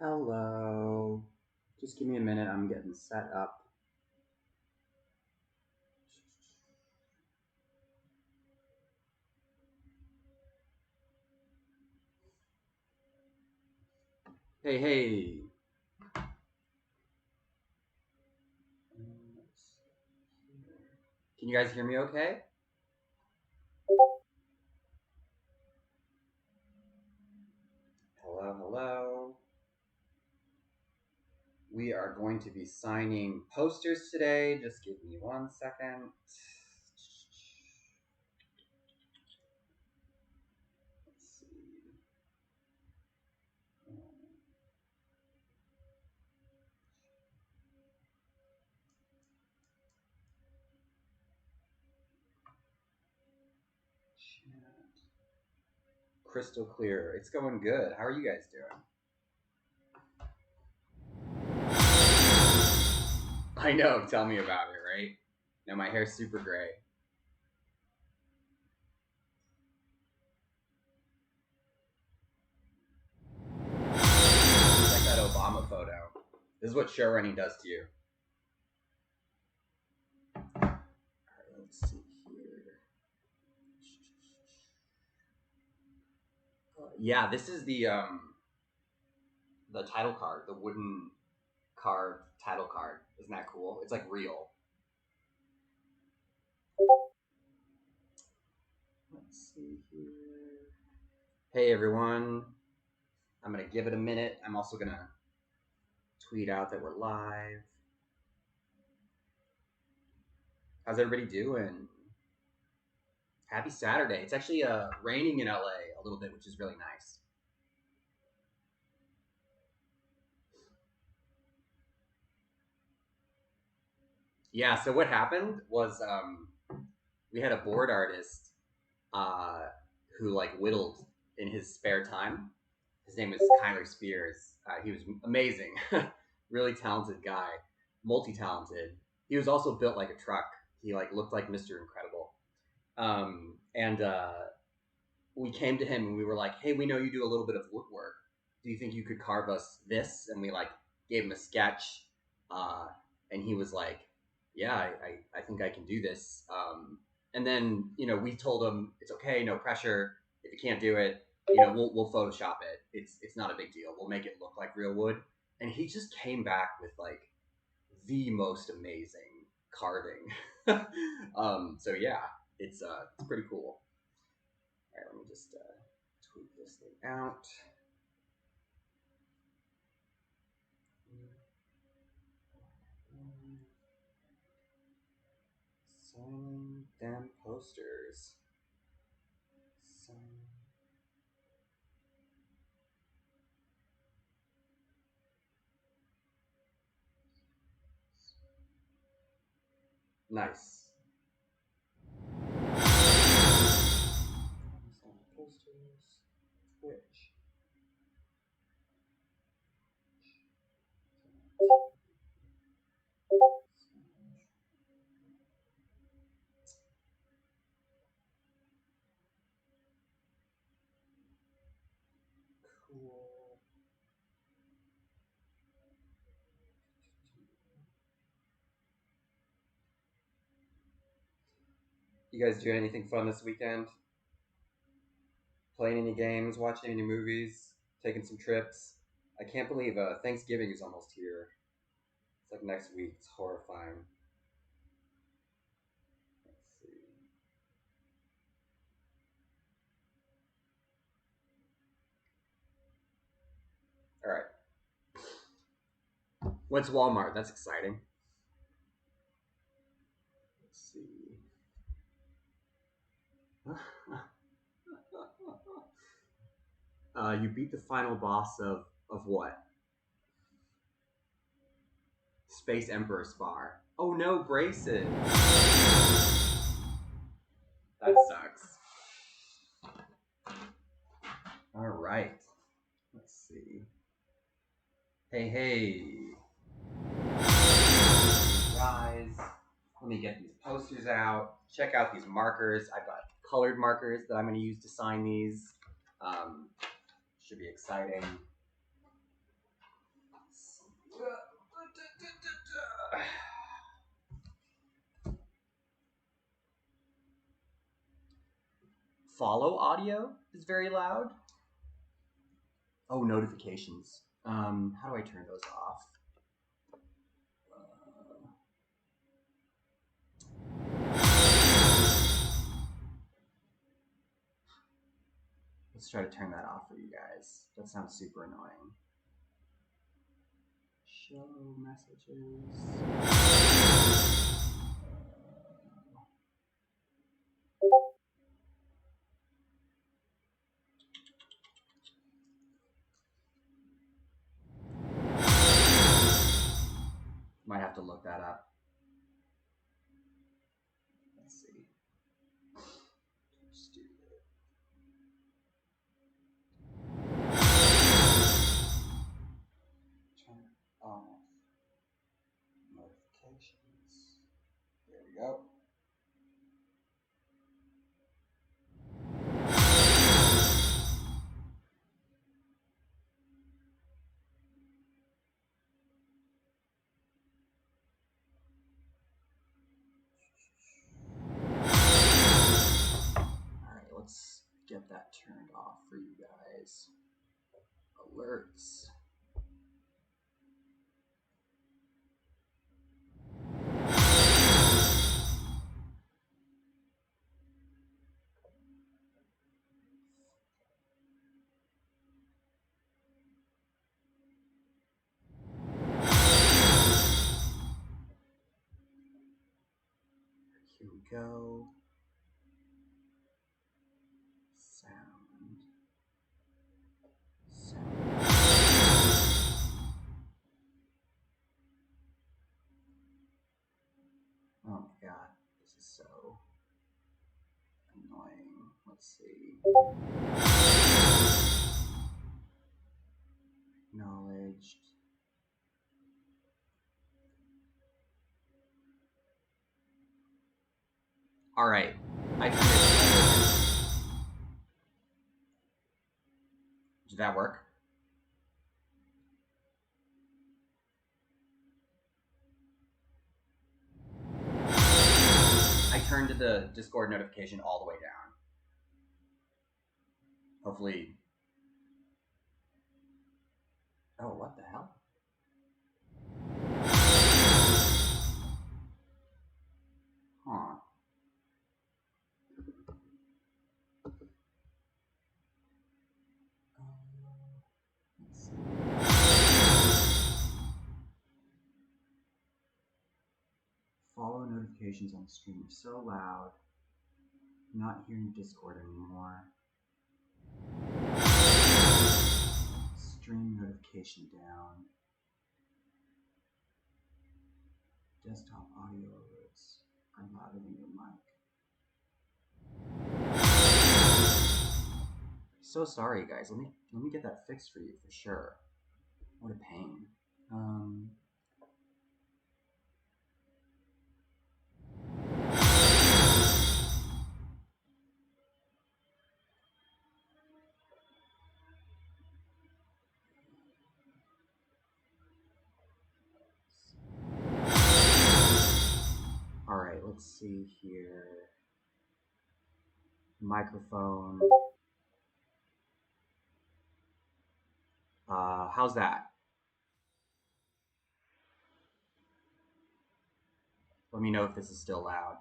Hello. Just give me a minute. I'm getting set up. Hey, hey. Can you guys hear me okay? Hello, hello. We are going to be signing posters today. Just give me 1 second. Let's see. Crystal clear. It's going good. How are you guys doing? I know. Tell me about it, right? Now my hair's super gray. Check that Obama photo. This is what showrunning does to you. All right, let's see here. Yeah, this is the title card, the wooden card title card. Isn't that cool? It's like real. Let's see here. Hey everyone. I'm gonna give it a minute. I'm also gonna tweet out that we're live. How's everybody doing? Happy Saturday. It's actually raining in LA a little bit, which is really nice. Yeah, so what happened was we had a board artist who like whittled in his spare time. His name is Kyler Spears. He was amazing, really talented guy, multi-talented. He was also built like a truck. He like looked like Mr. Incredible. And we came to him and we were like, "Hey, we know you do a little bit of woodwork. Do you think you could carve us this?" And we like gave him a sketch, and he was like, "Yeah, I think I can do this." And then we told him it's okay, no pressure. If you can't do it, we'll Photoshop it. It's not a big deal. We'll make it look like real wood. And he just came back with like the most amazing carving. So yeah, it's pretty cool. All right, let me just tweet this thing out. Signing them posters. Nice. Posters. Twitch. Cool. You guys doing anything fun this weekend? Playing any games? Watching any movies? Taking some trips? I can't believe Thanksgiving is almost here. It's like next week. It's horrifying. Let's see. All right. Went to Walmart. That's exciting. Let's see. You beat the final boss of what? Space Emperor Spar. Oh no, braces. That sucks. All right. Let's see. Hey, hey. Rise. Let me get these posters out. Check out these markers. I've got colored markers that I'm going to use to sign these. Should be exciting. follow audio is very loud. Oh, notifications. How do I turn those off? Let's try to turn that off for you guys. That sounds super annoying. Show messages. Might have to look that up. Let's see. Stupid. Turn off notifications. There we go. Let's get that turned off for you guys. Alerts. Here we go. Oh my god, this is so annoying. Let's see. Acknowledged. All right, I turned it. Did that work? I turned the Discord notification all the way down. Hopefully. Oh, what the hell? Huh. Let's see. Follow notifications on the stream are so loud. I'm not hearing Discord anymore. Stream notification down. Desktop audio alerts are louder than your mic. So sorry, guys. Let me get that fixed for you for sure. What a pain. All right, let's see here. Microphone. How's that? Let me know if this is still loud.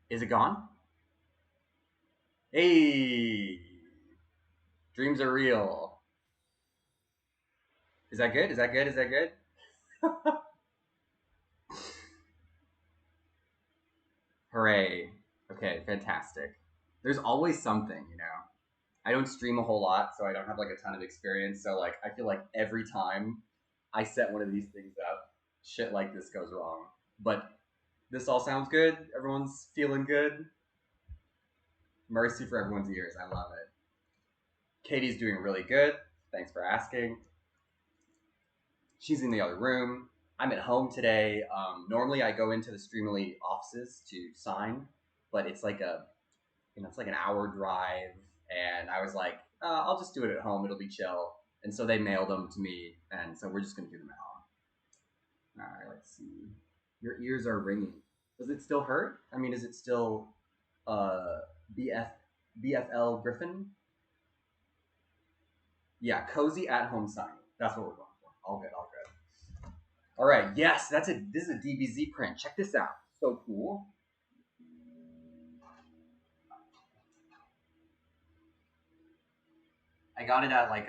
Is it gone? Hey! Dreams are real. Is that good? Is that good? Is that good? Hooray. Okay, fantastic. There's always something, you know? I don't stream a whole lot, so I don't have like a ton of experience. So like, I feel like every time I set one of these things up, shit like this goes wrong. But this all sounds good. Everyone's feeling good. Mercy for everyone's ears. I love it. Katie's doing really good. Thanks for asking. She's in the other room. I'm at home today. Normally I go into the Streamily offices to sign, but it's like it's like an hour drive. And I was like, I'll just do it at home. It'll be chill. And so they mailed them to me. And so we're just going to do them at home. All right, let's see. Your ears are ringing. Does it still hurt? I mean, is it still uh, BF BFL Griffin? Yeah, cozy at home signing. That's what we're going for. All good, all good. All right, yes, this is a DBZ print. Check this out. So cool. I got it at like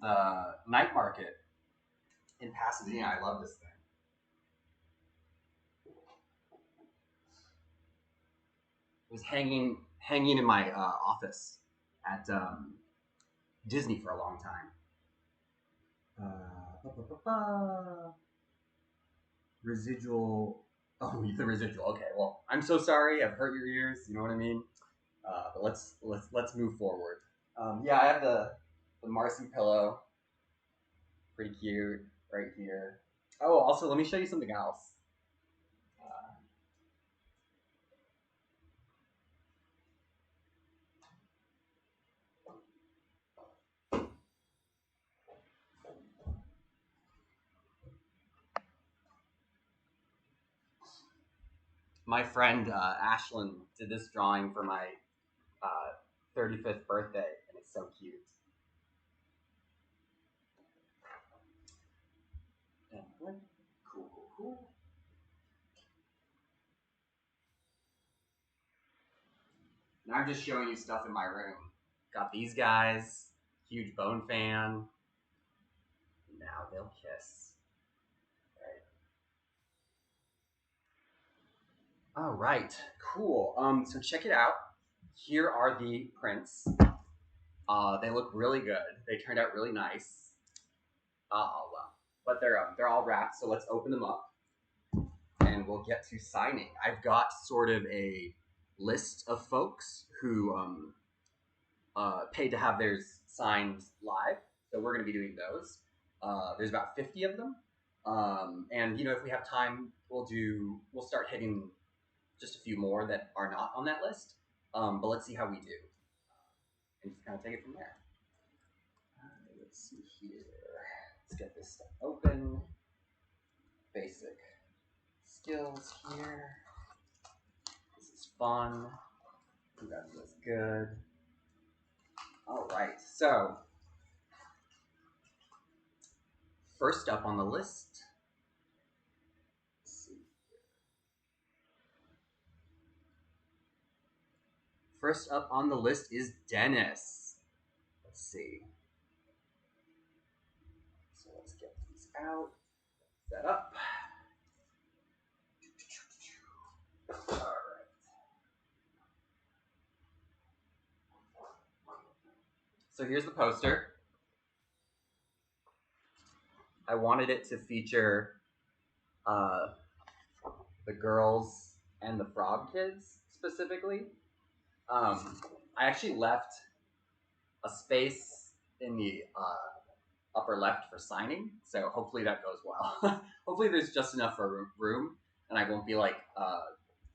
the night market in Pasadena. I love this thing. It was hanging in my office at Disney for a long time. Residual. Oh, the residual. Okay, well, I'm so sorry. I've hurt your ears. You know what I mean. But let's move forward. Yeah, I have the Marcy pillow. Pretty cute right here. Oh, also, let me show you something else. My friend Ashlyn did this drawing for my 35th birthday, and it's so cute. Cool. Now I'm just showing you stuff in my room. Got these guys, huge bone fan. Now they'll kiss. All right, cool. So check it out. Here are the prints. They look really good. They turned out really nice. Oh well, but they're all wrapped. So let's open them up, and we'll get to signing. I've got sort of a list of folks who paid to have theirs signed live. So we're going to be doing those. There's about 50 of them, and if we have time, we'll start hitting just a few more that are not on that list. But let's see how we do, and just kind of take it from there. Let's see here. Let's get this stuff open. Basic skills here. This is fun. That feels good. All right, so first up on the list. Let's see. First up on the list is Dennis. Let's see. So let's get these out. Set up. All right. So here's the poster. I wanted it to feature the girls and the frog kids specifically. I actually left a space in the upper left for signing, so hopefully that goes well. Hopefully there's just enough for room, and I won't be like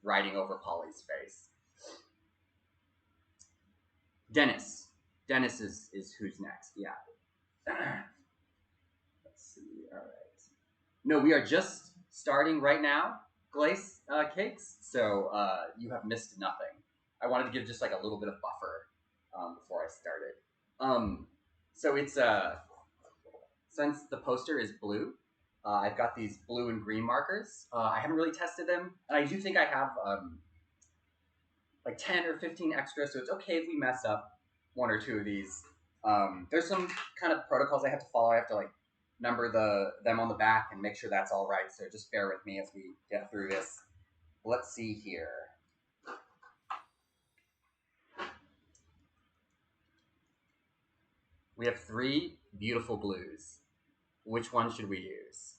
riding over Polly's face. Dennis is who's next. Yeah. Let's see. All right. No, we are just starting right now, Glace Cakes. So you have missed nothing. I wanted to give just like a little bit of buffer before I started. So it's since the poster is blue, I've got these blue and green markers. I haven't really tested them, and I do think I have like 10 or 15 extra, so it's okay if we mess up one or two of these. There's some kind of protocols I have to follow. I have to like number them on the back and make sure that's all right. So just bear with me as we get through this. Let's see here. We have 3 beautiful blues. Which one should we use?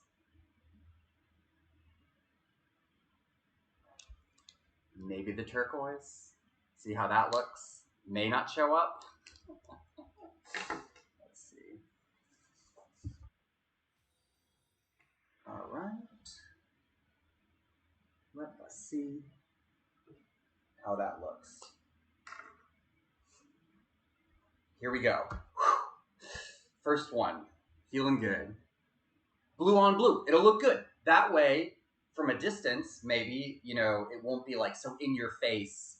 Maybe the turquoise. See how that looks. May not show up. Let's see. All right. Let us see how that looks. Here we go. First one. Feeling good. Blue on blue. It'll look good. That way, from a distance, maybe, you know, it won't be like so in your face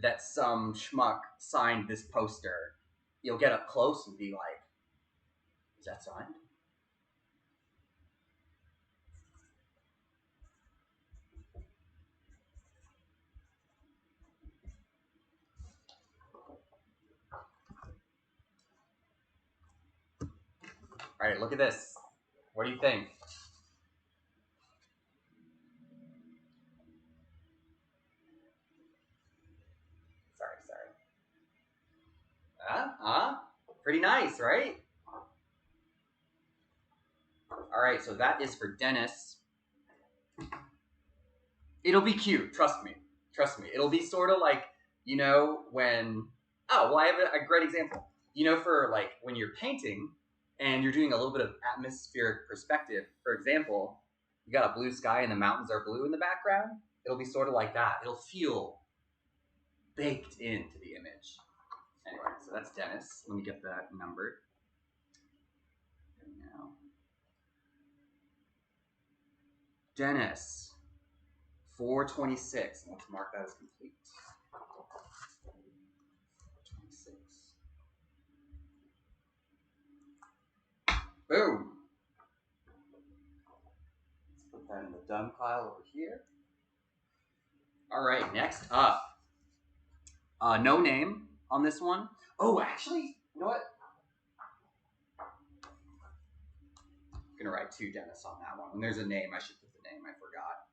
that some schmuck signed this poster. You'll get up close and be like, is that signed? All right, look at this. What do you think? Sorry. Pretty nice, right? All right, so that is for Dennis. It'll be cute. Trust me. It'll be sort of like, you know, when... Oh, well, I have a great example. You know, for like when you're painting and you're doing a little bit of atmospheric perspective, for example, you got a blue sky and the mountains are blue in the background. It'll be sort of like that. It'll feel baked into the image. Anyway, so that's Dennis. Let me get that numbered. Now, Dennis, 426. Let's mark that as complete. 426. Boom. Let's put that in the done pile over here. All right, next up. No name on this one. Oh, actually, you know what? I'm gonna write 2 Dennis on that one. When there's a name, I should put the name. I forgot.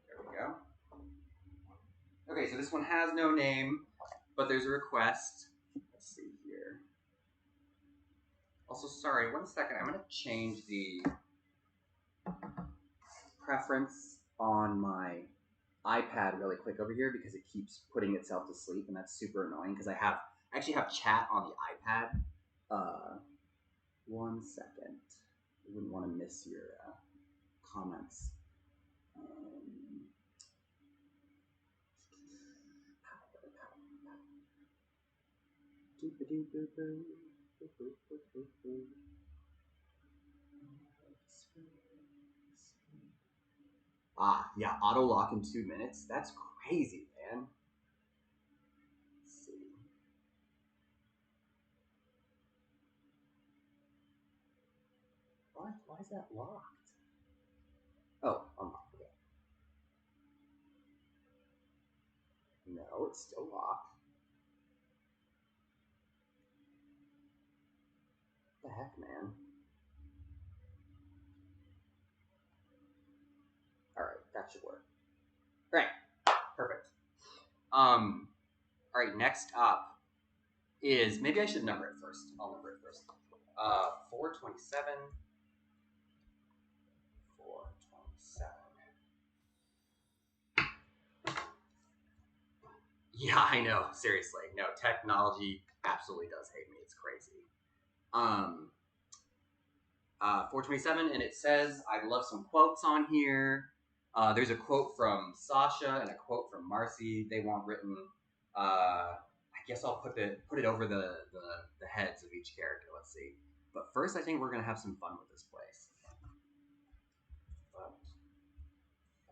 There we go. Okay, so this one has no name, but there's a request. Let's see here. Also, sorry, 1 second. I'm gonna change the preference on my iPad really quick over here because it keeps putting itself to sleep, and that's super annoying because I actually have chat on the iPad. 1 second. I wouldn't want to miss your comments. Yeah, auto lock in 2 minutes. That's crazy, man. Let's see. What? Why is that locked? Oh, unlocked it. No, it's still locked. What the heck, man? Alright, that should work. Great. Perfect. All right, next up is, maybe I should number it first. I'll number it first. 427. 427. Yeah, I know. Seriously. No, technology absolutely does hate me. It's crazy. 427, and it says, I love some quotes on here. There's a quote from Sasha and a quote from Marcy they want written. I guess I'll put it over the heads of each character. Let's see. But first, I think we're going to have some fun with this place. But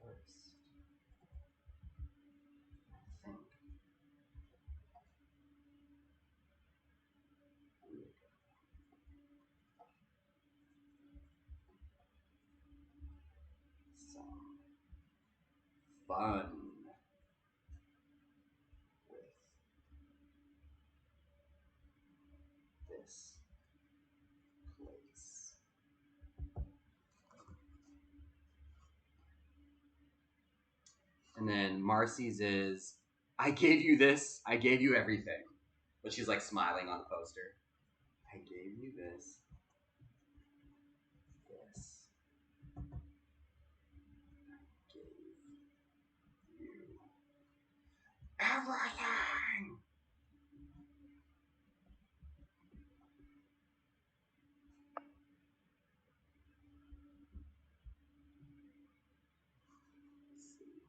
first, I think... some fun with this place. And then Marcy's is, I gave you this, I gave you everything. But she's like smiling on the poster. I gave you this. This. I gave you everything. Let's see.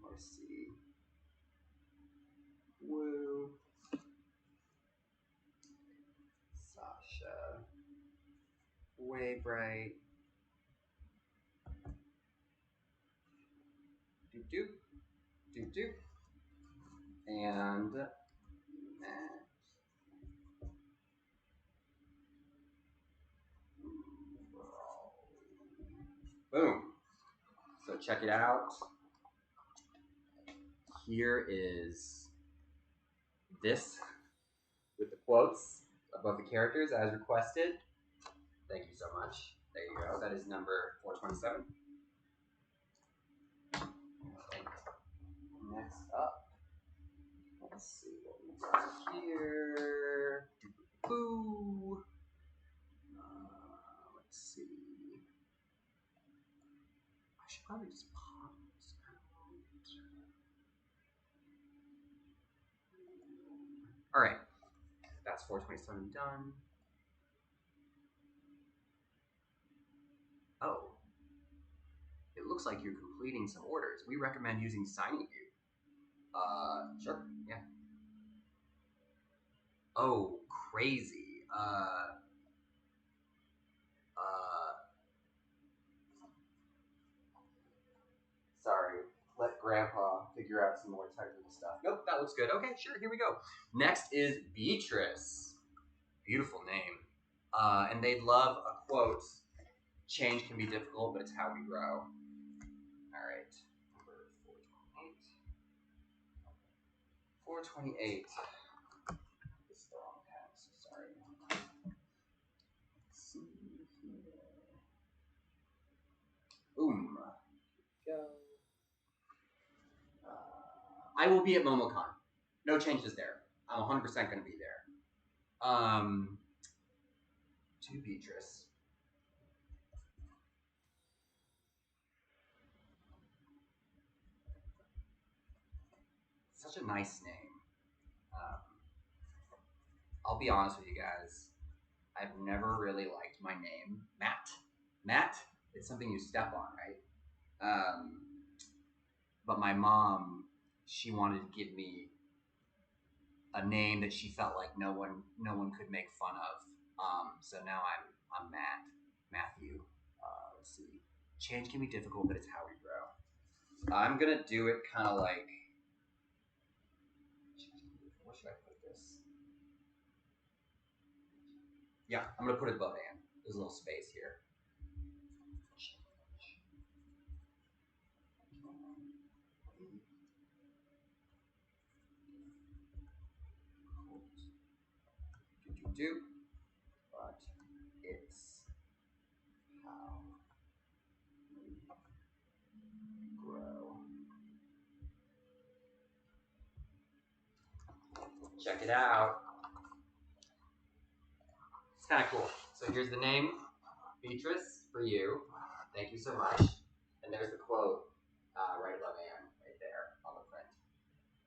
Marcy. Woo. way bright. Doop doop. Doop doop. And boom. So check it out. Here is this with the quotes above the characters as requested. Thank you so much. There you go. That is number 427. Next up, let's see what we got here. Boo. Let's see. I should probably just pop this out. All right, that's 427 done. Oh, it looks like you're completing some orders. We recommend using Signing View. Sure, yeah. Oh, crazy. Sorry. Let Grandpa figure out some more technical stuff. Nope, that looks good. Okay, sure, here we go. Next is Beatrice. Beautiful name. And they'd love a quote. Change can be difficult, but it's how we grow. All right. Number 428. 428. This is the wrong pen, so sorry. Let's see here. Boom. Go. I will be at MomoCon. No changes there. I'm 100% going to be there. To Beatrice. Such a nice name. I'll be honest with you guys. I've never really liked my name, Matt. Matt, it's something you step on, right? But my mom, she wanted to give me a name that she felt like no one could make fun of. So now I'm Matt, Matthew. Let's see. Change can be difficult, but it's how we grow. I'm gonna do it kind of like. Where should I put this? Yeah, I'm gonna put it above Anne. There's a little space here. Do, but it's how we grow. Check it out. It's kind of cool. So here's the name, Beatrice, for you. Thank you so much. And there's the quote right above Anne, right there on the print.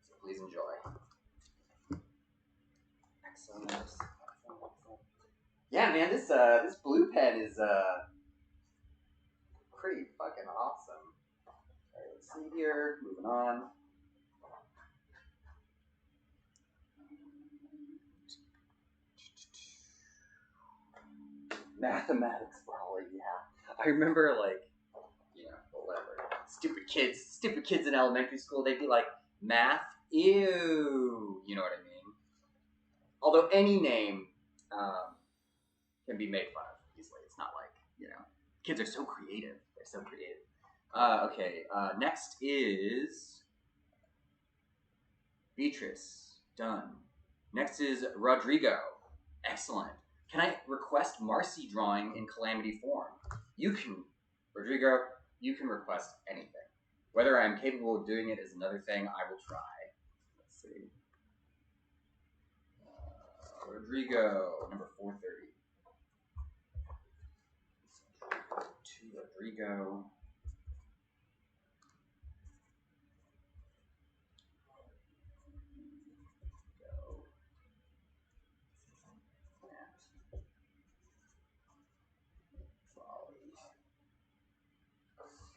So please enjoy. Excellent. Yeah, man, this blue pen is pretty fucking awesome. All right, let's see here. Moving on. Mathematics probably, yeah. I remember, like, whatever. Stupid kids in elementary school, they'd be like, math, ew. You know what I mean? Although any name can be made fun of easily. It's not like, kids are so creative. They're so creative. Okay, next is Beatrice. Done. Next is Rodrigo. Excellent. Can I request Marcy drawing in Calamity form? Rodrigo, you can request anything. Whether I'm capable of doing it is another thing. I will try. Let's see. Rodrigo, number 430. To Rodrigo.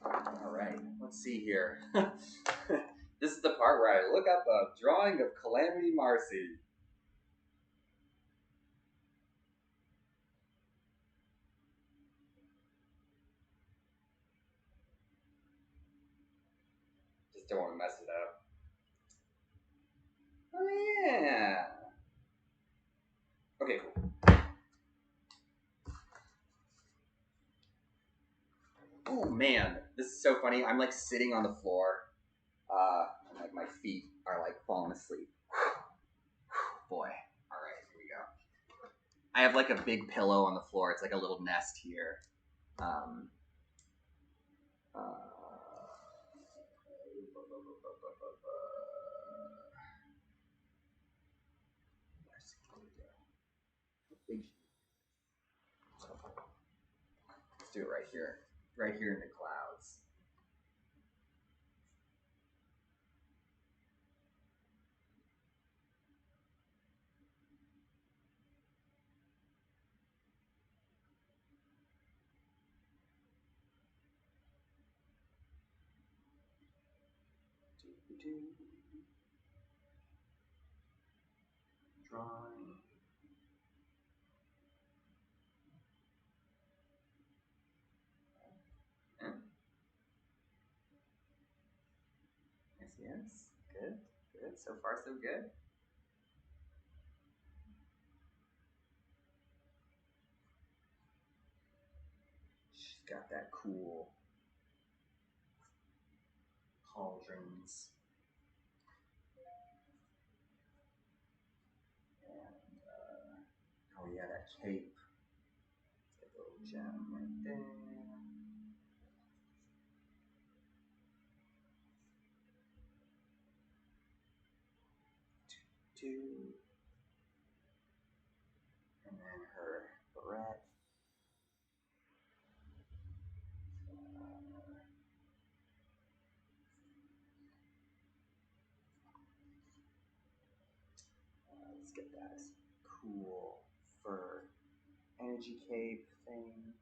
All right, let's see here. This is the part where I look up a drawing of Calamity Marcy. Just don't want to mess it up. Oh yeah. Okay, cool. Oh man, this is so funny. I'm like sitting on the floor, and like my feet are like falling asleep. Boy. All right, here we go. I have like a big pillow on the floor. It's like a little nest here. Let's do it right here in the clouds. Drawing. Yes. Good. So far, so good. She's got that cool cauldrons. And, oh yeah, that cape. That little gem right there. Two. And then her barrette. Let's get that cool fur energy cape thing.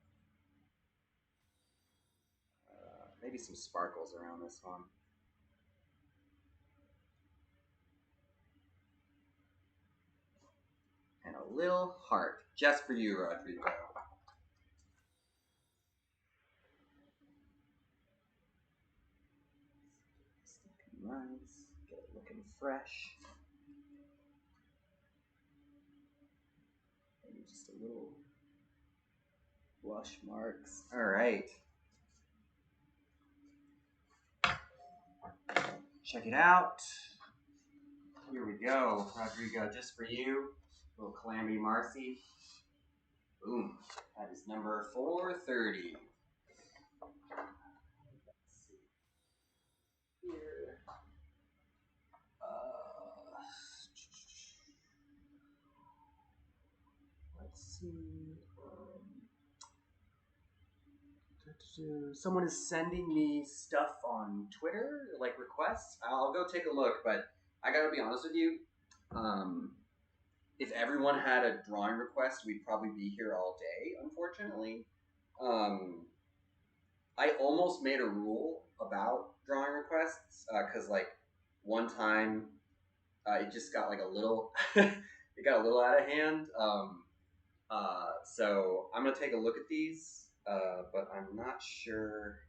Maybe some sparkles around this one. And a little heart, just for you, Rodrigo. Nice, get it looking fresh. Maybe just a little blush marks. All right. Check it out. Here we go, Rodrigo, just for you. Little Calamity Marcy. Boom. That is number 430. Here. Let's see. Someone is sending me stuff on Twitter, like requests. I'll go take a look, but I gotta be honest with you. If everyone had a drawing request, we'd probably be here all day, unfortunately. I almost made a rule about drawing requests, because like one time it just got like a little, it got a little out of hand. So I'm gonna take a look at these, but I'm not sure.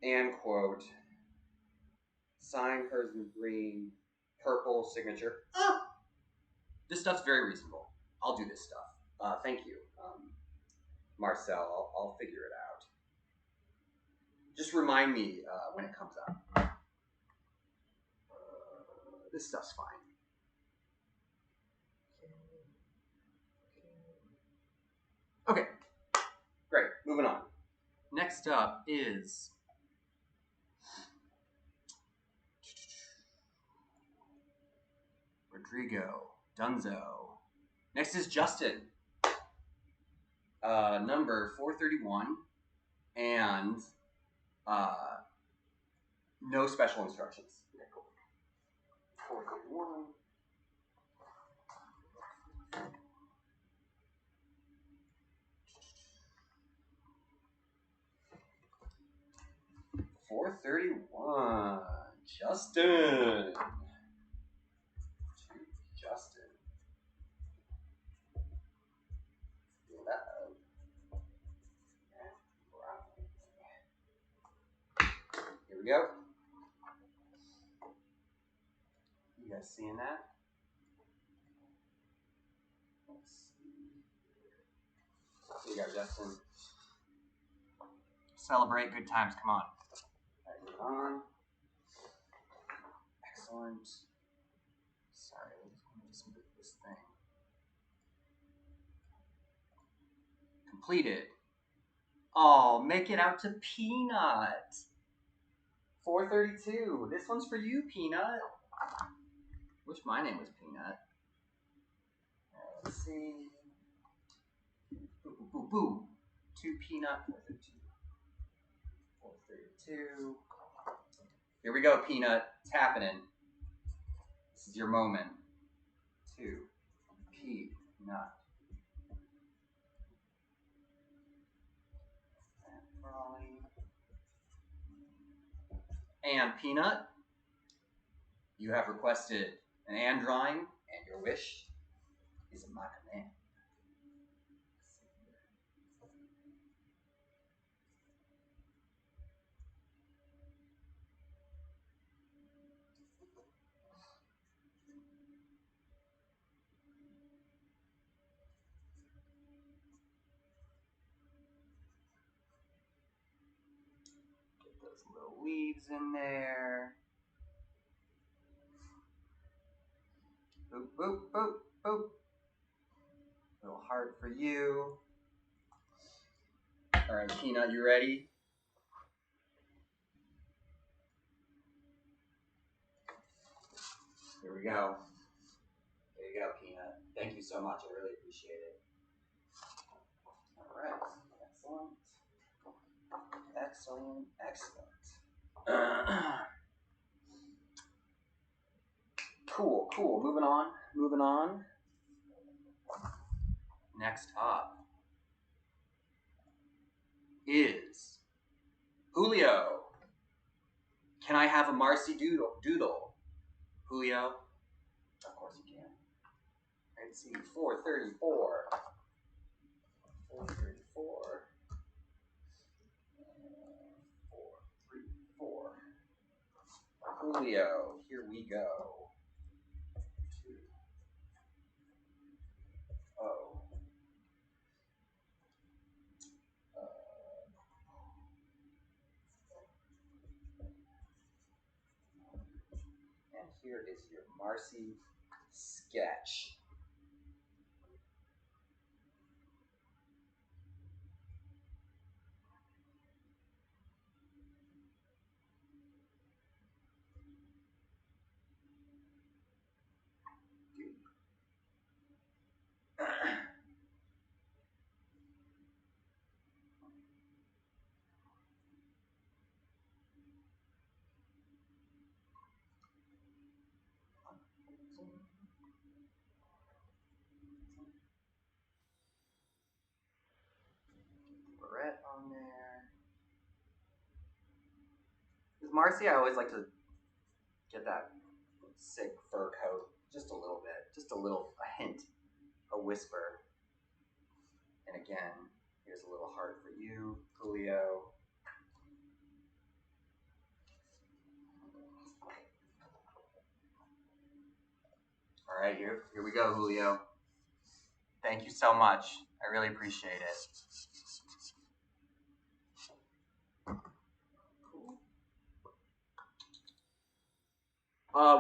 And quote, sign hers in green, purple signature. This stuff's very reasonable. I'll do this stuff. Thank you, Marcel. I'll figure it out. Just remind me when it comes up. This stuff's fine. Okay, great. Moving on. Next up is Rodrigo Dunzo. Next is Justin. Number 431, and no special instructions. Okay, cool. 431. Justin. Justin. Here we go. guys seeing that? Let's see. Here you go, Justin. Celebrate good times. Come on. All right, move on. Excellent. Sorry, let me just move this thing. Completed. Oh, make it out to Peanut. 432. This one's for you, Peanut. Wish my name was Peanut. Let's see. Boo, boo, boo, boo. 2 Peanut. 432. 432. Here we go, Peanut. It's happening. This is your moment. 2 Peanut. And Peanut, you have requested an and drawing, and your wish is my command. Get those little leaves in there. Boop, boop, boop, boop. Little heart for you. All right, Peanut, you ready? Here we go. There you go, Peanut. Thank you so much. I really appreciate it. All right. Excellent. Excellent. Excellent. Cool, cool. Moving on. Moving on. Next up is Julio. Can I have a Marcy Doodle? Julio? Of course you can. Let's see, 434. 434. 434. Julio, here we go. 2. Oh. And here is your Marcy sketch. Barrette on there. With Marcy, I always like to get that sick fur coat just a little bit, just a hint, a whisper. And again, here's a little heart for you, Julio. All right, here we go, Julio. Thank you so much. I really appreciate it.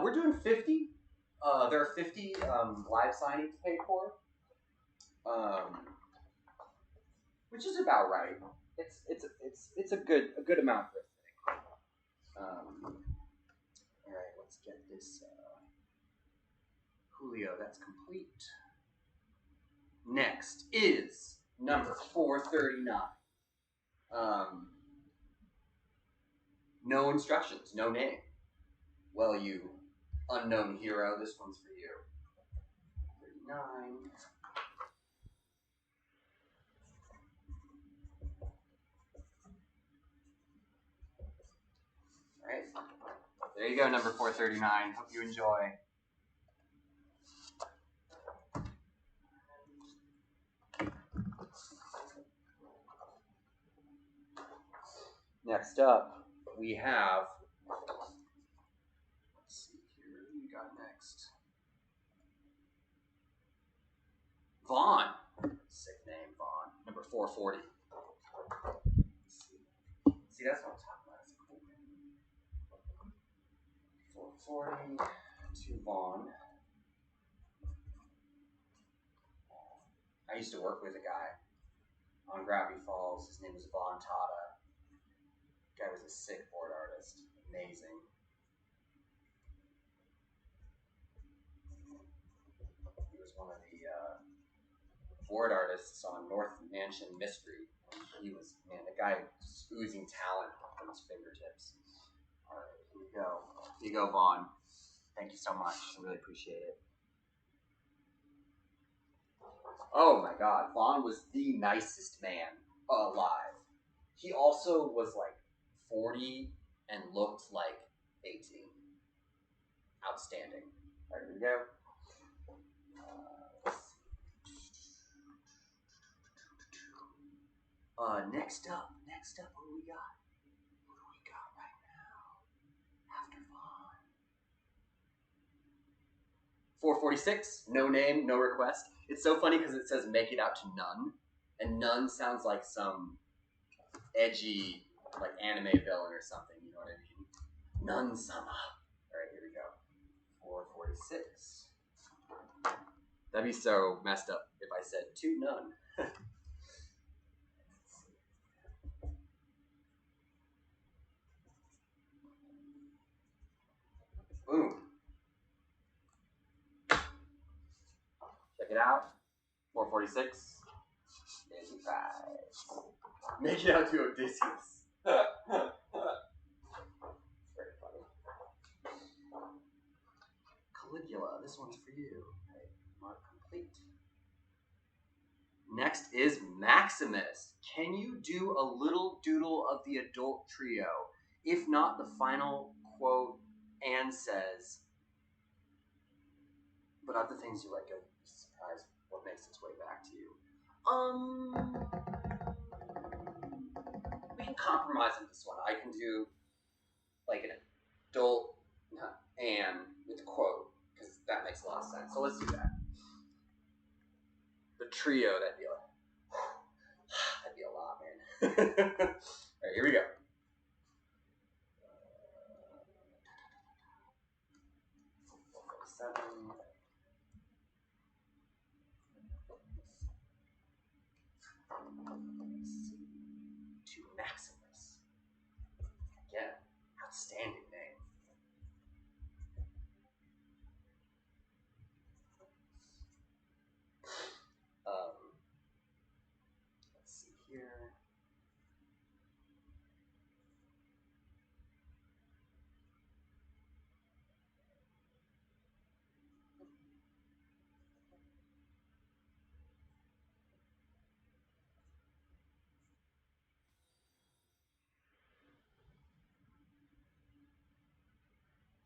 We're doing 50. There are 50 live signings paid for, which is about right. It's a good amount for a thing. All right, let's get this Julio. That's complete. Next is number 439. No instructions, no name. Well, you unknown hero, this one's for you. 39. All right. There you go, number 439. Hope you enjoy. Next up, we have, let's see here, who we got next? next? Vaughn. Sick name, Vaughn. Number 440. See, that's what I'm talking about. That's a cool name. 440 to Vaughn. I used to work with a guy on Gravity Falls. His name was Vaughn Tata. Guy was a sick board artist. Amazing. He was one of the board artists on North Mansion Mystery. He was, man, the guy was oozing talent from his fingertips. All right, here we go. Here you go, Vaughn. Thank you so much. I really appreciate it. Oh my God, Vaughn was the nicest man alive. He also was like 40 and looked like 18. Outstanding. All right, here we go. Next up, what do we got? What do we got right now? After Vaughn. 446, no name, no request. It's so funny because it says make it out to none, and none sounds like some edgy, like anime villain or something, you know what I mean? None-sama. All right, here we go. 446. That'd be so messed up if I said to none. Boom. Check it out. 446. Make it out to Odysseus. Very funny. Caligula, this one's for you. Okay, mark complete. Next is Maximus. Can you do a little doodle of the adult trio? If not, the final quote and says, but of the things you let go, be surprised what makes its way back to you. We can compromise on this one. I can do like an adult and with a quote, because that makes a lot of sense. So let's do that. The trio, that'd be a lot, man. All right, here we go. To Maximus. Again, outstanding name. Let's see here.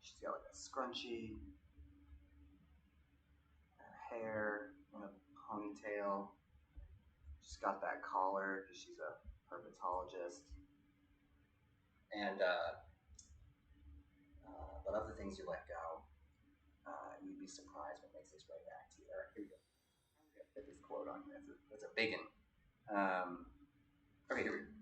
She's got like a scrunchie, her hair in a ponytail. She's got that collar because she's a herpetologist. And but other things you let go, you'd be surprised what makes its way back to you. All right, here we go. I'm gonna put this quote on here. That's a big one. Okay, here we go.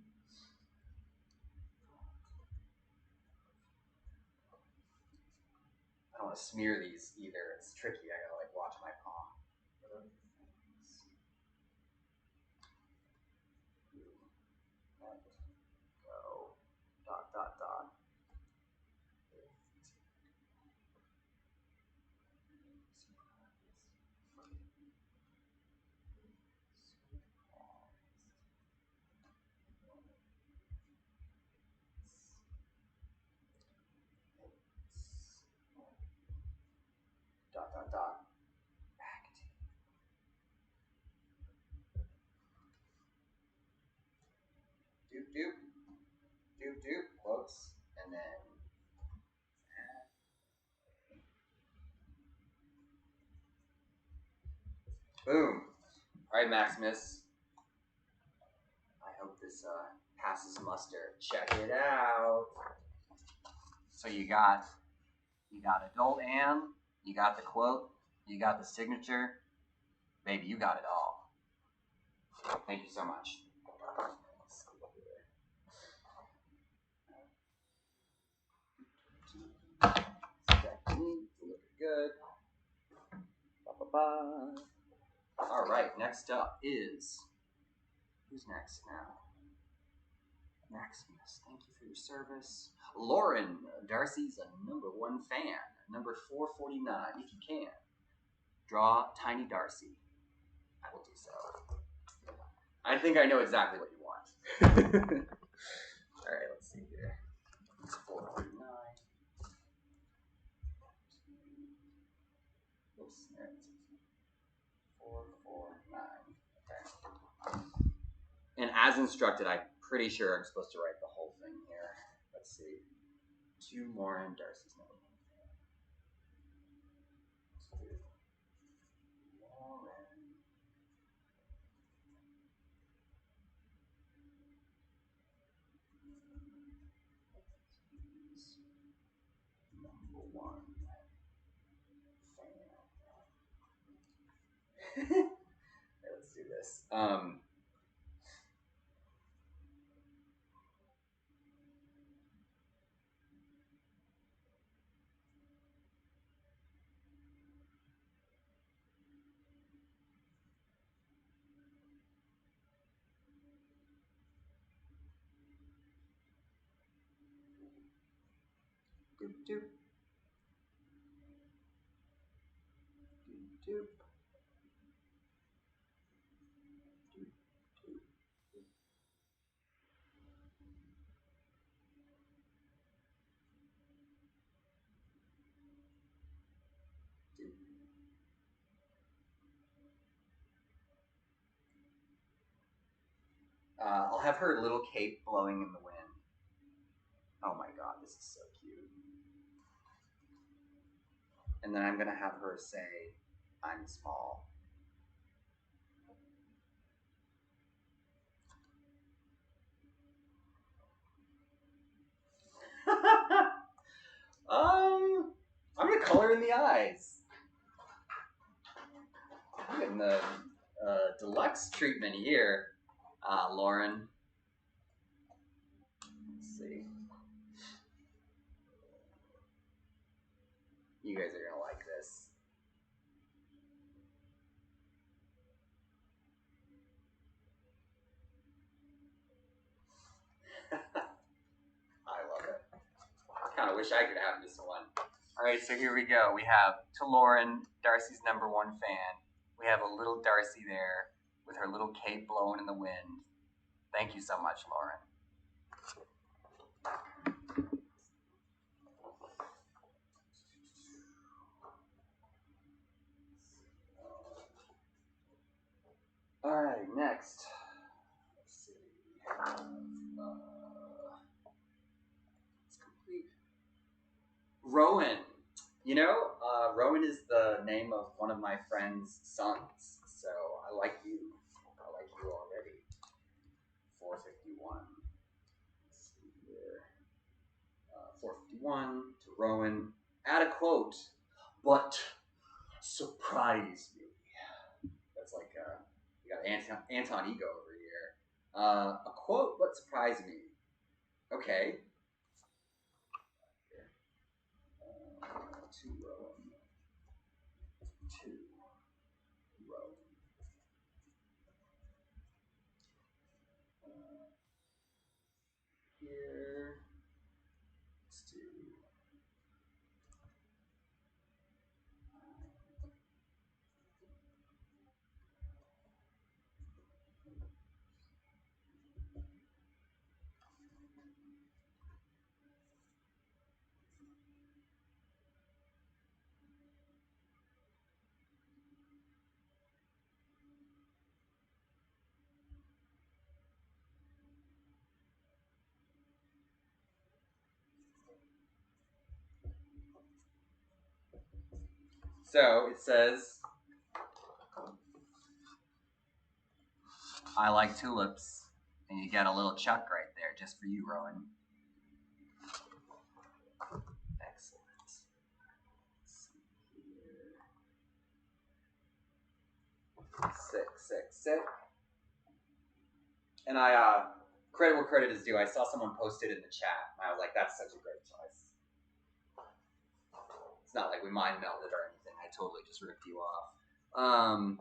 I don't want to smear these either. It's tricky. I gotta like watch my palm. Let go. Dot dot dot. Dot dot dot. Act. Doop doop. Doop doop. Quotes. And then boom. All right, Maximus. I hope this passes muster. Check it out. So you got adult Anne, You got the quote. You got the signature. Baby, you got it all. Thank you so much. Looking good. Ba-ba-ba. All right, next up is... Who's next now? Maximus, thank you for your service. Lauren, Darcy's a #1 fan. Number 449, if you can. Draw Tiny Darcy. I will do so. I think I know exactly what you want. Alright, let's see here. It's 449. Oops, there it is. 449. Okay. And as instructed, I'm pretty sure I'm supposed to write the whole thing here. Let's see. 2 more and Darcy's #1 fan. Let's do Lauren. #1 fan. Let's do this. Doop doop. Doop doop. I'll have her little cape blowing in the wind. Oh my god, this is so cute. And then I'm gonna have her say, I'm small. I'm gonna color in the eyes. I'm getting the deluxe treatment here, Lauren. Let's see. You guys are gonna like this. I love it. I kind of wish I could have this one. All right, so here we go. We have to Lauren, Darcy's #1 fan. We have a little Darcy there with her little cape blowing in the wind. Thank you so much, Lauren. All right, next. Let's see. It's complete. Rowan. You know, Rowan is the name of one of my friend's sons. So I like you. I like you already. 451. Let's see here. 451 to Rowan. Add a quote, but surprise me. That's like, we got Anton Ego over here. A quote, but surprise me. Okay. To Rowan. To Rowan. Here. Let's do. So it says, I like tulips. And you got a little chuck right there just for you, Rowan. Excellent. Let's see here. Sick. And I, credit where credit is due, I saw someone post it in the chat, and I was like, that's such a great choice. It's not like we mind melded or anything. I totally just ripped you off. All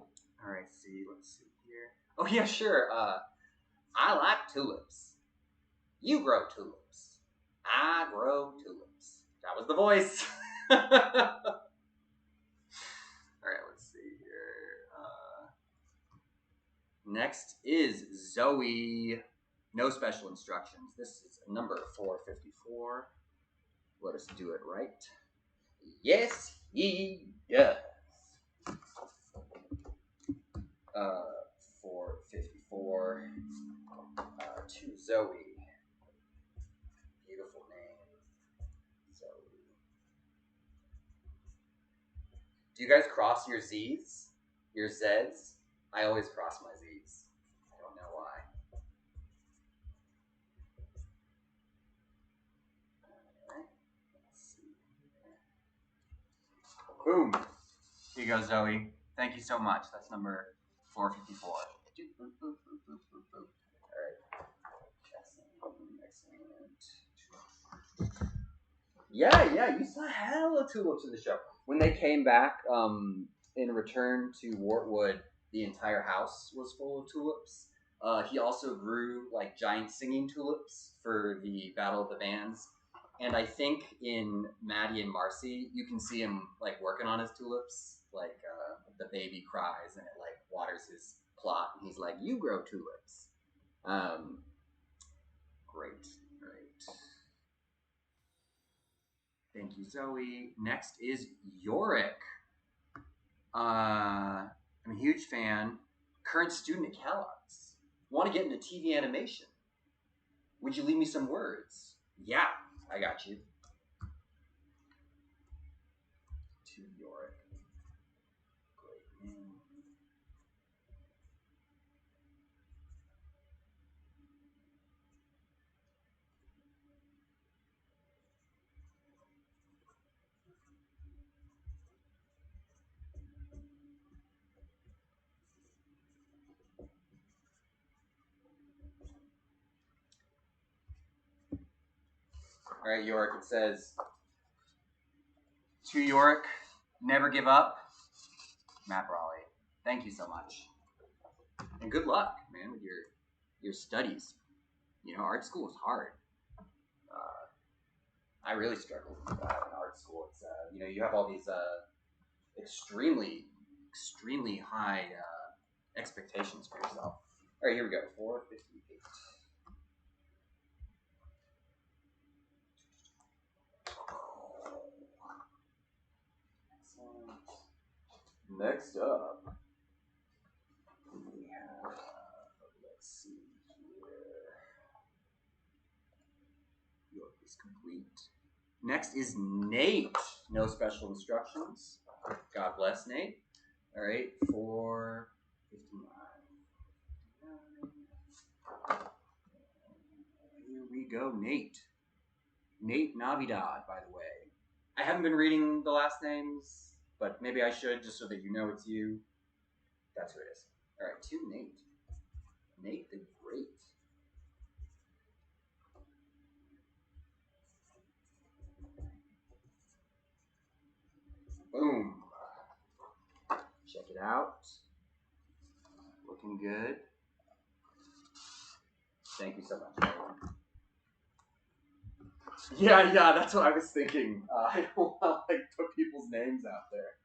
right, let's see here. Oh yeah, sure. I like tulips. You grow tulips. I grow tulips. That was the voice. All right, let's see here. Next is Zoe. No special instructions. This is number 454. Let us do it right. Yes, he does. 454 to Zoe. Beautiful name, Zoe. Do you guys cross your Z's? Your Z's? I always cross my Z's. I don't know why. Alright, let's see. Boom. Here you go, Zoe. Thank you so much. That's number 454. Alright. Excellent. Yeah, you saw hella tulips in the show. When they came back in return to Wartwood, the entire house was full of tulips. He also grew like giant singing tulips for the Battle of the Bands. And I think in Maddie and Marcy, you can see him like working on his tulips. Like the baby cries and it like waters his plot. And he's like, you grow tulips. Great. Thank you, Zoe. Next is Yorick. I'm a huge fan. Current student at Kellogg's. Want to get into TV animation. Would you leave me some words? Yeah, I got you. To Yorick. Great name. All right, Yorick, it says, to Yorick, never give up. Matt Brawley. Thank you so much. And good luck, man, with your studies. You know, art school is hard. I really struggled with that in art school. It's you have all these extremely high expectations for yourself. All right, here we go. 458. Excellent. Next up, we have, let's see here. York is complete. Next is Nate. No special instructions. God bless Nate. All right, 459. Here we go, Nate. Nate Navidad, by the way. I haven't been reading the last names, but maybe I should just so that you know it's you. That's who it is. All right, to Nate. Nate the Great. Boom. Check it out. Looking good. Thank you so much, everyone. Yeah, that's what I was thinking. I don't want to put people's names out there.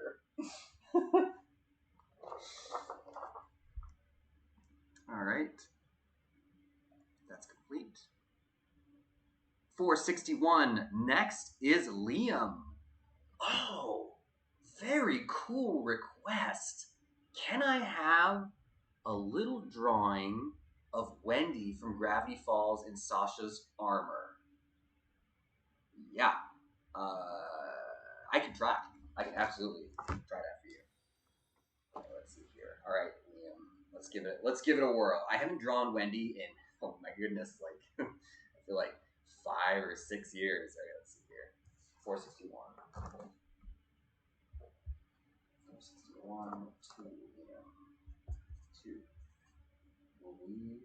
All right. That's complete. 461. Next is Liam. Oh, very cool request. Can I have a little drawing of Wendy from Gravity Falls in Sasha's armor? Yeah. I can try. I can absolutely try that for you. Okay, let's see here. All right, Liam. Let's give it a whirl. I haven't drawn Wendy in, oh my goodness, like I feel like 5 or 6 years. All right, let's see here. 461. 461 to Liam. Wendy.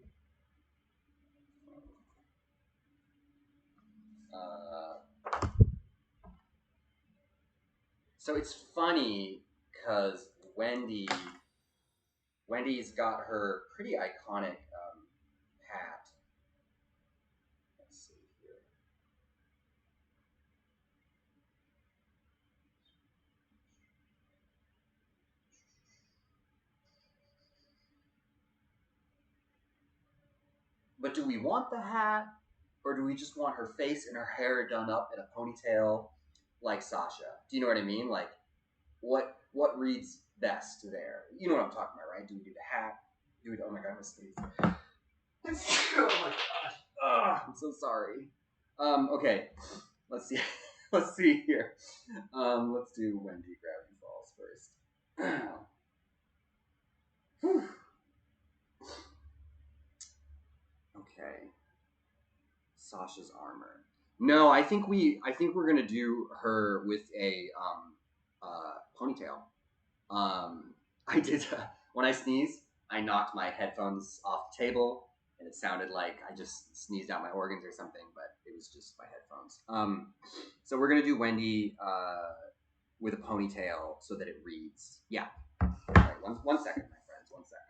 So it's funny because Wendy's got her pretty iconic hat. Let's see here. But do we want the hat, or do we just want her face and her hair done up in a ponytail like Sasha? Do you know what I mean? Like, what reads best there? You know what I'm talking about, right? Do we do the hat? Do we? Oh my god, I'm gonna sneeze. Oh my gosh. Ugh, I'm so sorry. Okay, let's see. Let's see here. Let's do Wendy Gravity Falls first. Okay. Sasha's armor. No, I think we're gonna do her with a ponytail. I did when I sneezed, I knocked my headphones off the table, and it sounded like I just sneezed out my organs or something, but it was just my headphones. So we're gonna do Wendy with a ponytail so that it reads. Yeah. All right, one second, my friends. 1 second.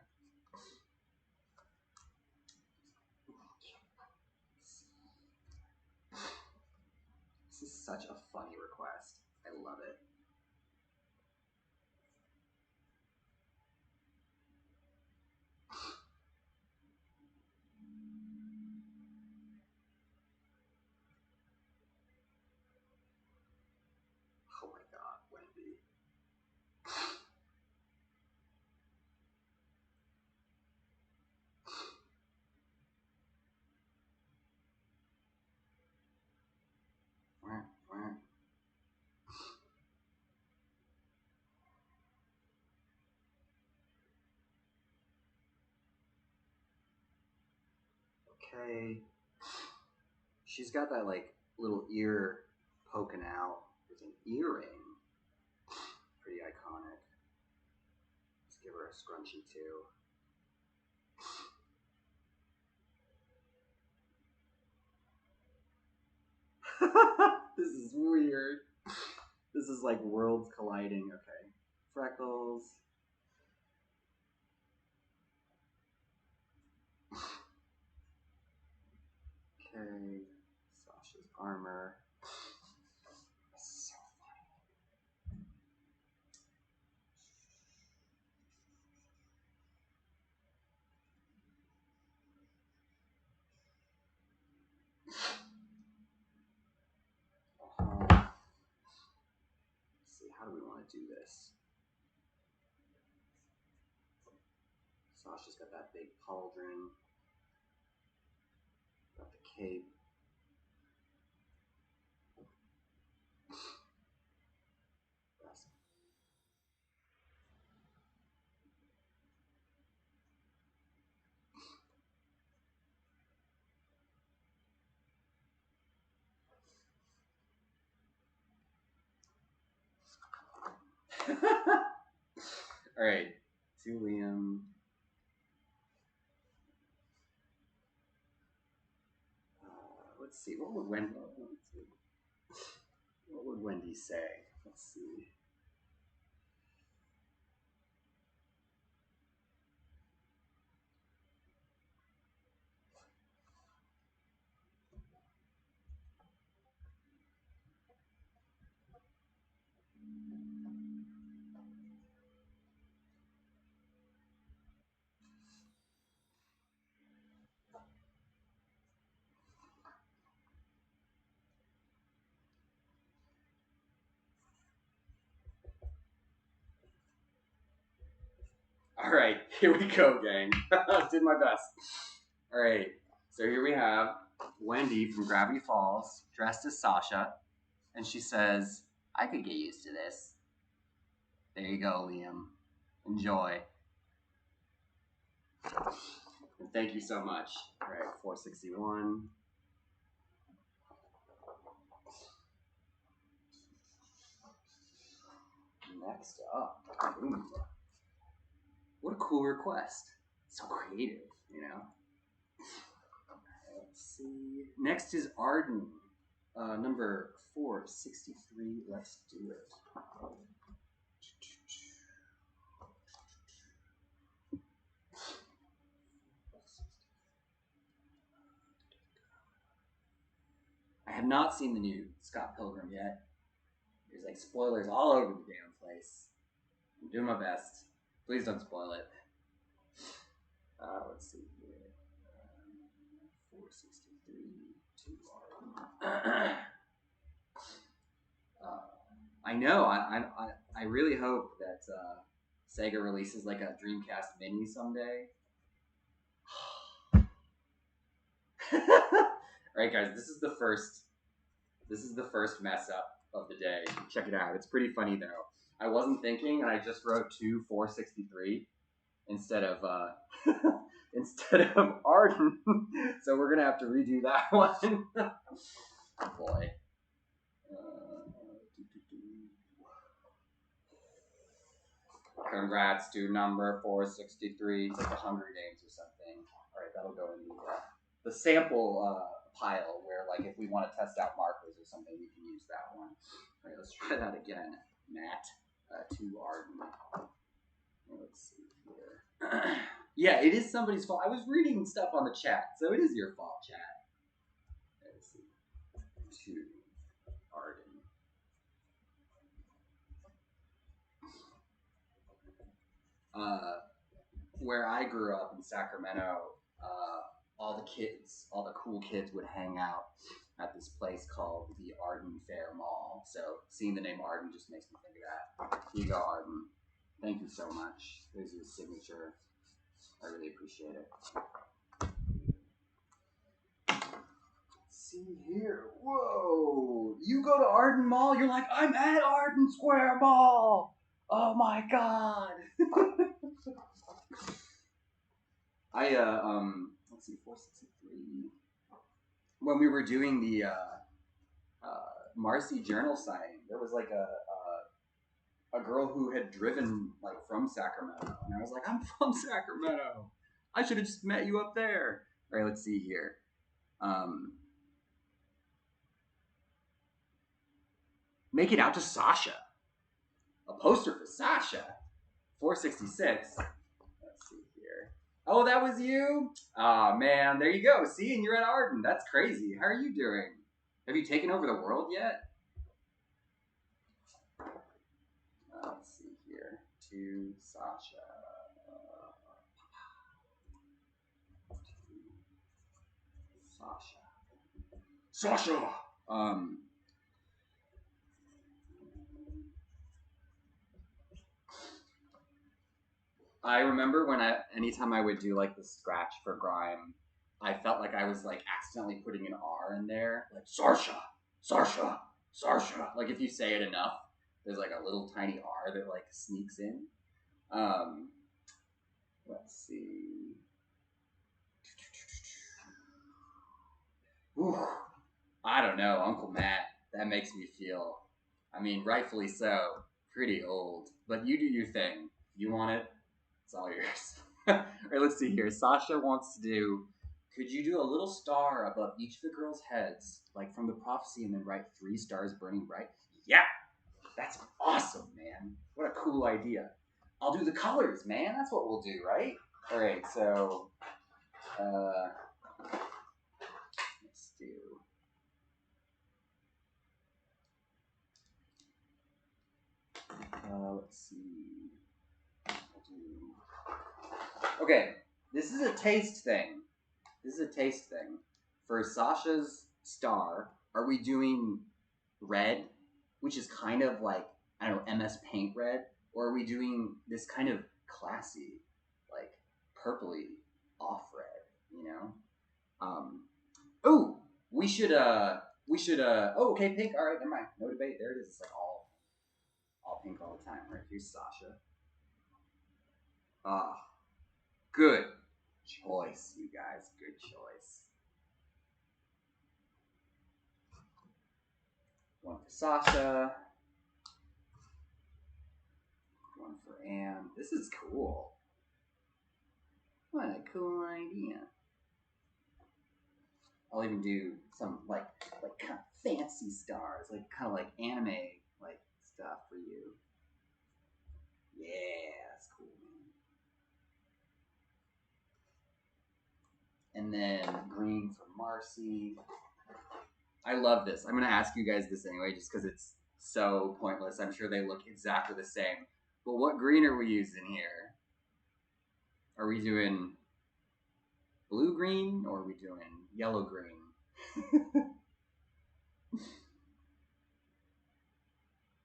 This is such a funny request. I love it. Oh my god, Wendy. Okay. She's got that like little ear poking out with an earring. Pretty iconic. Let's give her a scrunchie too. This is weird. This is like worlds colliding. Okay. Freckles. Okay. Sasha's armor. So funny. Let's see, how do we want to do this? Sasha's got that big pauldron. Got the cape. All right, to Liam. Let's see. What would Wendy say? Let's see. All right, here we go, gang. Did my best. All right, so here we have Wendy from Gravity Falls dressed as Sasha, and she says, "I could get used to this." There you go, Liam. Enjoy. And thank you so much. All right, 461. Next up, ooh, what a cool request. So creative. you know. Let's see. Next is Arden, number 463. Let's do it. I have not seen the new Scott Pilgrim yet. There's like spoilers all over the damn place. I'm doing my best. Please don't spoil it. Let's see here. 463 to Arden. I know. I really hope that Sega releases like a Dreamcast Mini someday. All right, guys. This is the first mess up of the day. Check it out. It's pretty funny though. I wasn't thinking, and I just wrote 463 instead of Arden. So we're gonna have to redo that one. Oh boy. Congrats to number 463. It's like the Hunger Games or something. All right, that'll go in the sample pile where, like, if we want to test out markers or something, we can use that one. All right, let's try that again. Matt to Arden. Let's see here. Yeah, it is somebody's fault. I was reading stuff on the chat, so it is your fault, chat. Let's see. To Arden. Where I grew up in Sacramento, all the cool kids would hang out at this place called the Arden Fair Mall. So seeing the name Arden just makes me think of that. Here you go, Arden. Thank you so much. There's your signature. I really appreciate it. Let's see here. Whoa! You go to Arden Mall, you're like, I'm at Arden Square Mall! Oh my god! Let's see, 463. When we were doing the Marcy journal signing, there was like a girl who had driven like from Sacramento, and I was like, I'm from Sacramento. I should have just met you up there. All right, let's see here. Make it out to Sasha. A poster for Sasha. 466. Let's see here. Oh, that was you? Aw, man. There you go. See, and you're at Arden. That's crazy. How are you doing? Have you taken over the world yet? Let's see here. To Sasha. Sasha! I remember when anytime I would do like the scratch for Grime, I felt like I was like accidentally putting an R in there, like Sarsha, Sarsha, Sarsha. Like if you say it enough, there's like a little tiny R that like sneaks in. Let's see. Ooh, I don't know, Uncle Matt. That makes me feel, I mean, rightfully so, pretty old. But you do your thing. You want it? It's all yours. All right, let's see here. Sasha wants to do, could you do a little star above each of the girls' heads, like from the prophecy, and then write 3 stars burning bright? Yeah, that's awesome, man. What a cool idea. I'll do the colors, man. That's what we'll do, right? All right, so let's do. Let's see. Okay, this is a taste thing. For Sasha's star, are we doing red, which is kind of like, I don't know, MS Paint red? Or are we doing this kind of classy, like purpley off red, you know? Oh, we should, oh, okay, pink, all right, never mind. No debate, there it is. It's like all pink all the time. All right, here's Sasha. Good choice, you guys. Good choice. One for Sasha. One for Anne. This is cool. What a cool idea. I'll even do some like kind of fancy stars, like kind of like anime like stuff for you. Yeah, that's cool, man. And then green for Marcy. I love this. I'm gonna ask you guys this anyway, just because it's so pointless. I'm sure they look exactly the same. But what green are we using here? Are we doing blue green or are we doing yellow green?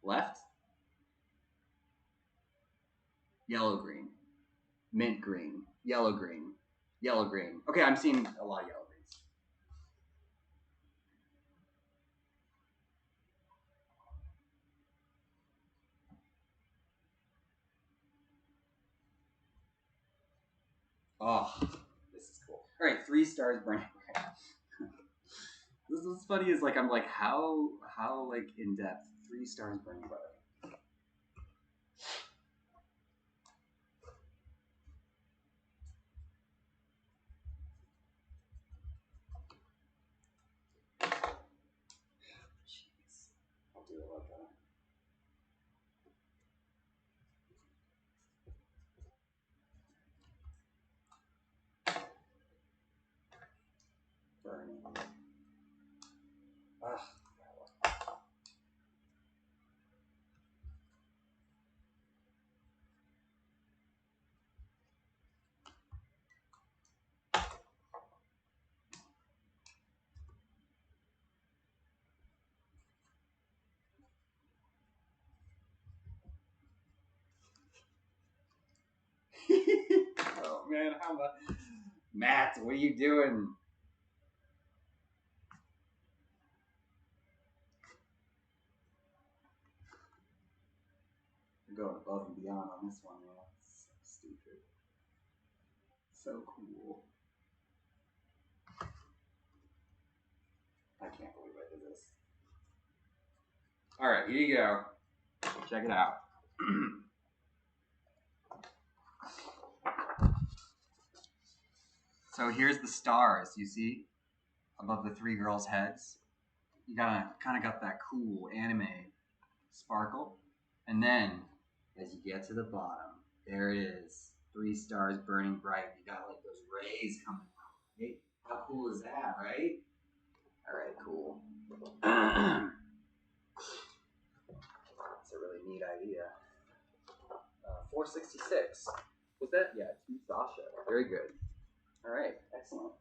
Left? Yellow green. Mint green. Yellow green. Yellow green. Okay, I'm seeing a lot of yellow greens. Oh, this is cool. All right, 3 stars burning bright. This is funny. Is like I'm like how like in depth 3 stars burning bright. Jeez, I'll do it like that. Burning. Ugh. Oh man, how about Matt? What are you doing? You're going above and beyond on this one, man. It's so stupid. So cool. I can't believe I did this. All right, here you go. Check it out. So here's the stars, you see? Above the 3 girls' heads. You kind of got that cool anime sparkle. And then, as you get to the bottom, there it is. 3 stars burning bright. You got like those rays coming out. Hey, how cool is that, right? All right, cool. That's a really neat idea. 466. Was that? Yeah, to Sasha. Very good. All right, excellent.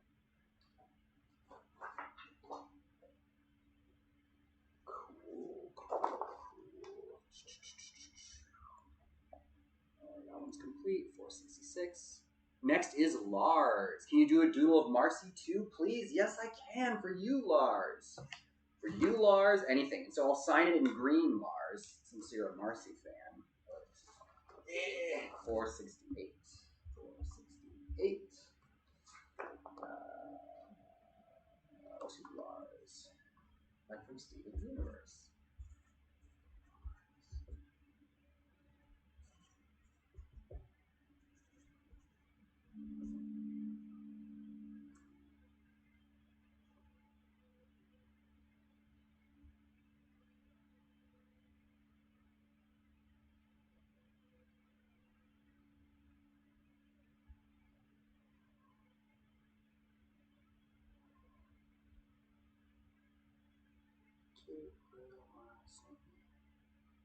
Cool. That one's complete. 466. Next is Lars. Can you do a doodle of Marcy too, please? Yes, I can. For you, Lars. For you, Lars. Anything. So I'll sign it in green, Lars, since you're a Marcy fan. 468. 468. To Lars. Like from Steven's Universe.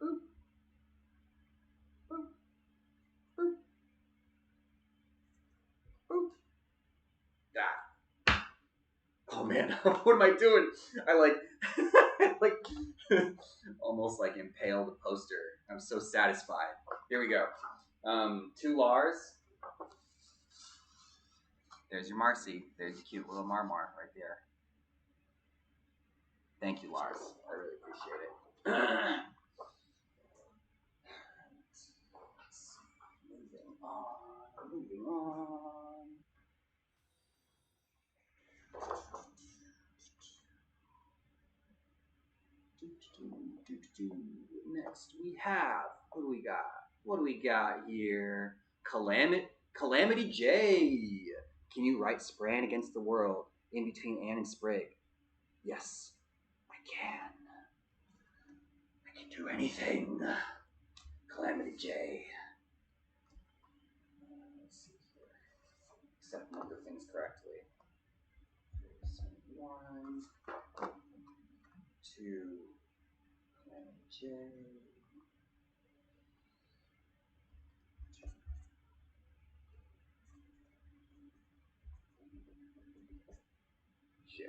Boop. Boop. Boop. Boop. Ah. Oh man, what am I doing? I like almost like impaled the poster. I'm so satisfied. Here we go. 2 Lars. There's your Marcy. There's your cute little Marmar right there. Thank you, Lars. I really appreciate it. Moving on. Next we have, what do we got? What do we got here? Calamity. Calamity J. Can you write Spran against the world in between Anne and Sprig? Yes, I can. I can do anything. Calamity J. Let's see here. Except number things correctly. There's 1, 2, Calamity J. J.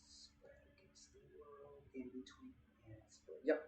Spread against the world in between and spread. Yep.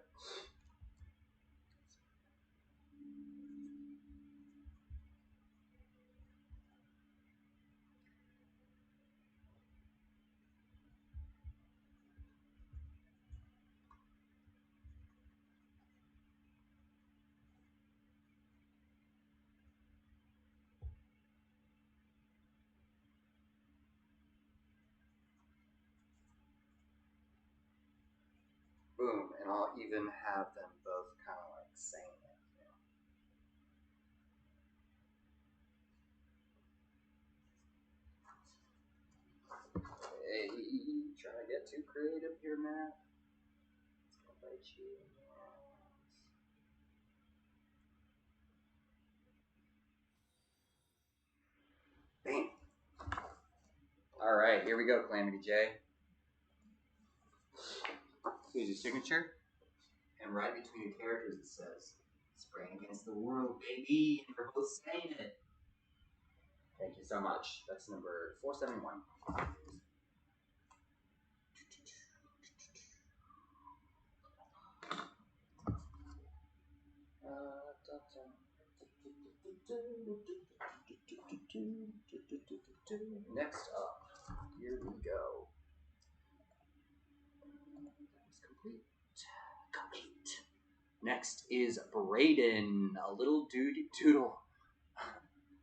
Boom, and I'll even have them both kind of like saying it. Hey, trying to get too creative here, Matt. It's gonna bite you. Bam. All right, here we go, Calamity J. Here's your signature. And right between the characters it says, "Spraying against the world, baby," and we're both saying it. Thank you so much. That's number 471. Next up, here we go. That's complete. Next is Brayden, a little doodle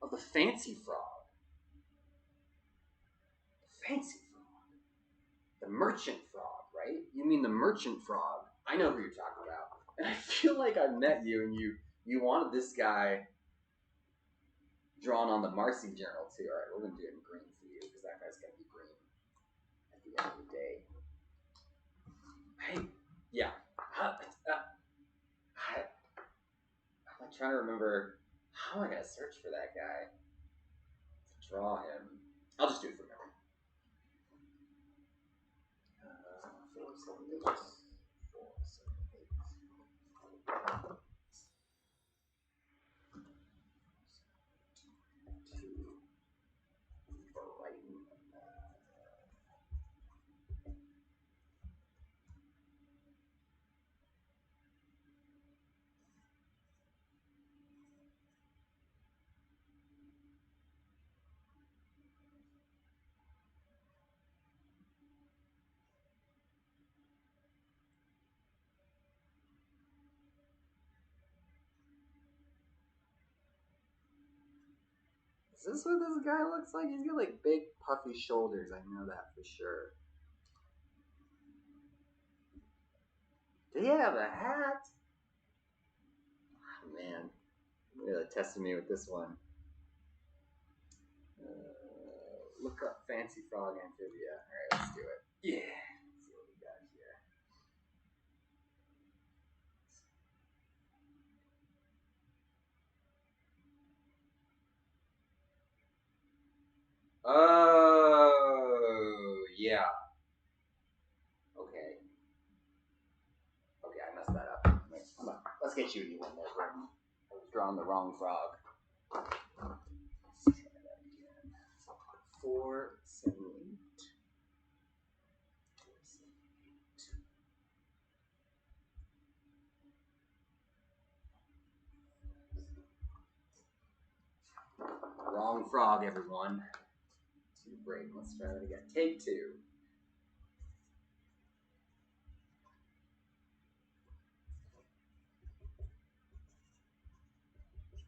of the Fancy Frog. Fancy Frog. The Merchant Frog, right? You mean the Merchant Frog. I know who you're talking about. And I feel like I met you and you wanted this guy drawn on the Marcy Journal too. All right, we're going to do it in green for you because that guy's going to be green at the end of the day. I'm trying to remember how am I going to search for that guy to draw him. I'll just do it from memory. 4, 7, 8. 4, 7, 8. Is this what this guy looks like? He's got like big puffy shoulders. I know that for sure. Did he have a hat? Oh, man. You're really testing me with this one. Look up Fancy Frog Amphibia. Alright, let's do it. Yeah. Let's see what we got here. Oh, yeah. Okay. Okay, I messed that up. Wait, come on. Let's get you a new one there, Gordon. I was drawing the wrong frog. Let's try that again. 4, 7, 8. Wrong frog, everyone. Too brave. Let's try that again. Take 2.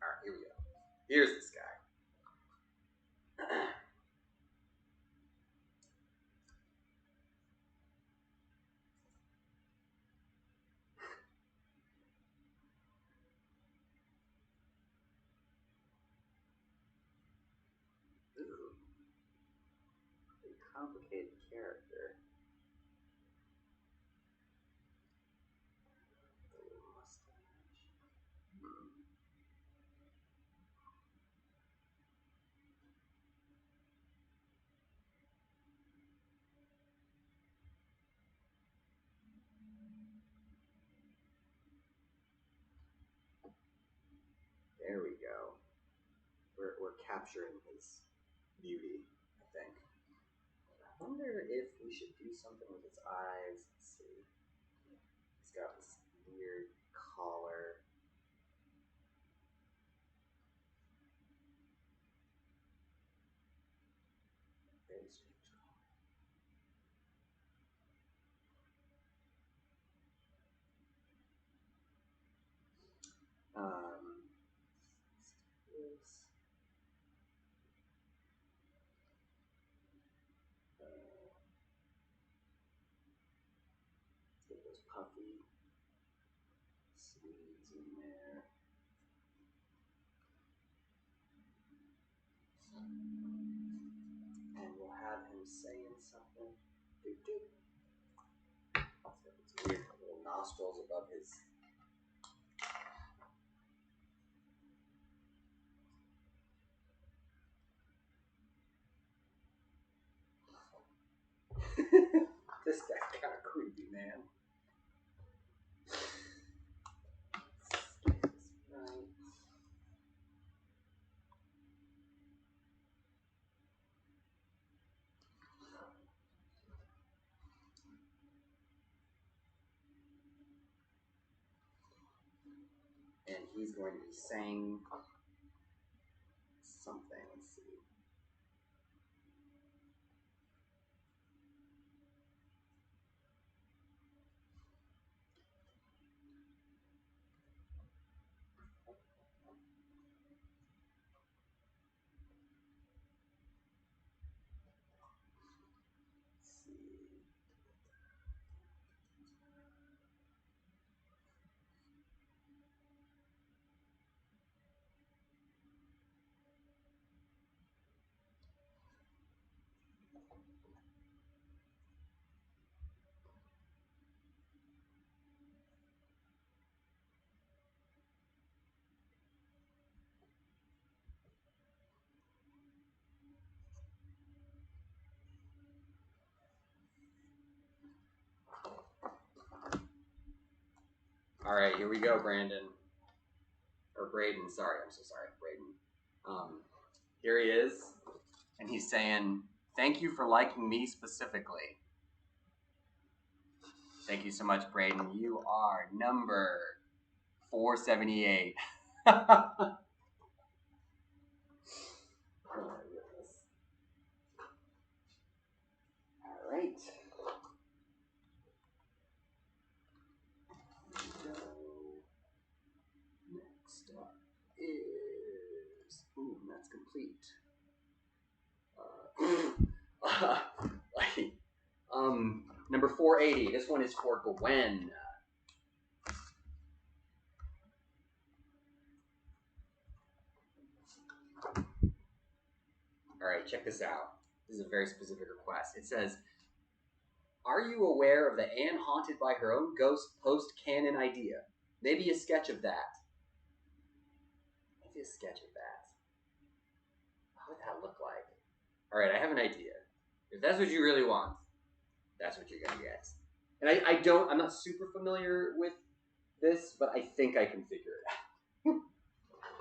Alright, here we go. Here's this guy. This is a complicated character. There we go. We're capturing his beauty, I think. I wonder if we should do something with his eyes. Let's see. He's got this weird collar. Very strange collar. Let's get those puffy sleeves in there. And we'll have him saying something. Doop doop. It's weird little nostrils above his. This guy's kind of creepy, man. Right. And he's going to be saying something. Let's see. All right, here we go, Brandon. Or Braden, sorry. I'm so sorry, Braden. Here he is, and he's saying, "Thank you for liking me specifically." Thank you so much, Braden. You are number 478. Oh my goodness. All right. Next up is, that's complete. Number 480. This one is for Gwen. All right, check this out. This is a very specific request. It says, "Are you aware of the Anne haunted by her own ghost post-canon idea? Maybe a sketch of that." Maybe a sketch of that. What would that look like? All right, I have an idea. If that's what you really want, that's what you're gonna get. And I'm not super familiar with this, but I think I can figure it out. All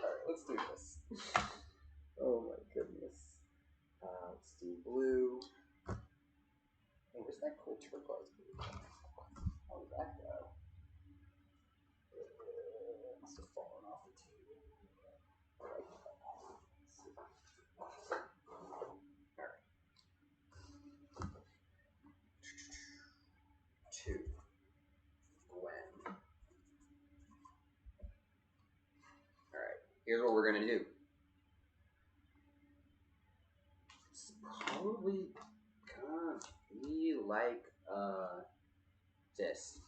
right, let's do this. Oh my goodness. Let's do blue. Hey, where's that cool turquoise blue? How did that go? Must have fallen off the table. All right. Two. Gwen. All right. Here's what we're gonna do. like this.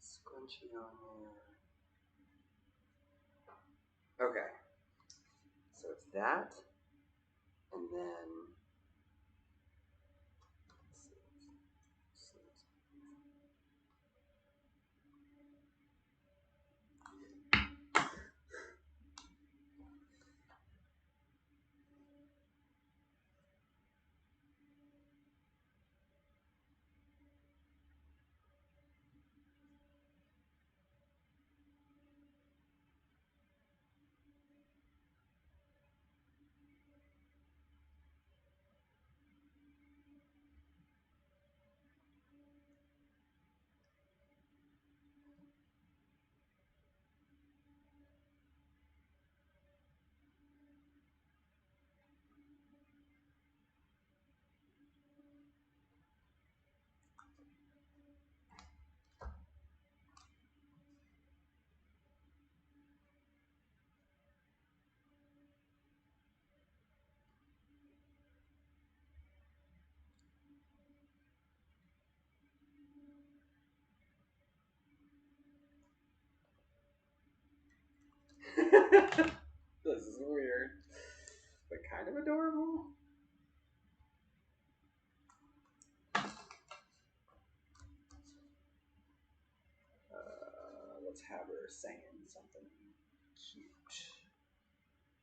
Scrunchie on there. Okay. So it's that. And then this is weird, but kind of adorable. Let's have her saying something cute.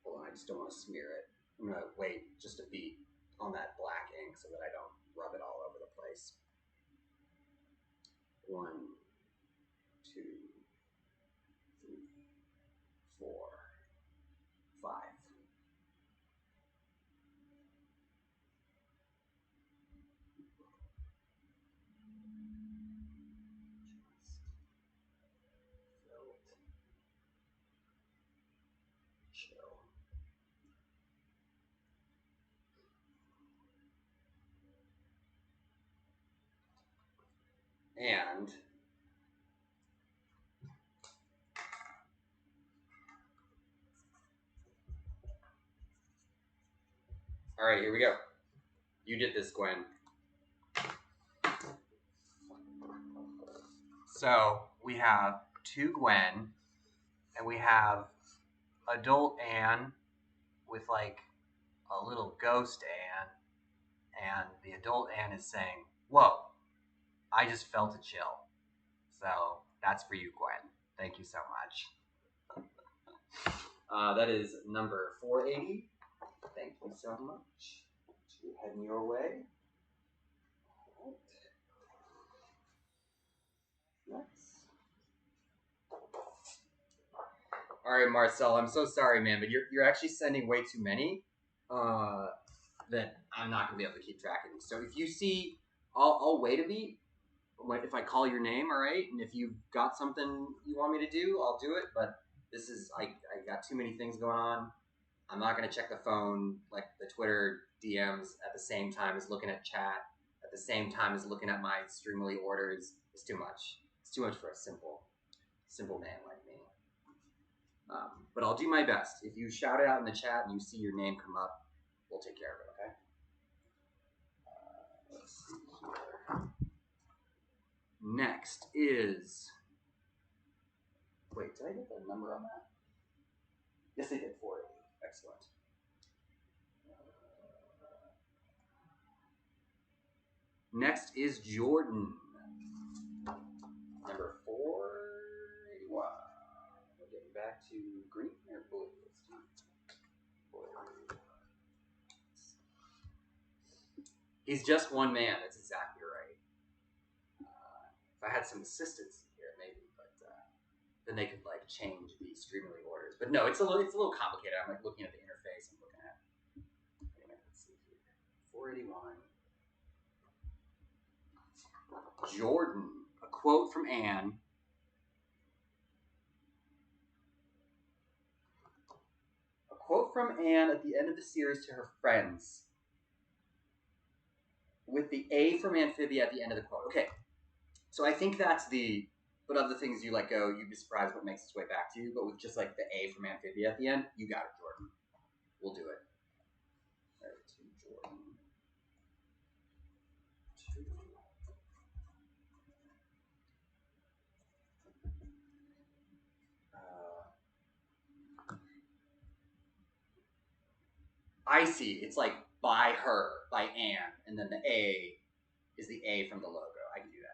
Hold on, I just don't want to smear it. I'm gonna wait just a beat on that black ink so that I don't rub it all over the place. 1, 2, 3, 4, 5. Chill. And all right, here we go. You did this, Gwen. So we have 2 Gwen, and we have adult Anne with like a little ghost Anne, and the adult Anne is saying, "Whoa, I just felt a chill." So that's for you, Gwen. Thank you so much. That is number 480. Thank you so much. Heading your way. All right. Next. All right, Marcel. I'm so sorry, man, but you're actually sending way too many. That I'm not gonna be able to keep track of these. So if you see, I'll wait a beat. If I call your name, all right, and if you've got something you want me to do, I'll do it. But this is I got too many things going on. I'm not gonna check the phone, like the Twitter DMs, at the same time as looking at chat, at the same time as looking at my Streamily orders. It's too much. It's too much for a simple man like me. But I'll do my best. If you shout it out in the chat and you see your name come up, we'll take care of it, okay? Let's see here. Next is... Wait, did I get the number on that? Yes, I did. 480. Excellent. Next is Jordan. Number 481. We're getting back to green or blue. He's just one man. That's exactly right. If I had some assistants here, maybe, but then they could like change the Streamily orders. But no, it's a little complicated. I'm like looking at the interface. I'm looking at. Let's see here. 481. Jordan. A quote from Anne. A quote from Anne at the end of the series to her friends. With the A from Amphibia at the end of the quote. Okay, so I think that's the... But of the things you let go, you'd be surprised what makes its way back to you. But with just like the A from Amphibia at the end, you got it, Jordan. We'll do it. All right, to Jordan. I see. It's like by her, by Anne, and then the A is the A from the logo. I can do that.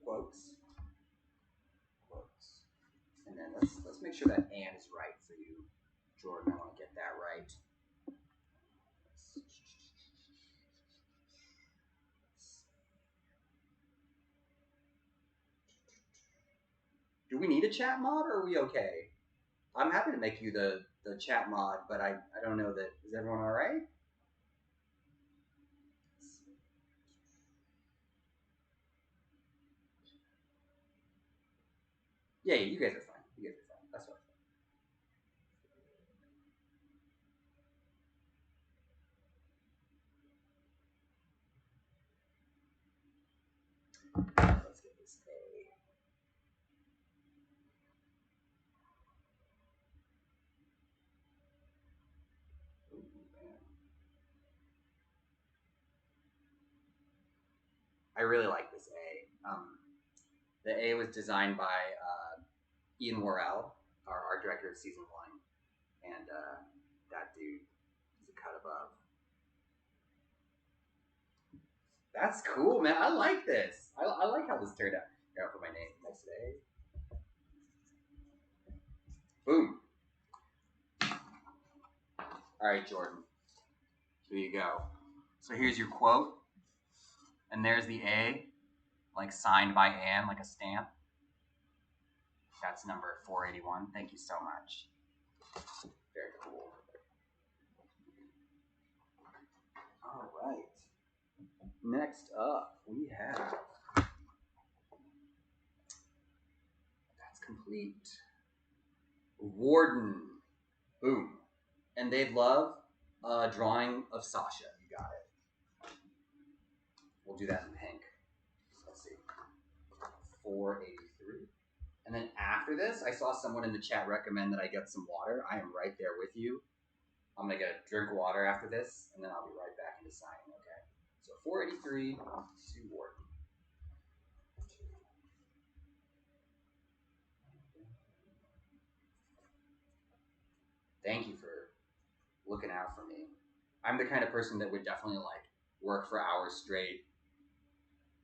Quotes. And then let's make sure that Anne is right for you, Jordan. I want to get that right. Do we need a chat mod, or are we okay? I'm happy to make you the chat mod, but I don't know that... Is everyone all right? Yeah, you guys are fine. You guys are fine. That's fine. Let's get this A. Ooh, man. I really like this A. The A was designed by Ian Worrell, our art director of season 1, and that dude is a cut above. That's cool, man. I like this. I like how this turned out. Here, I'll put my name next to A. Boom. All right, Jordan. Here you go. So here's your quote, and there's the A, like signed by Anne, like a stamp. That's number 481. Thank you so much. Very cool. All right. Next up, we have... That's complete. Warden. Boom. And they'd love a drawing of Sasha. You got it. We'll do that in pink. Let's see. 483. And then after this, I saw someone in the chat recommend that I get some water. I am right there with you. I'm going to get a drink of water after this, and then I'll be right back into signing, okay? So 483 to Warden. Thank you for looking out for me. I'm the kind of person that would definitely like work for hours straight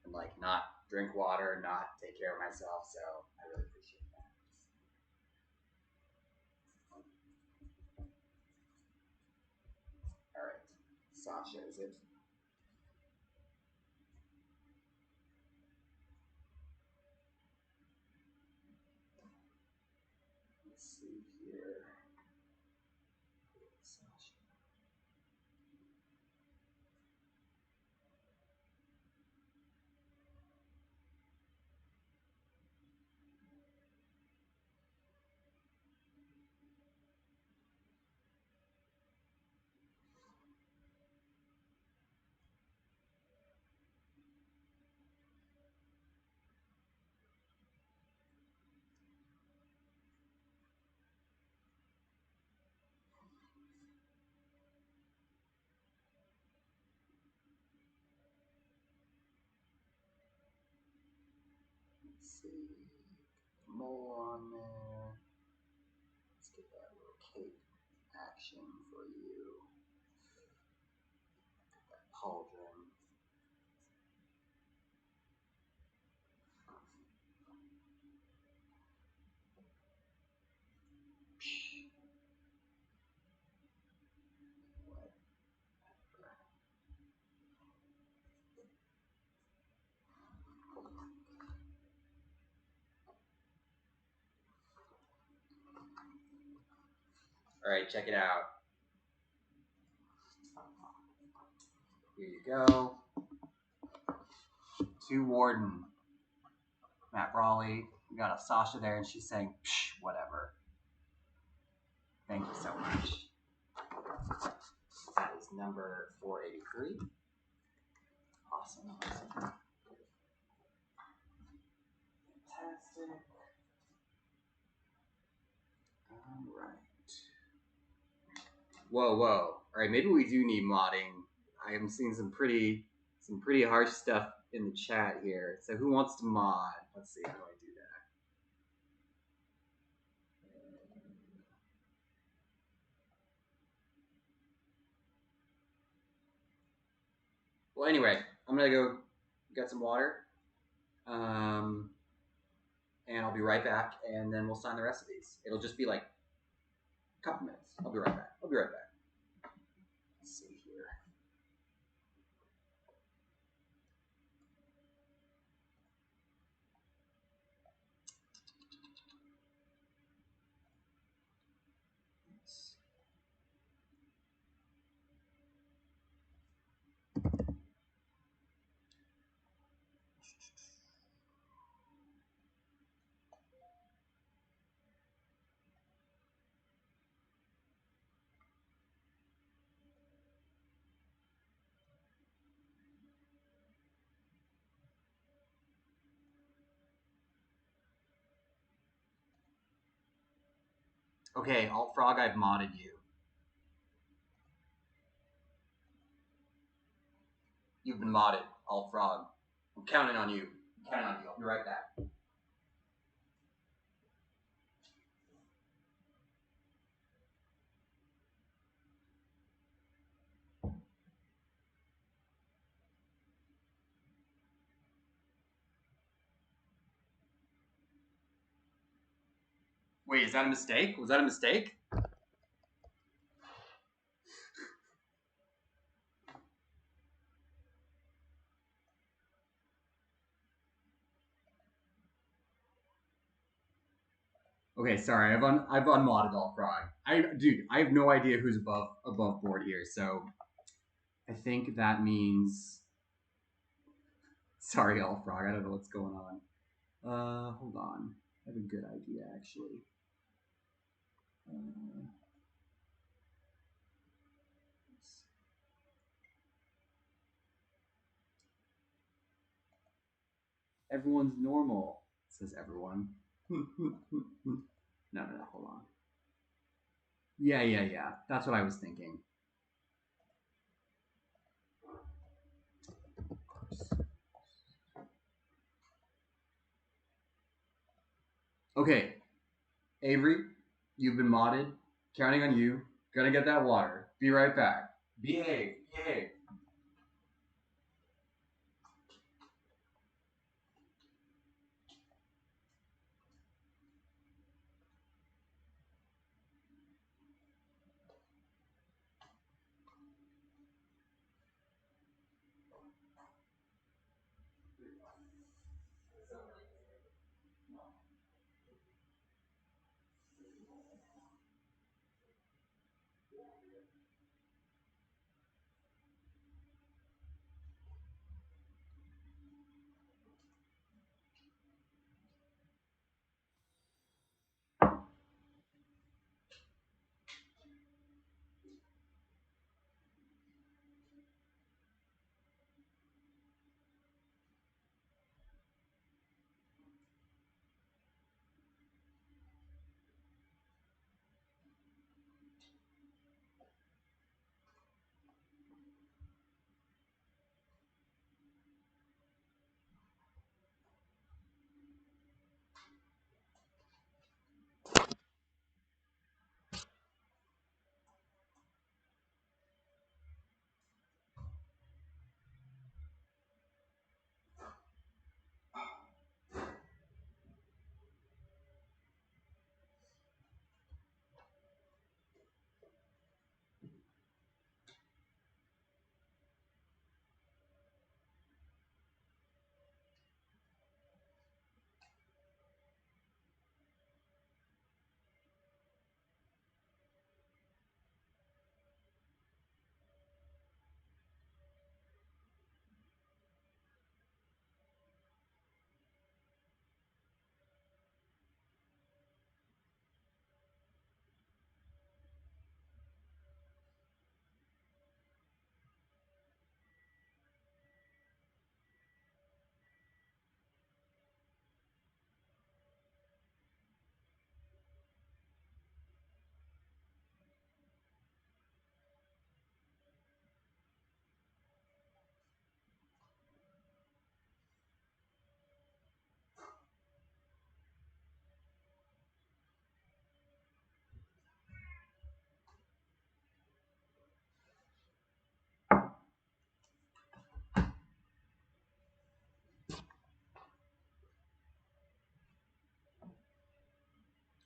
and like not drink water, not take care of myself. So I really appreciate that. All right, Sasha, is it? Let's see here. Sasha. Let's see. More on there. Let's get that little cape action. action for you. Pauldron. All right, check it out. Here you go. To Warden. Matt Brawley. We got a Sasha there, and she's saying, psh, whatever. Thank you so much. That is number 483. Awesome. Fantastic. All right. Whoa. All right, maybe we do need modding. I am seeing some pretty harsh stuff in the chat here. So who wants to mod? Let's see, how do I do that? Well, anyway, I'm gonna go get some water, and I'll be right back, and then we'll sign the rest of these. It'll just be like a couple minutes. I'll be right back. Let's see here. Okay, Alt Frog, I've modded you. You've been modded, Alt Frog. I'm counting on you. I'll be right back. Wait, is that a mistake? Was that a mistake? Okay, sorry, I've unmodded Alt Frog. I have no idea who's above board here, so I think that means. Sorry, Alt Frog, I don't know what's going on. Hold on, I have a good idea actually. Everyone's normal, says everyone. No, hold on. Yeah. That's what I was thinking. Okay, Avery, you've been modded. Counting on you. Gonna get that water. Be right back. Behave.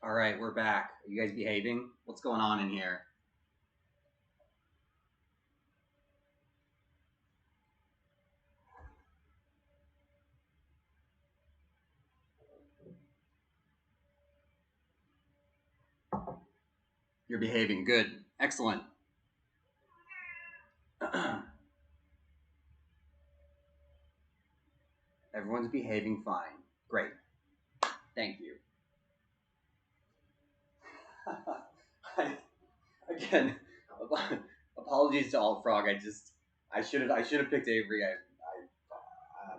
All right, we're back. Are you guys behaving? What's going on in here? You're behaving. Good. Excellent. Everyone's behaving fine. Great. Thank you. Again, apologies to Alt Frog. I should have picked Avery.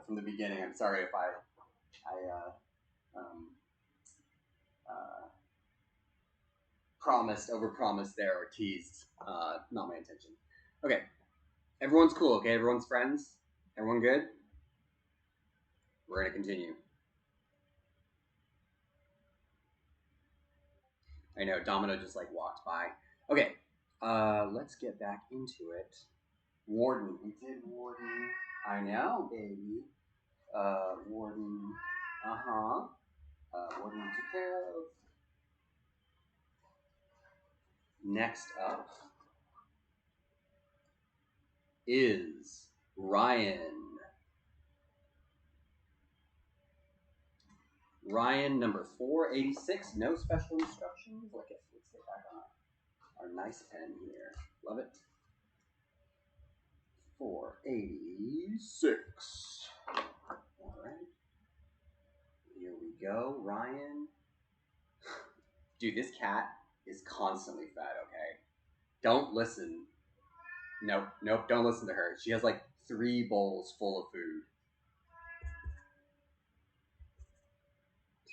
From the beginning. I'm sorry if I overpromised there or teased. Not my intention. Okay, everyone's cool. Okay, everyone's friends. Everyone good? We're gonna continue. I know Domino just like walked by. Okay, let's get back into it. Warden, we did Warden. I know, baby. Warden. Warden took care of. Next up is Ryan. Ryan, number 486. No special instructions. Let's get back on our nice pen here. Love it. 486. All right. Here we go. Ryan. Dude, this cat is constantly fed, okay? Don't listen. Nope, don't listen to her. She has like 3 bowls full of food.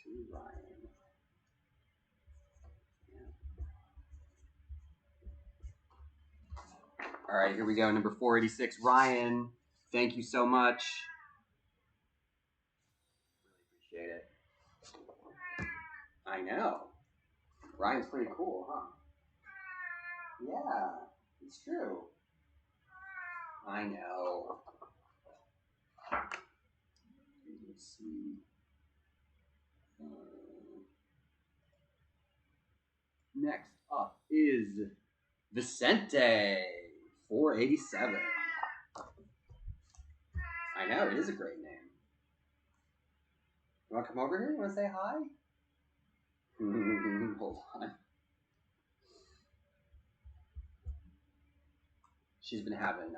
To Ryan. Yeah. All right, here we go. Number 486, Ryan. Thank you so much. Really appreciate it. I know. Ryan's pretty cool, huh? Yeah, it's true. I know. Let's see. Next up is Vicente, 487. I know, it is a great name. You want to come over here? You want to say hi? Hold on. She's been having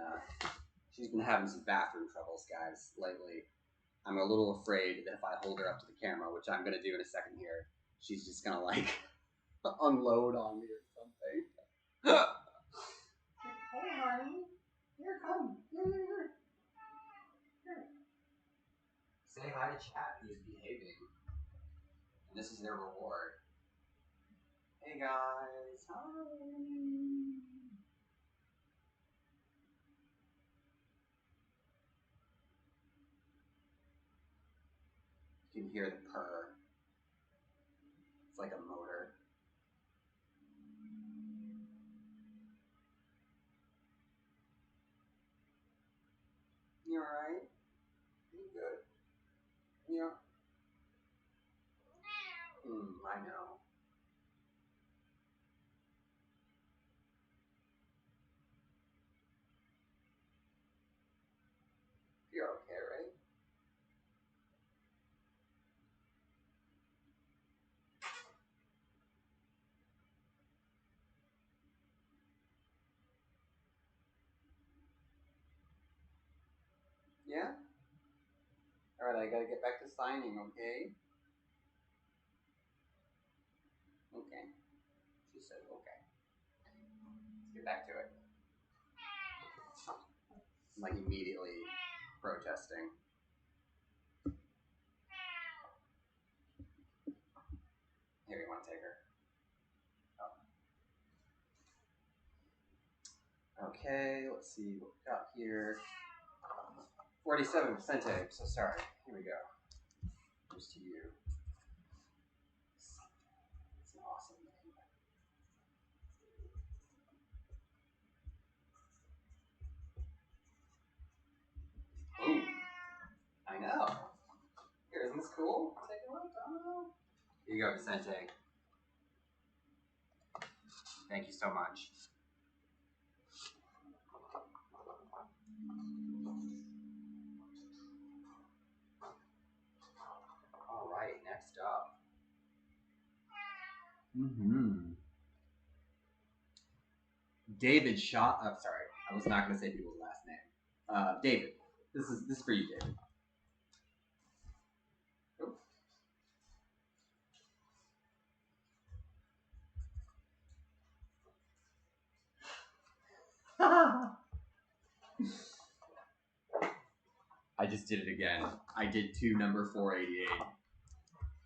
some bathroom troubles, guys, lately. I'm a little afraid that if I hold her up to the camera, which I'm gonna do in a second here, she's just gonna like unload on me or something. Hey, honey, here, come, here. Say hi to chat. Who's behaving? And this is their reward. Hey guys, hi. You can hear the purr. It's like a motor. You alright? You good? Yeah. I know. You're okay, right? Yeah? Alright, I gotta get back to signing, okay? Okay. She said okay. Let's get back to it. I'm like immediately protesting. Here, you want to take her? Oh. Okay, let's see what we got here. 47%. I'm so sorry. Here we go. Here's to you. It's an awesome name. Ooh. I know. Here, isn't this cool? Take a look. Oh. Here you go, Vicente. Thank you so much. All right, next up. David Shaw. I'm sorry, I was not going to say people's last name. David, this is for you, David. I just did it again. I did 2 number 488.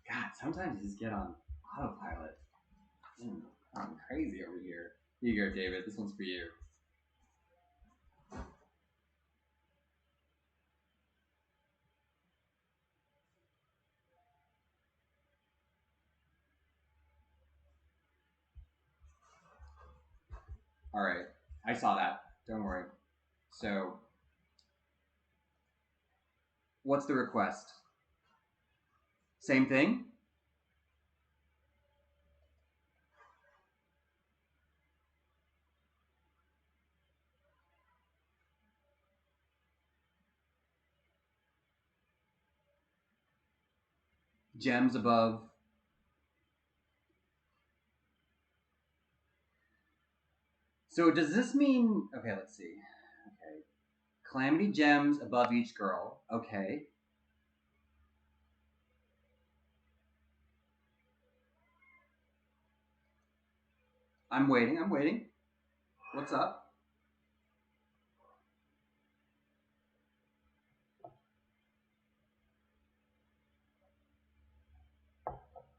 God, sometimes you just get on autopilot. I'm crazy over here. Here you go, David. This one's for you. All right. I saw that. Don't worry. So, what's the request? Same thing? Gems above. So does this mean... Okay, let's see. Okay. Calamity gems above each girl. Okay. I'm waiting. What's up?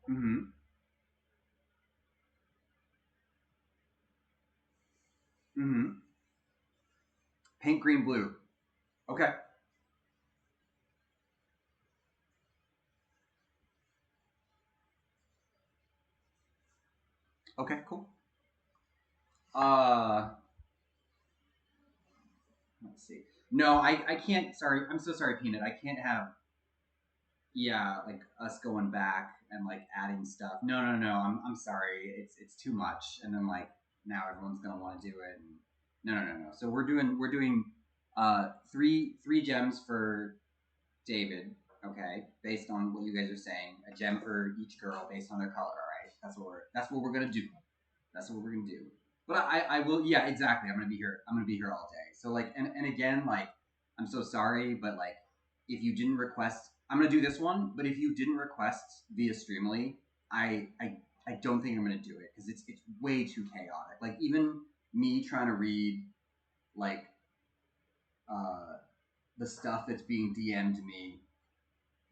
Mm-hmm. Mm-hmm. Pink, green, blue. Okay. Okay, cool. Let's see. No, I can't. Sorry, I'm so sorry, Peanut. I can't have. Yeah, like us going back and like adding stuff. No. I'm sorry. It's too much. And then like now everyone's gonna want to do it. And no. So we're doing three gems for David. Okay, based on what you guys are saying. A gem for each girl based on their color. All right. That's what we're gonna do. That's what we're gonna do. But I will. Yeah, exactly. I'm gonna be here. I'm gonna be here all day. So like, and again, like, I'm so sorry, but like, if you didn't request, I'm gonna do this one. But if you didn't request via Streamily, I don't think I'm gonna do it because it's way too chaotic. Like even me trying to read like uh the stuff that's being DM'd to me,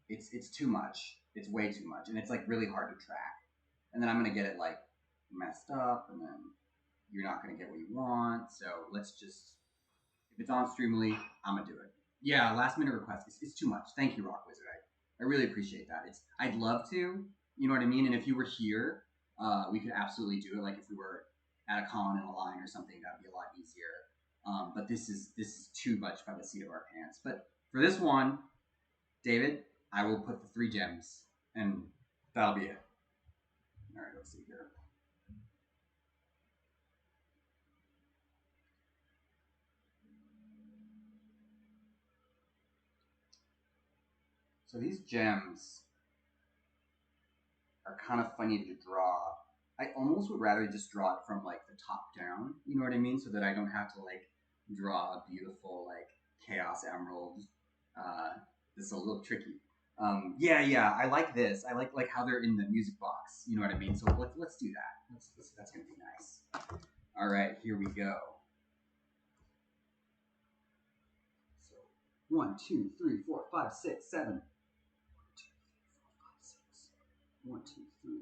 it's too much. It's way too much, and it's like really hard to track. And then I'm gonna get it like messed up, and then you're not going to get what you want. So let's just, if it's on Streamily, I'm going to do it. Yeah, last minute request. It's too much. Thank you, Rock Wizard. I really appreciate that. I'd love to, you know what I mean? And if you were here, we could absolutely do it. Like if we were at a con in a line or something, that would be a lot easier. But this is too much by the seat of our pants. But for this one, David, I will put the 3 gems, and that'll be it. All right, let's see here. So these gems are kind of funny to draw. I almost would rather just draw it from like the top down, you know what I mean? So that I don't have to like draw a beautiful like chaos emerald. This is a little tricky. Yeah, I like this. I like how they're in the music box, you know what I mean? So let's do that. That's gonna be nice. All right, here we go. So 1, 2, 3, 4, 5, 6, 7. 1, 2, 3.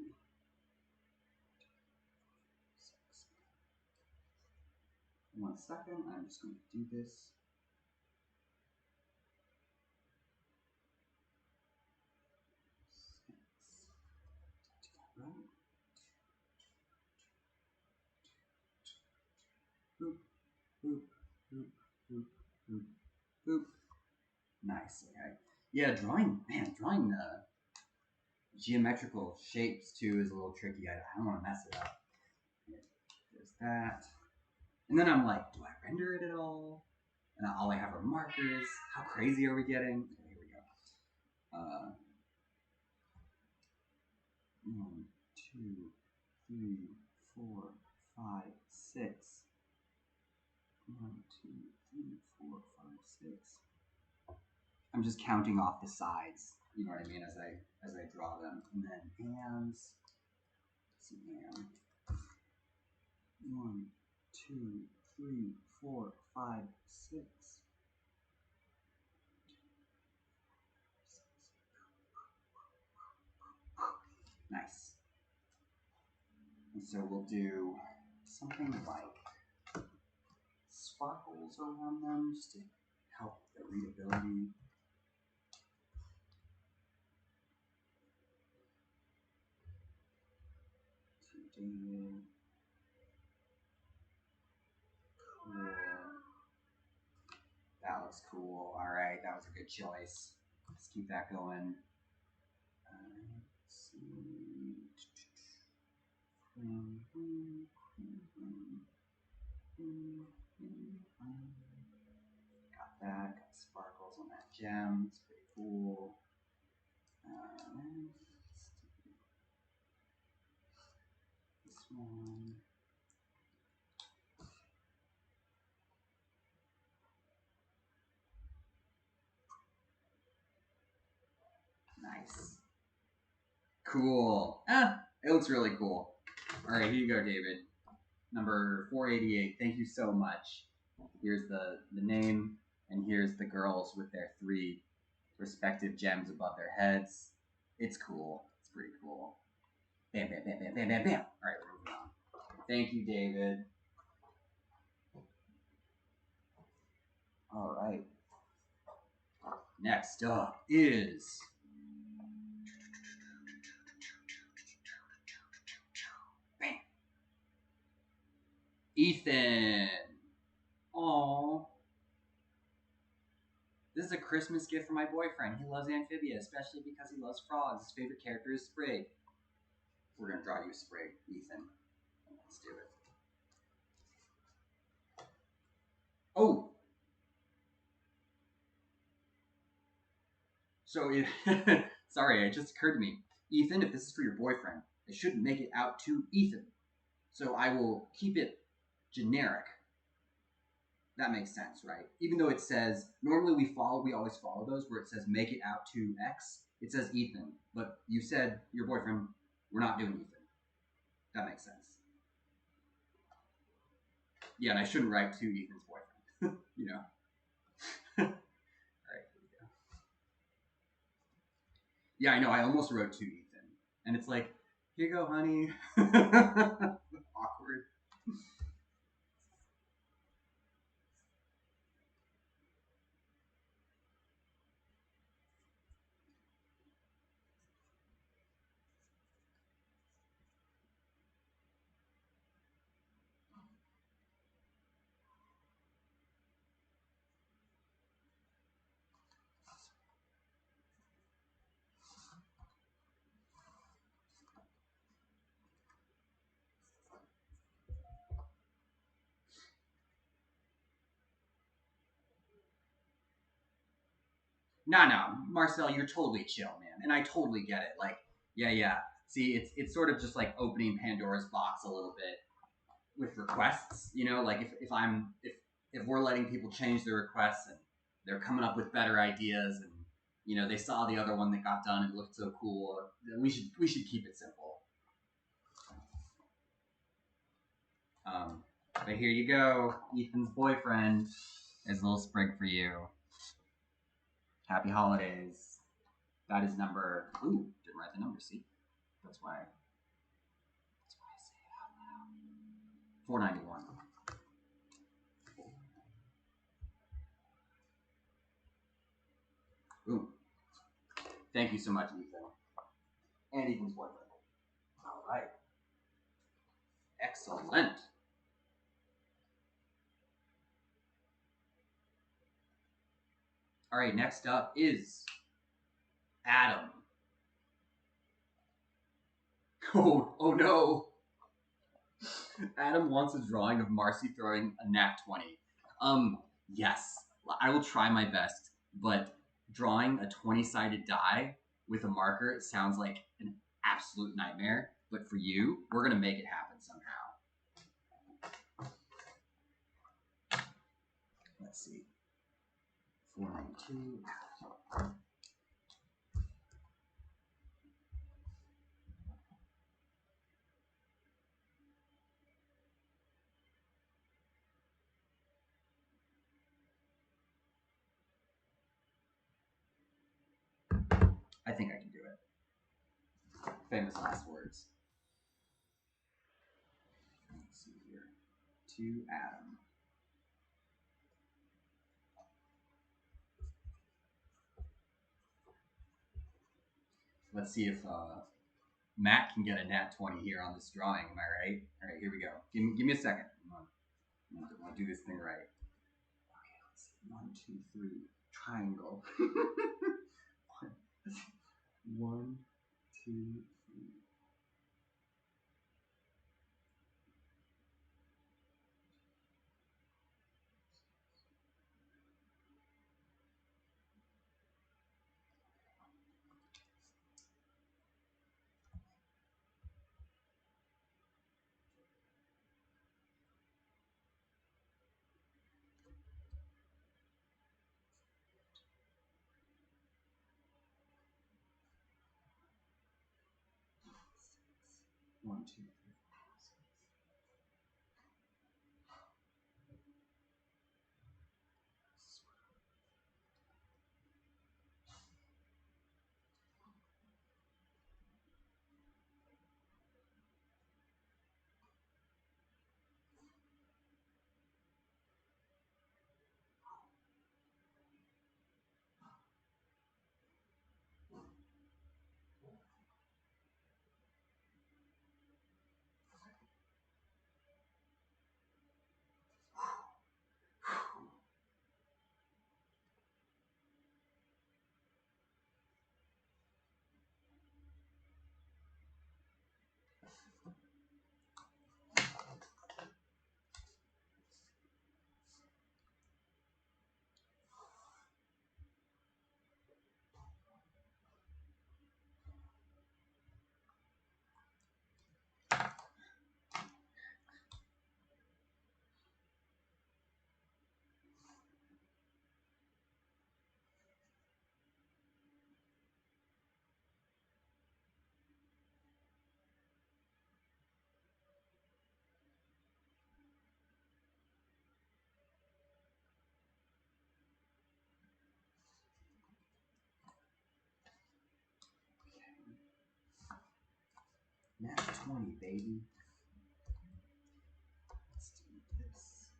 1 second, I'm just going to do this. Right. Boop, boop, boop, boop, boop, boop. Nice, okay. Yeah, drawing geometrical shapes too is a little tricky. I don't want to mess it up. There's that. And then I'm like, do I render it at all? And all I have are markers. How crazy are we getting? Okay, here we go. 1, 2, 3, 4, 5, 6. 1, 2, 3, 4, 5, 6. I'm just counting off the sides, you know what I mean, as I draw them. And then hands. And 1, 2, 3, 4, 5, 6. Nice. And so we'll do something like sparkles around them just to help the readability. David. Cool. That looks cool. All right, that was a good choice. Let's keep that going. Let's see. Got that. Got sparkles on that gem. It's pretty cool. This one. Nice. Cool. It looks really cool. All right, here you go, David. Number 488. Thank you so much. Here's the name, and here's the girls with their 3 respective gems above their heads. It's cool. It's pretty cool. Bam, bam, bam, bam, bam, bam, bam. All right, we're moving on. Thank you, David. All right. Next up is bam. Ethan. Aww. This is a Christmas gift for my boyfriend. He loves Amphibia, especially because he loves frogs. His favorite character is Sprig. We're going to draw you a Sprig, Ethan. Let's do it. Oh! So, sorry, it just occurred to me. Ethan, if this is for your boyfriend, I shouldn't make it out to Ethan. So I will keep it generic. That makes sense, right? Even though it says, normally we always follow those where it says make it out to X. It says Ethan. But you said your boyfriend, we're not doing Ethan. That makes sense. Yeah, and I shouldn't write to Ethan's boyfriend. You know? All right, here we go. Yeah, I know. I almost wrote to Ethan. And it's like, here you go, honey. Awkward. No, Marcel, you're totally chill, man, and I totally get it. Like, yeah. See, it's sort of just like opening Pandora's box a little bit with requests. You know, like if we're letting people change their requests and they're coming up with better ideas, and you know they saw the other one that got done and it looked so cool, we should keep it simple. But here you go, Ethan's boyfriend. There's a little sprig for you. Happy holidays. That is number. Ooh, didn't write the number. See, that's why I say it out loud. 491. Ooh. Thank you so much, Ethan. And Ethan's boyfriend. All right. Excellent. All right, next up is Adam. Oh no. Adam wants a drawing of Marcy throwing a nat 20. Yes, I will try my best, but drawing a 20-sided die with a marker sounds like an absolute nightmare. But for you, we're gonna make it happen somehow. Let's see. 492. I think I can do it. Famous last words. Let's see here. To Adam. Let's see if Matt can get a nat 20 here on this drawing. Am I right? All right, here we go. Give me a second. I want to do this thing right. Okay, let's see. 1, 2, 3. Triangle. 1, 2, 3. One, two, three, four, six. Nat 20, baby. Let's do this.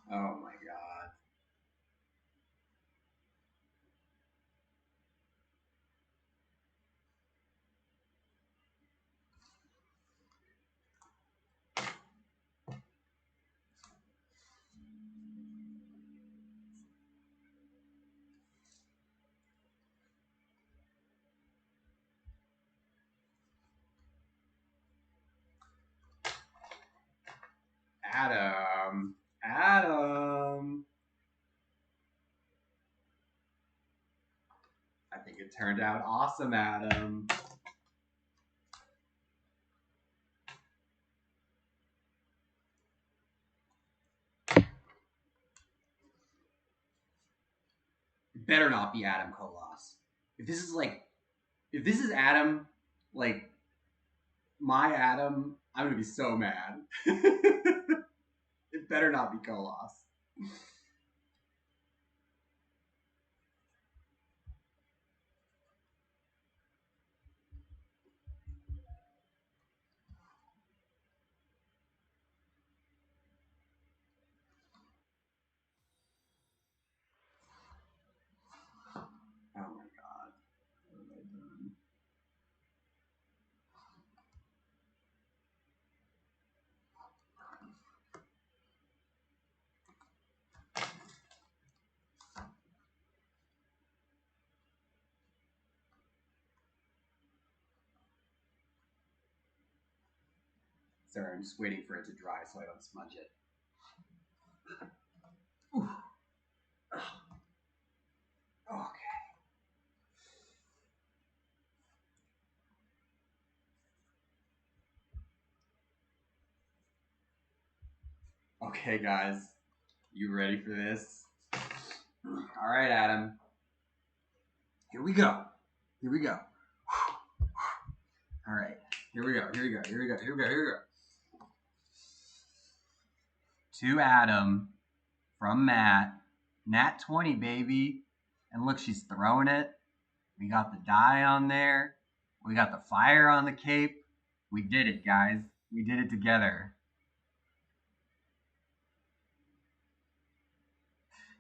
Oh my god. Adam. Adam. I think it turned out awesome, Adam. It better not be Adam Kolas. If this is Adam, like my Adam, I'm gonna be so mad. It better not be Kolas. Oh my god. What have I done? Sorry, I'm just waiting for it to dry so I don't smudge it. Okay. Okay, guys. You ready for this? All right, Adam. Here we go. Here we go. All right. Here we go. Here we go. Here we go. Here we go. Here we go. To Adam from Matt. Nat 20, baby. And look, she's throwing it. We got the dye on there. We got the fire on the cape. We did it, guys. We did it together.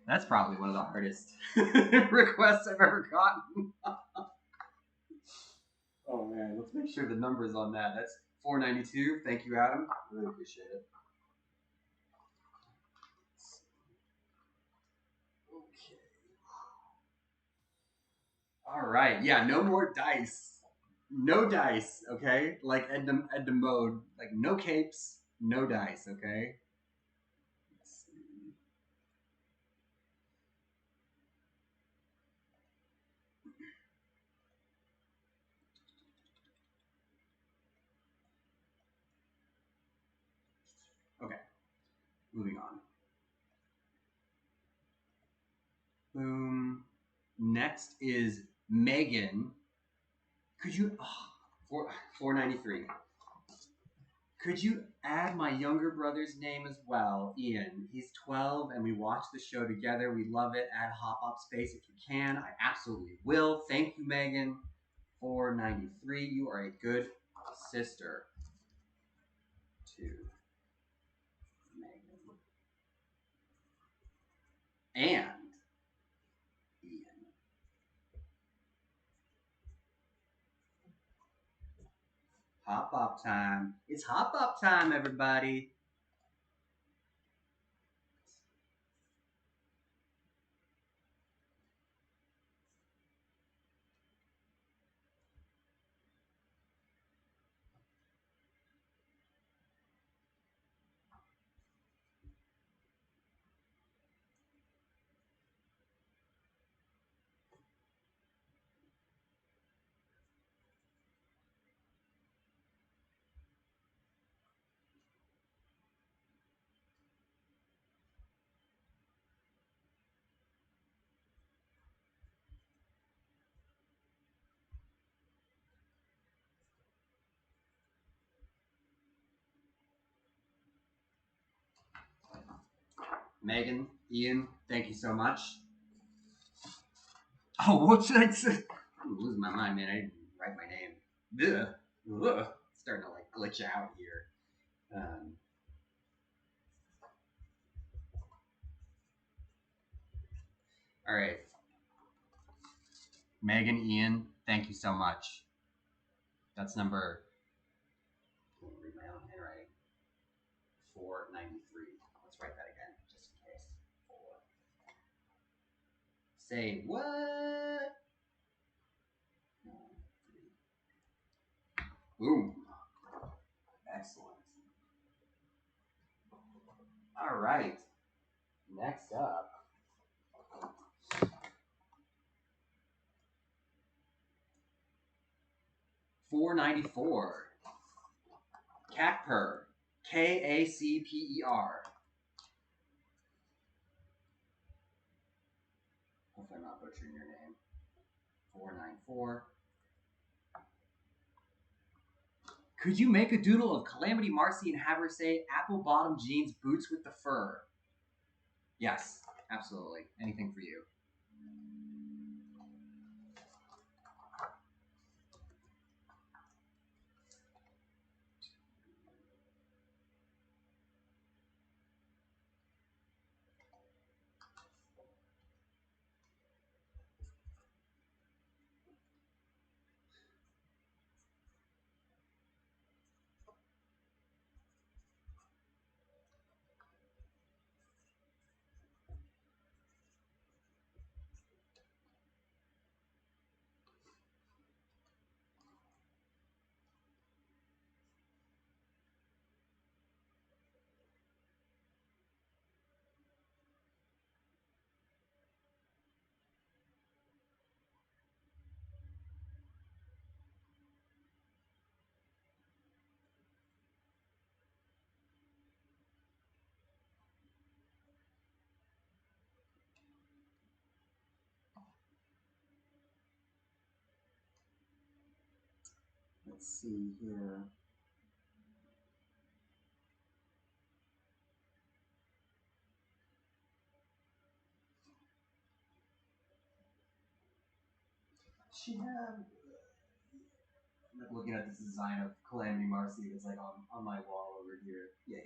That's probably one of the hardest requests I've ever gotten. Oh man, let's make sure the number's on that. That's 492. Thank you, Adam. Really appreciate it. Okay. All right. Yeah, no more dice. No dice, okay? Like Edna mode. Like no capes, no dice, okay? Let's see. Okay. Moving on. Boom. Next is Megan. Could you 493. Could you add my younger brother's name as well, Ian? He's 12 and we watch the show together. We love it. Add Hop Up Space if you can. I absolutely will. Thank you, Megan. 493. You are a good sister to Megan. And Ian. Hop Up time. It's Hop Up time, everybody. Megan, Ian, thank you so much. Oh, what should I say? I'm losing my mind, man. I didn't write my name. Ugh. Ugh. It's starting to like glitch out here. All right. Megan, Ian, thank you so much. That's number. I can't read my own handwriting. 493. Let's write that again, just in case. 4. Say what? Boom. Excellent. All right. Next up. $4.94. Cacper. Kacper. Hopefully I'm not butchering your name. 494. Could you make a doodle of Calamity Marcy and have her say apple bottom jeans, boots with the fur? Yes, absolutely. Anything for you. Let's see here. She had. I'm looking at this design of Calamity Marcy that's like on my wall over here. Yeah.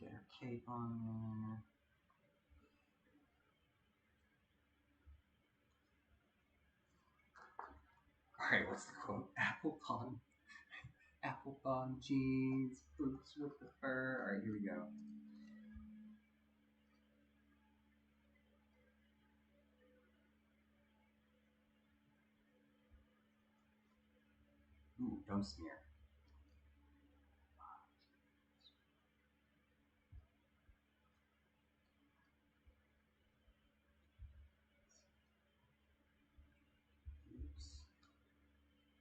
Get her cape on there. Alright, what's the quote? Apple bottom jeans, boots with the fur. Alright, here we go. Ooh, don't smear.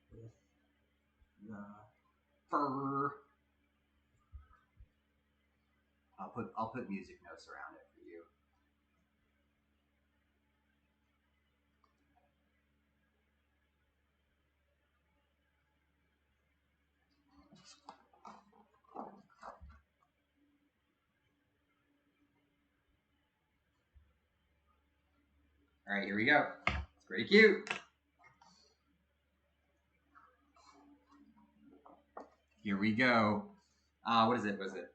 With the fur. I'll put music notes around it for you. Alright, here we go. It's pretty cute. Here we go. What is it? Was it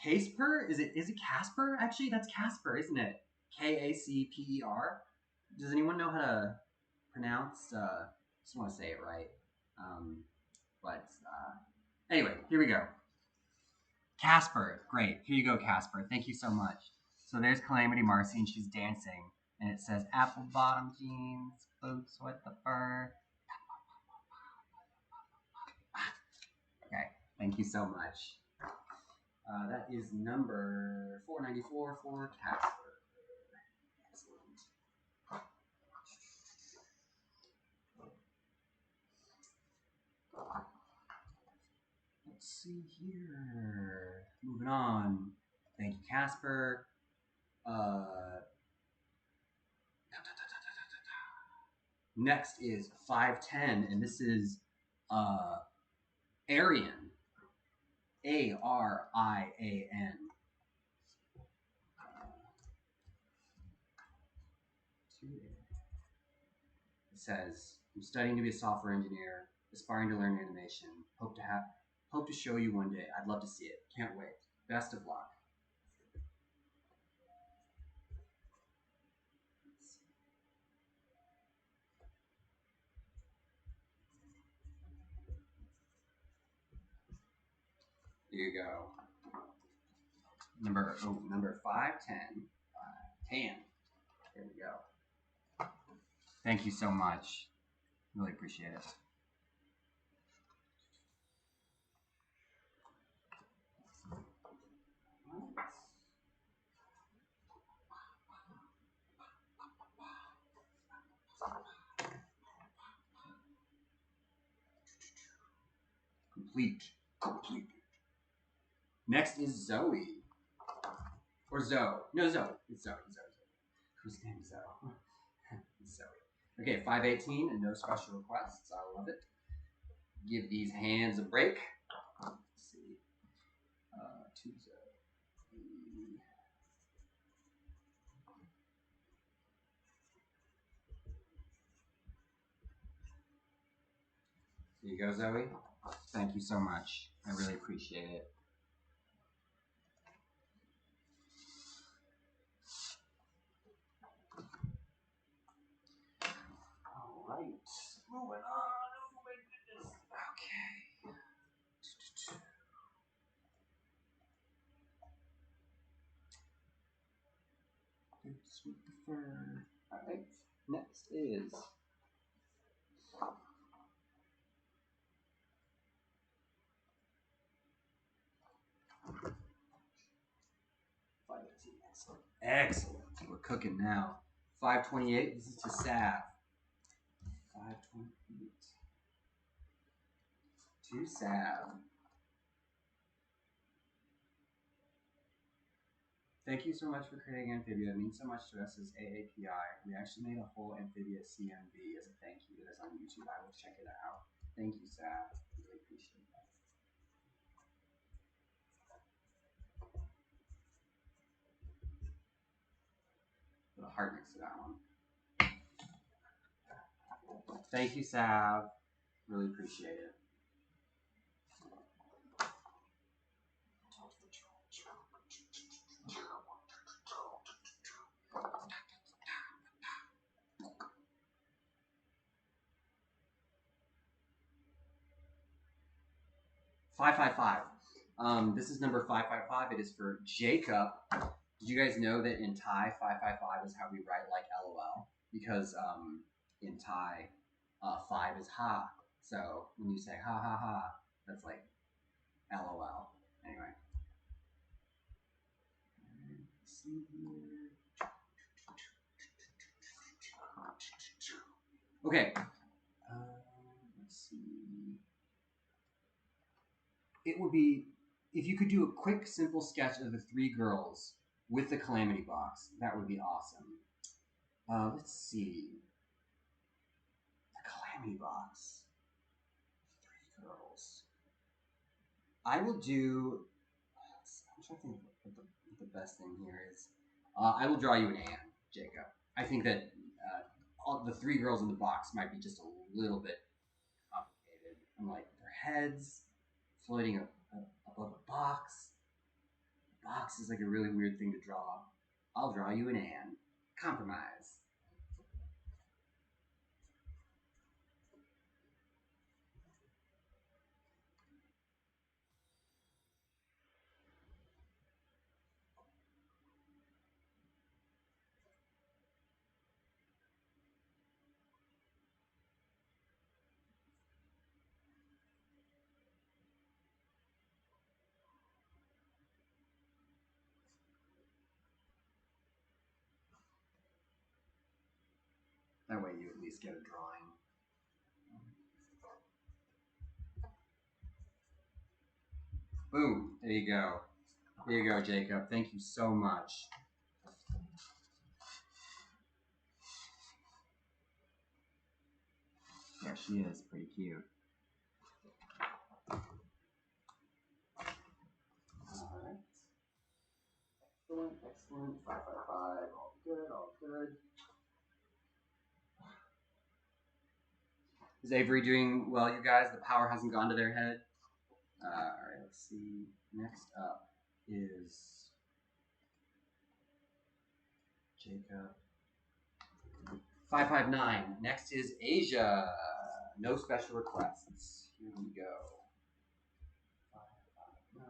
Casper? Is it Casper? Actually, that's Casper, isn't it? Kacper. Does anyone know how to pronounce? Just want to say it right. Anyway, here we go. Casper, great. Here you go, Casper. Thank you so much. So there's Calamity Marcy, and she's dancing, and it says apple bottom jeans, boots with the fur. Okay, thank you so much. That is number 494 for Casper. Excellent. Let's see here. Moving on. Thank you, Casper. Next is 510, and this is Arian. Arian. It says, I'm studying to be a software engineer, aspiring to learn animation. Hope to have Hope to show you one day. I'd love to see it. Can't wait. Best of luck. Here you go. Number 510. 10. There we go. Thank you so much. Really appreciate it. Complete. Next is Zoe. Or Zoe. No, Zoe. It's Zoe. Whose name is Zoe? It's Zoe. Okay, 518 and no special requests. I love it. Give these hands a break. Let's see. To Zoe. Here you go, Zoe. Thank you so much. I really appreciate it. All right. Moving on. Oh my goodness. Okay. Sweep the fur. All right. Next is 518. Excellent. We're cooking now. 528. This is to Sav. 528. To Sav. Thank you so much for creating Amphibia. It means so much to us as AAPI. We actually made a whole Amphibia CMV as a thank you. It is on YouTube. I will check it out. Thank you, Sav. Really appreciate that. Put a heart next to that one. Thank you, Sav. Really appreciate it. This is number 555. It is for Jacob. Did you guys know that in Thai, 555 is how we write like LOL? Because in Thai, 5 is ha. So when you say ha ha ha, that's like LOL. Anyway. Let's see here. Okay. Let's see. It would be if you could do a quick, simple sketch of the 3 girls with the Calamity box. That would be awesome. Let's see. The Calamity box. 3 girls. I will do. I'm trying to think what the best thing here is. I will draw you an Anne, Jacob. I think that all the 3 girls in the box might be just a little bit complicated. I'm like their heads floating above a box. The box is like a really weird thing to draw. I'll draw you an Anne. Compromise. That way you at least get a drawing. Boom. There you go. There you go, Jacob. Thank you so much. Yeah, she is pretty cute. Alright. Excellent. 555. All good. Is Avery doing well, you guys? The power hasn't gone to their head? Alright, let's see. Next up is Jacob. 559. Next is Asia. No special requests. Here we go. 559.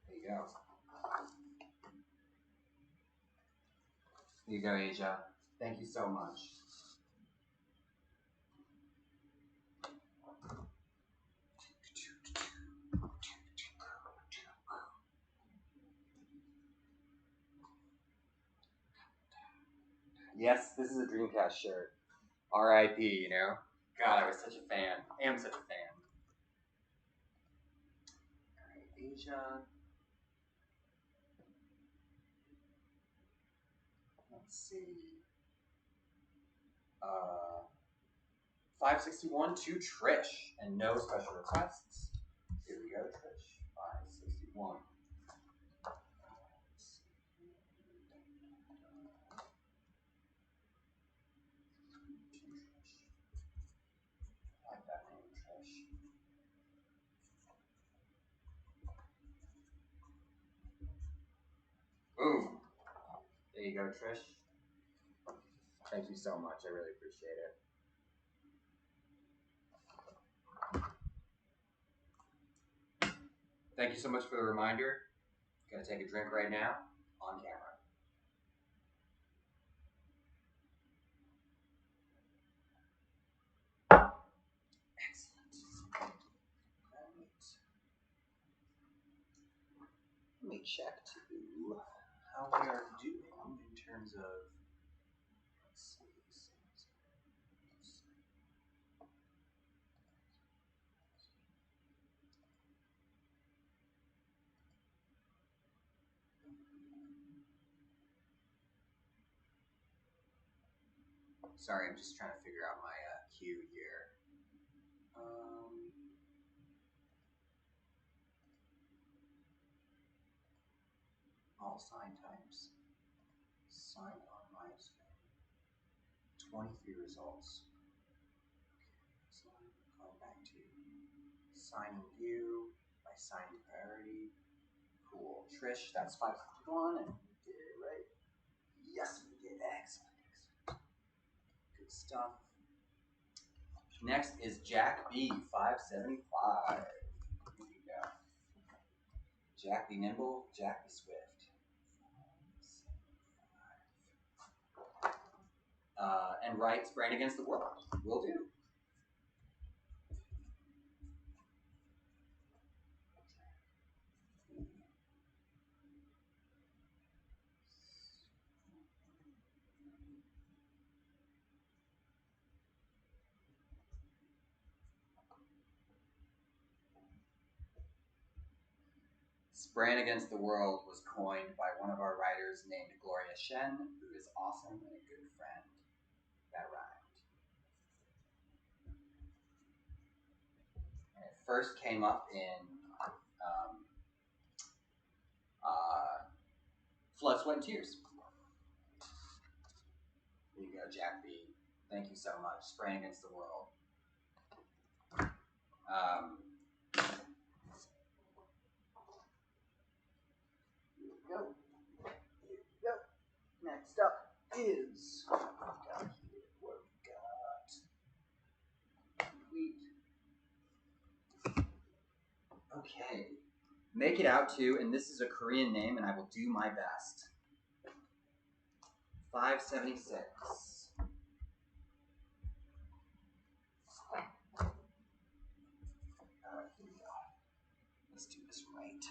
There you go. Here you go, Asia. Thank you so much. Yes, this is a Dreamcast shirt. R.I.P., you know? God, I was such a fan. I am such a fan. Alright, Asia. Let's see. 561 to Trish, and no special requests. Here we go, Trish. 561. I like that name, Trish. Boom. There you go, Trish. Thank you so much. I really appreciate it. Thank you so much for the reminder. Gonna take a drink right now on camera. Excellent. Let me check too how we are doing in terms of. Let's see. Sorry, I'm just trying to figure out my queue here. All sign types. Sign on my screen. 23 results. So I'm going back to signing view by signing priority. Cool. Trish, that's 551, and we did it right. Yes, we did. Excellent. Good stuff. Next is Jack B, 575. Here we go. Jack be nimble, Jack be swift. And writes Brand Against the World. Will do. Brand Against the World was coined by one of our writers named Gloria Shen, who is awesome and a good friend. That rhymed. And it first came up in Flood, Sweat, and Tears. There you go, Jack B. Thank you so much. Brand Against the World. Here we go. Next up is what we got. Okay. Make it out to, and this is a Korean name, and I will do my best. 576. Here we go. Let's do this right.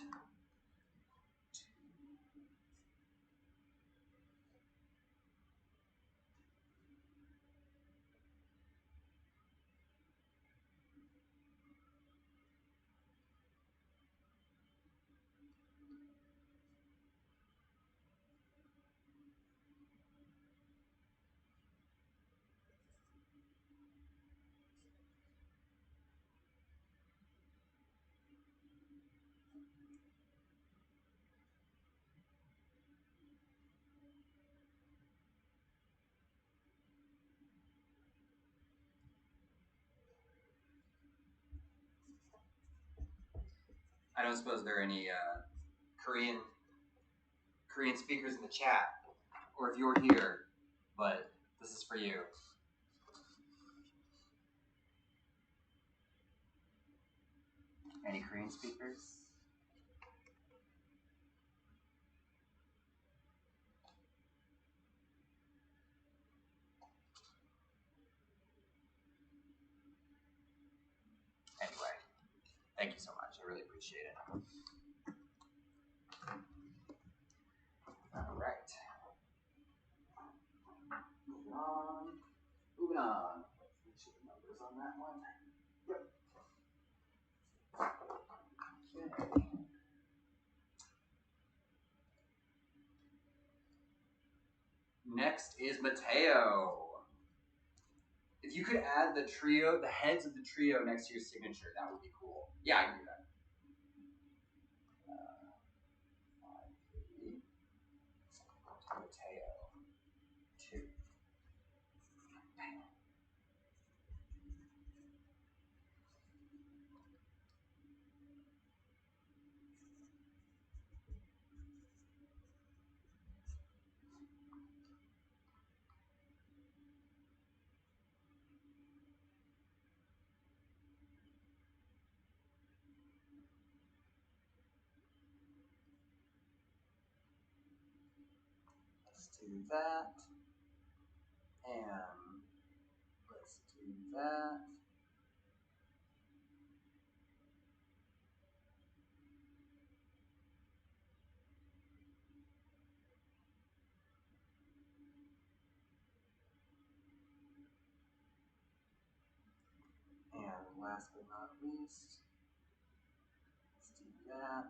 I don't suppose there are any Korean speakers in the chat, or if you're here, but this is for you. Any Korean speakers? Anyway, thank you so much. I really appreciate it. All right. Moving on. Moving on. Let's make sure the numbers on that one. Yep. Okay. Next is Mateo. If you could add the trio, the heads of the trio next to your signature, that would be cool. Yeah, I can do that. 5, 3, Mateo, 2. Let's do that. And let's do that. And last but not least, let's do that.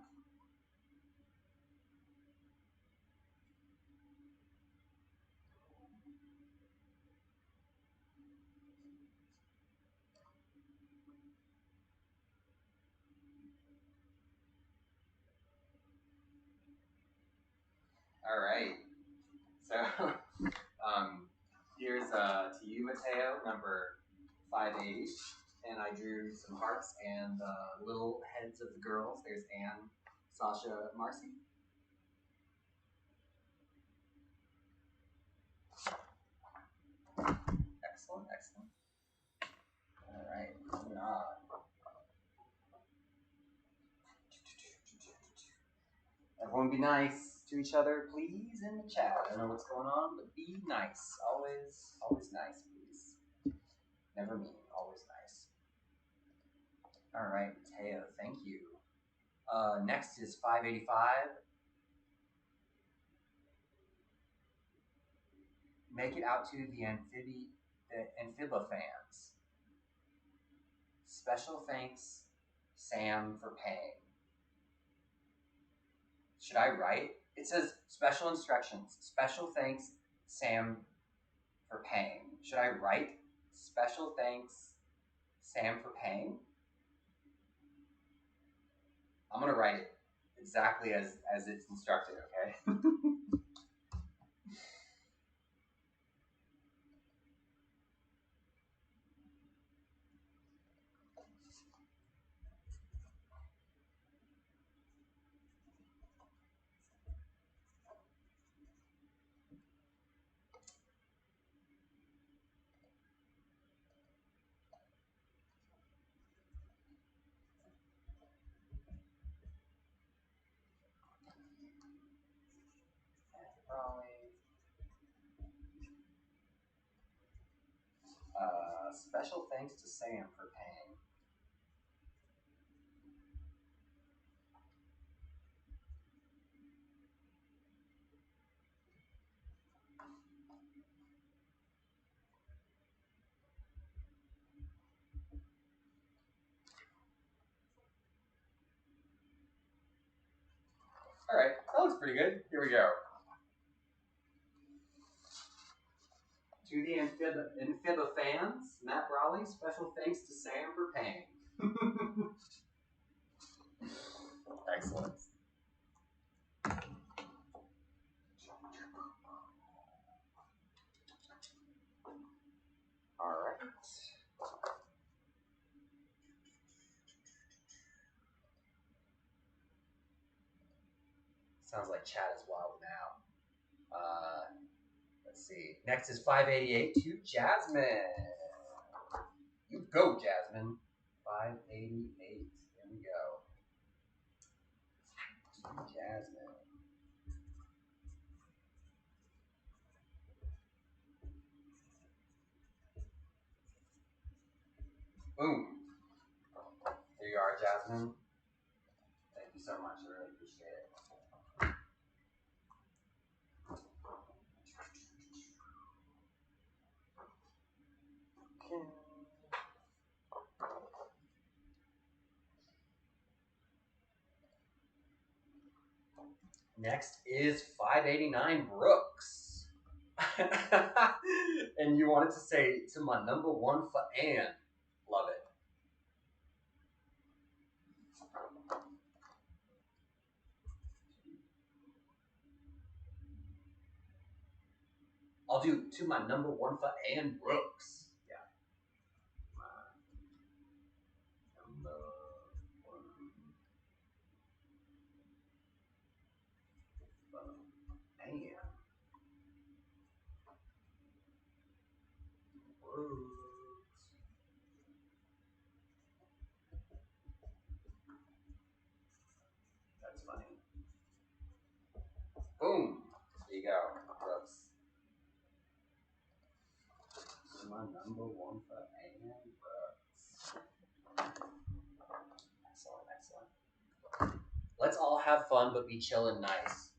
All right. So here's to you, Mateo, number 580. And I drew some hearts and little heads of the girls. There's Anne, Sasha, Marcy. Excellent, excellent. All right, moving on. Everyone be nice to each other, please, in the chat. I don't know what's going on, but be nice. Always, always nice, please. Never mean, always nice. All right, Mateo, thank you. Next is 585. Make it out to the Amphibia fans. Special thanks, Sam, for paying. Should I write? It says special instructions. Special thanks, Sam, for paying. Should I write special thanks, Sam, for paying? I'm gonna write it exactly as it's instructed, okay? Special thanks to Sam for paying. All right, that looks pretty good. Here we go. To the Amphibia fans, Matt Brawley, special thanks to Sam for paying. Excellent. All right. Sounds like chat is wild now. Let's see. Next is 588 to Jasmine. You go, Jasmine. 588. Here we go. To Jasmine. Boom. There you are, Jasmine. Thank you so much. I really appreciate it. Next is 589 Brooks. And you wanted to say to my number one for Anne. Love it. I'll do to my number one for Anne Brooks. Yeah. My number one for Anne Brooks. That's funny. Boom. There you go, Brooks. My number one for Anne Brooks. Excellent, excellent. Let's all have fun, but be chill and nice.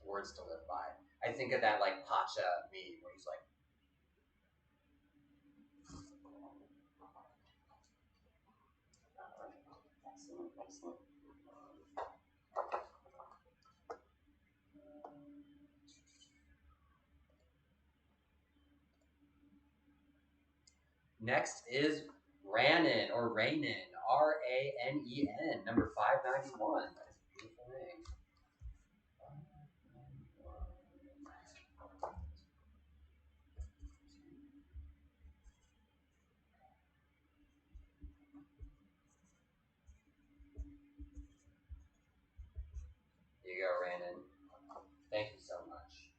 Words to live by. I think of that like Pacha meme where he's like, excellent, excellent. Next is Ranen or Rainen, R-A-N-E-N, number 591. That is a beautiful name. Here you go, Ranen. Thank you so much.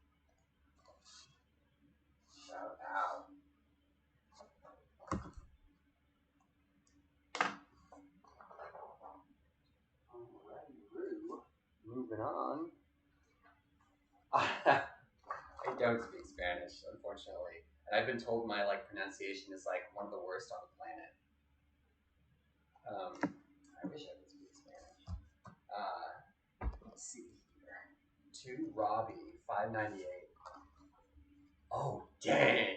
Shout out. Moving on. I don't speak Spanish, unfortunately. And I've been told my like pronunciation is like one of the worst on the planet. I wish I could speak Spanish. Let's see here. To Robbie, 598. Oh, dang.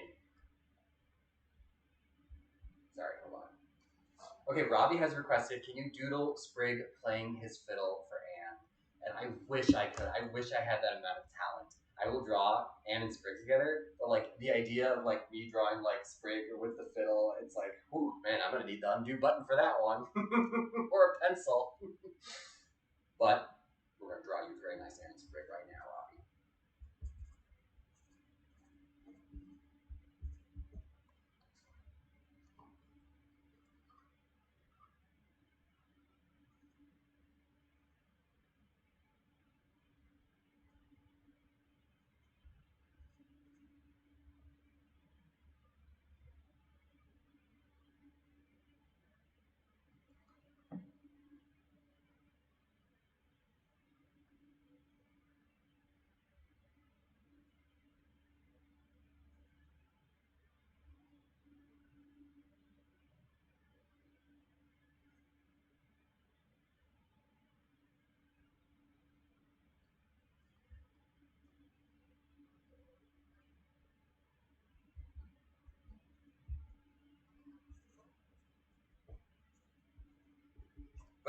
Sorry, hold on. Okay, Robbie has requested, can you doodle Sprig playing his fiddle for Anne? And I wish I could. I wish I had that amount of talent. I will draw Anne and Sprig together, but like the idea of like me drawing like Sprig with the fiddle, it's like, whew, man, I'm gonna need the undo button for that one. Or a pencil. But we're gonna draw you a very nice Anne and Sprig right now, Robbie.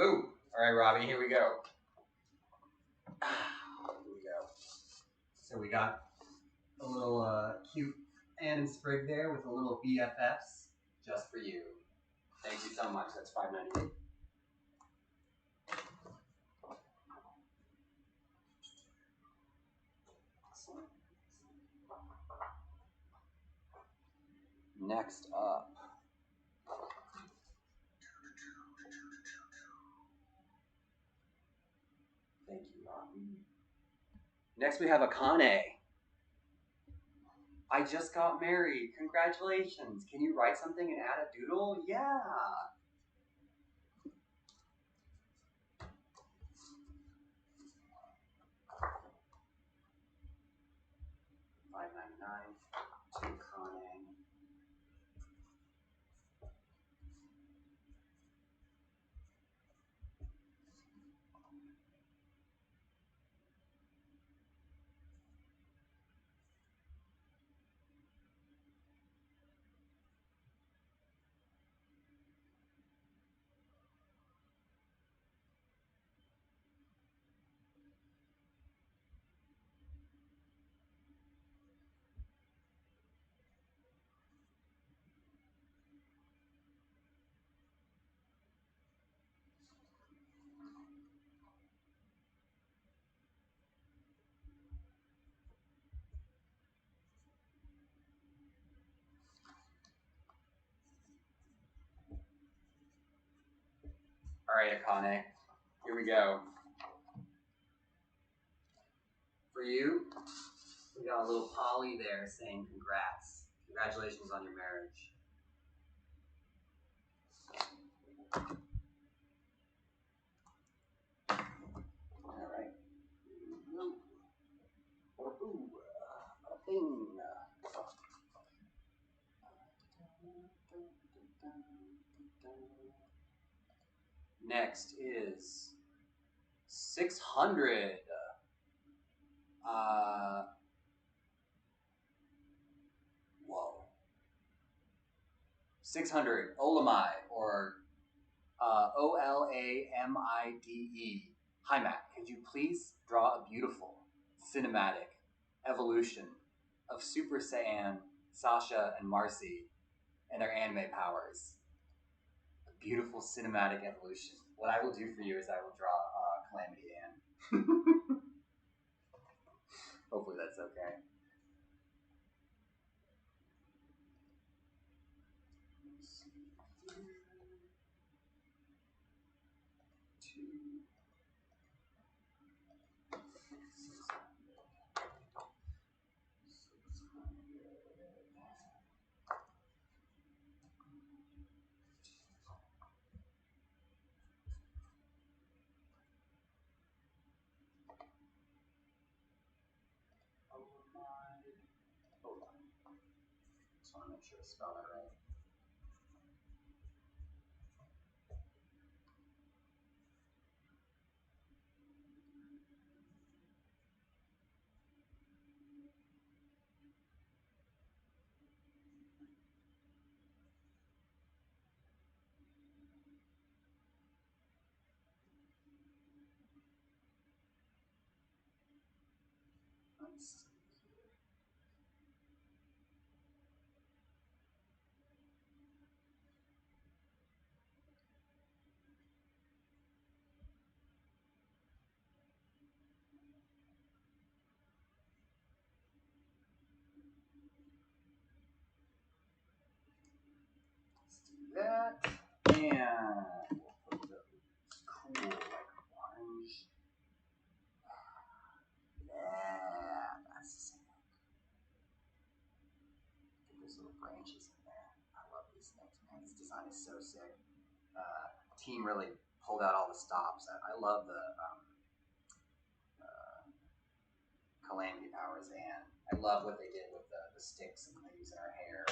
Ooh, all right, Robbie, here we go. Here we go. So we got a little cute Anne and Sprig there with a little BFFs just for you. Thank you so much. That's $5.98. Next up, Thank you, Robbie. Next, we have Akane. I just got married. Congratulations. Can you write something and add a doodle? Yeah. $5.99 to Akane. All right, Akane. Here we go. For you, we got a little Polly there saying congrats. Congratulations on your marriage. All right. Ooh, a thing. Next is 600. Whoa. 600 Olamide, or Olamide. Hi, Matt. Could you please draw a beautiful cinematic evolution of Super Saiyan, Sasha, and Marcy and their anime powers? A beautiful cinematic evolution. What I will do for you is I will draw Calamity Ann. Hopefully that's okay. Hold on. Just want to make sure I spell that right. Let's see here. Let's do that. And we'll put those cool, like orange. Yeah, that's sick. Get those little branches in there. I love these things, man. This design is so sick. Team really pulled out all the stops. I love the Calamity powers, and I love what they did with the sticks and things in her hair.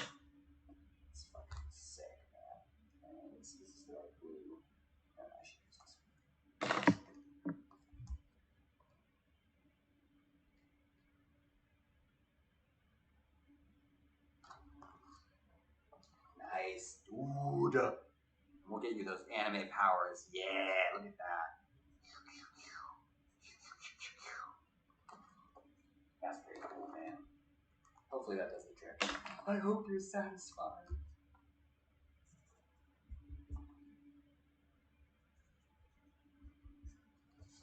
It's fucking sick, man. And this is the blue. And I should use this one. Nice, dude. We'll get you those anime powers. Yeah, look at that. That's pretty cool, man. Hopefully that does the trick. I hope you're satisfied.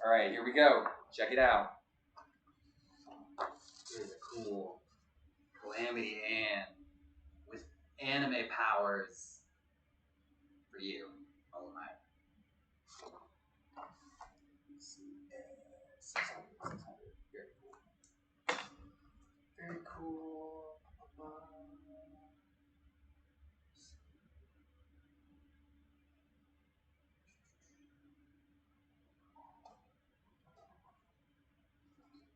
All right, here we go. Check it out. Here's a cool Calamity Ann with anime powers for you. Oh my. 600. Very cool. Very cool.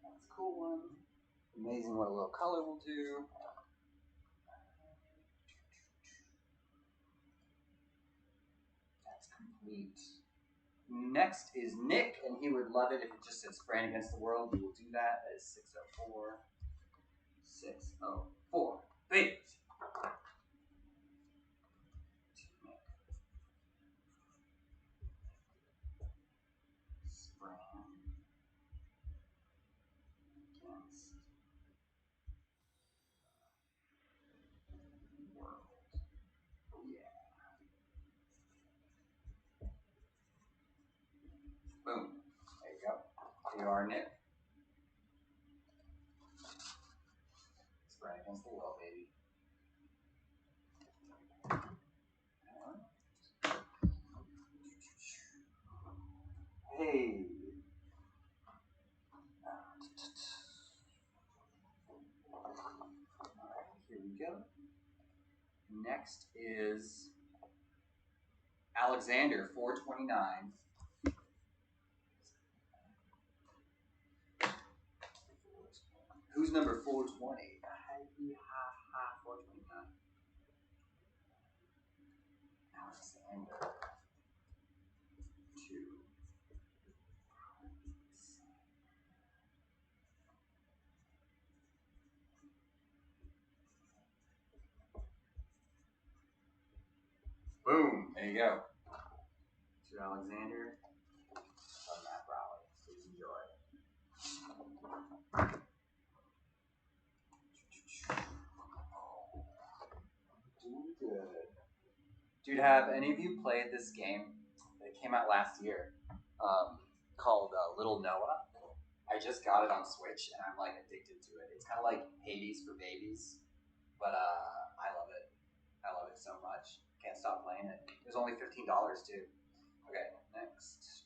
That's a cool one. Amazing what a little color will do. That's complete. Next is Nick, and he would love it if it just said spraying against the world. We will do that. That is 604. 604. Babies. Spraying against the world. Yeah. Boom. There you go. Here you are, Nick. Spray against the world, baby. Hey. Alright, here we go. Next is Alexander, 429. Who's number 420? 429. Alexander. 2. Boom. There you go. To Alexander. From Matt Rowley. Please enjoy. Doing good. Dude, have any of you played this game? It came out last year. Called Little Noah. I just got it on Switch and I'm like addicted to it. It's kind of like Hades for babies, but I love it. I love it so much. Can't stop playing it. It was only $15 too. Okay, next.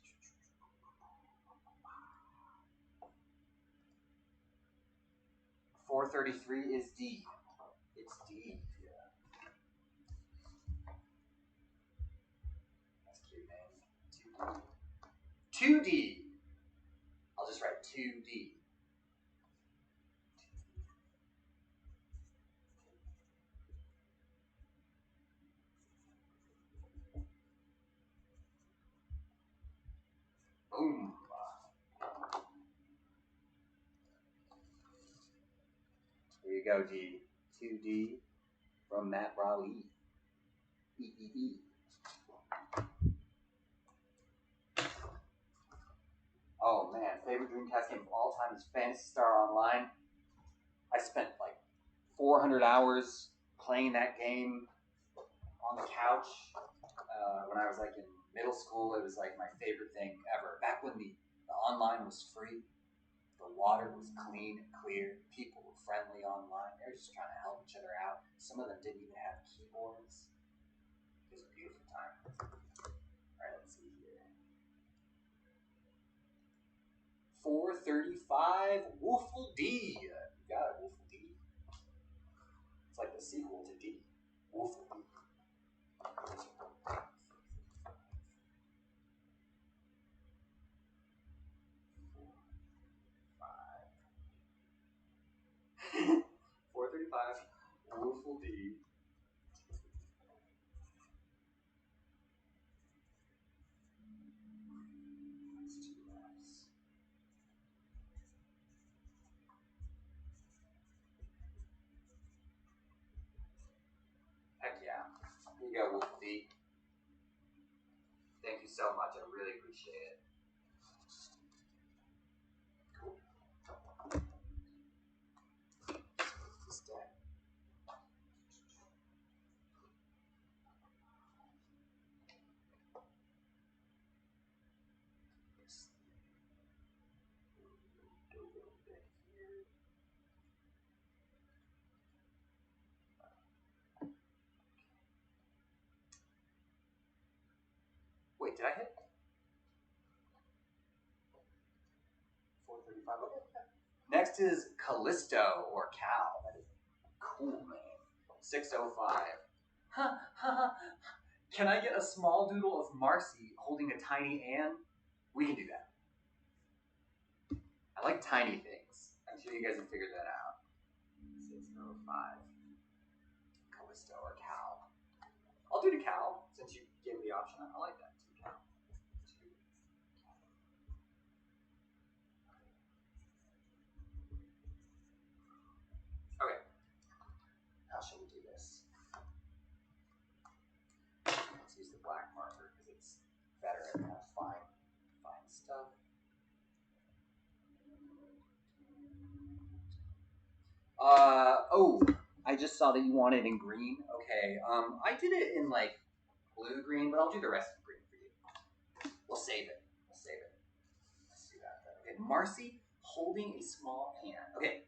433 is D. It's D. Yeah. That's cute name. 2D. 2D. I'll just write 2D. Boom. Here you go, D. 2D from Matt Rowley. E. Oh man, favorite Dreamcast game of all time is Phantasy Star Online. I spent like 400 hours playing that game on the couch when I was like in middle school. It was like my favorite thing ever. Back when the online was free, the water was clean and clear, people were friendly online. They were just trying to help each other out. Some of them didn't even have keyboards. It was a beautiful time. Alright, let's see here. 435 Woofle D. You got it, Woofle D. It's like the sequel to D. Woofle D. Woofle D. That's 2 Fs. Heck yeah. Here you go, Woofle D. Thank you so much. I really appreciate it. Cool. This deck. Wait, did I hit? 435. Okay. Next is Callisto or Cal. That is a cool name. 605. Can I get a small doodle of Marcy holding a tiny Anne? We can do that. I like tiny things. I'm sure you guys have figured that out. 605. Callisto or Cal. I'll do the Cal since you gave me the option. I like that. 2 Cal. 2 Cal. Okay. How should we do this? Let's use the black marker because it's better at kind of fine stuff. Oh, I just saw that you wanted in green. Okay, I did it in like blue-green, but I'll do the rest in green for you. We'll save it. Let's do that then. Okay, Marcy holding a small hand. Okay.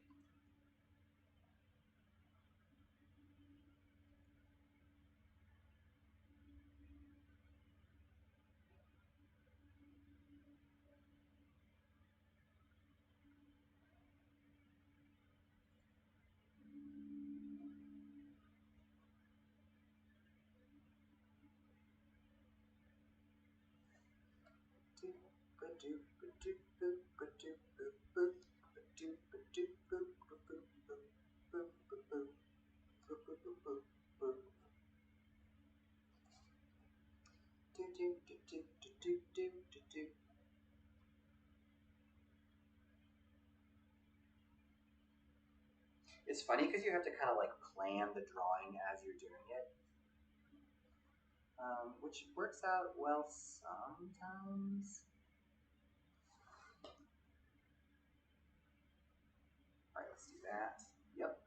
It's funny because you have to kind of like plan the drawing as you're doing it, which works out well sometimes. All right, let's do that. Yep.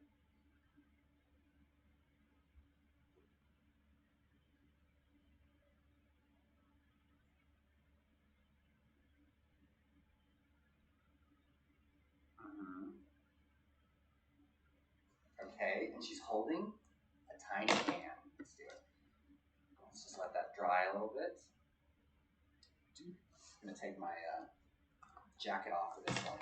Okay, and she's holding a tiny hand. Let's do it. Let's just let that dry a little bit. I'm gonna take my jacket off for this one.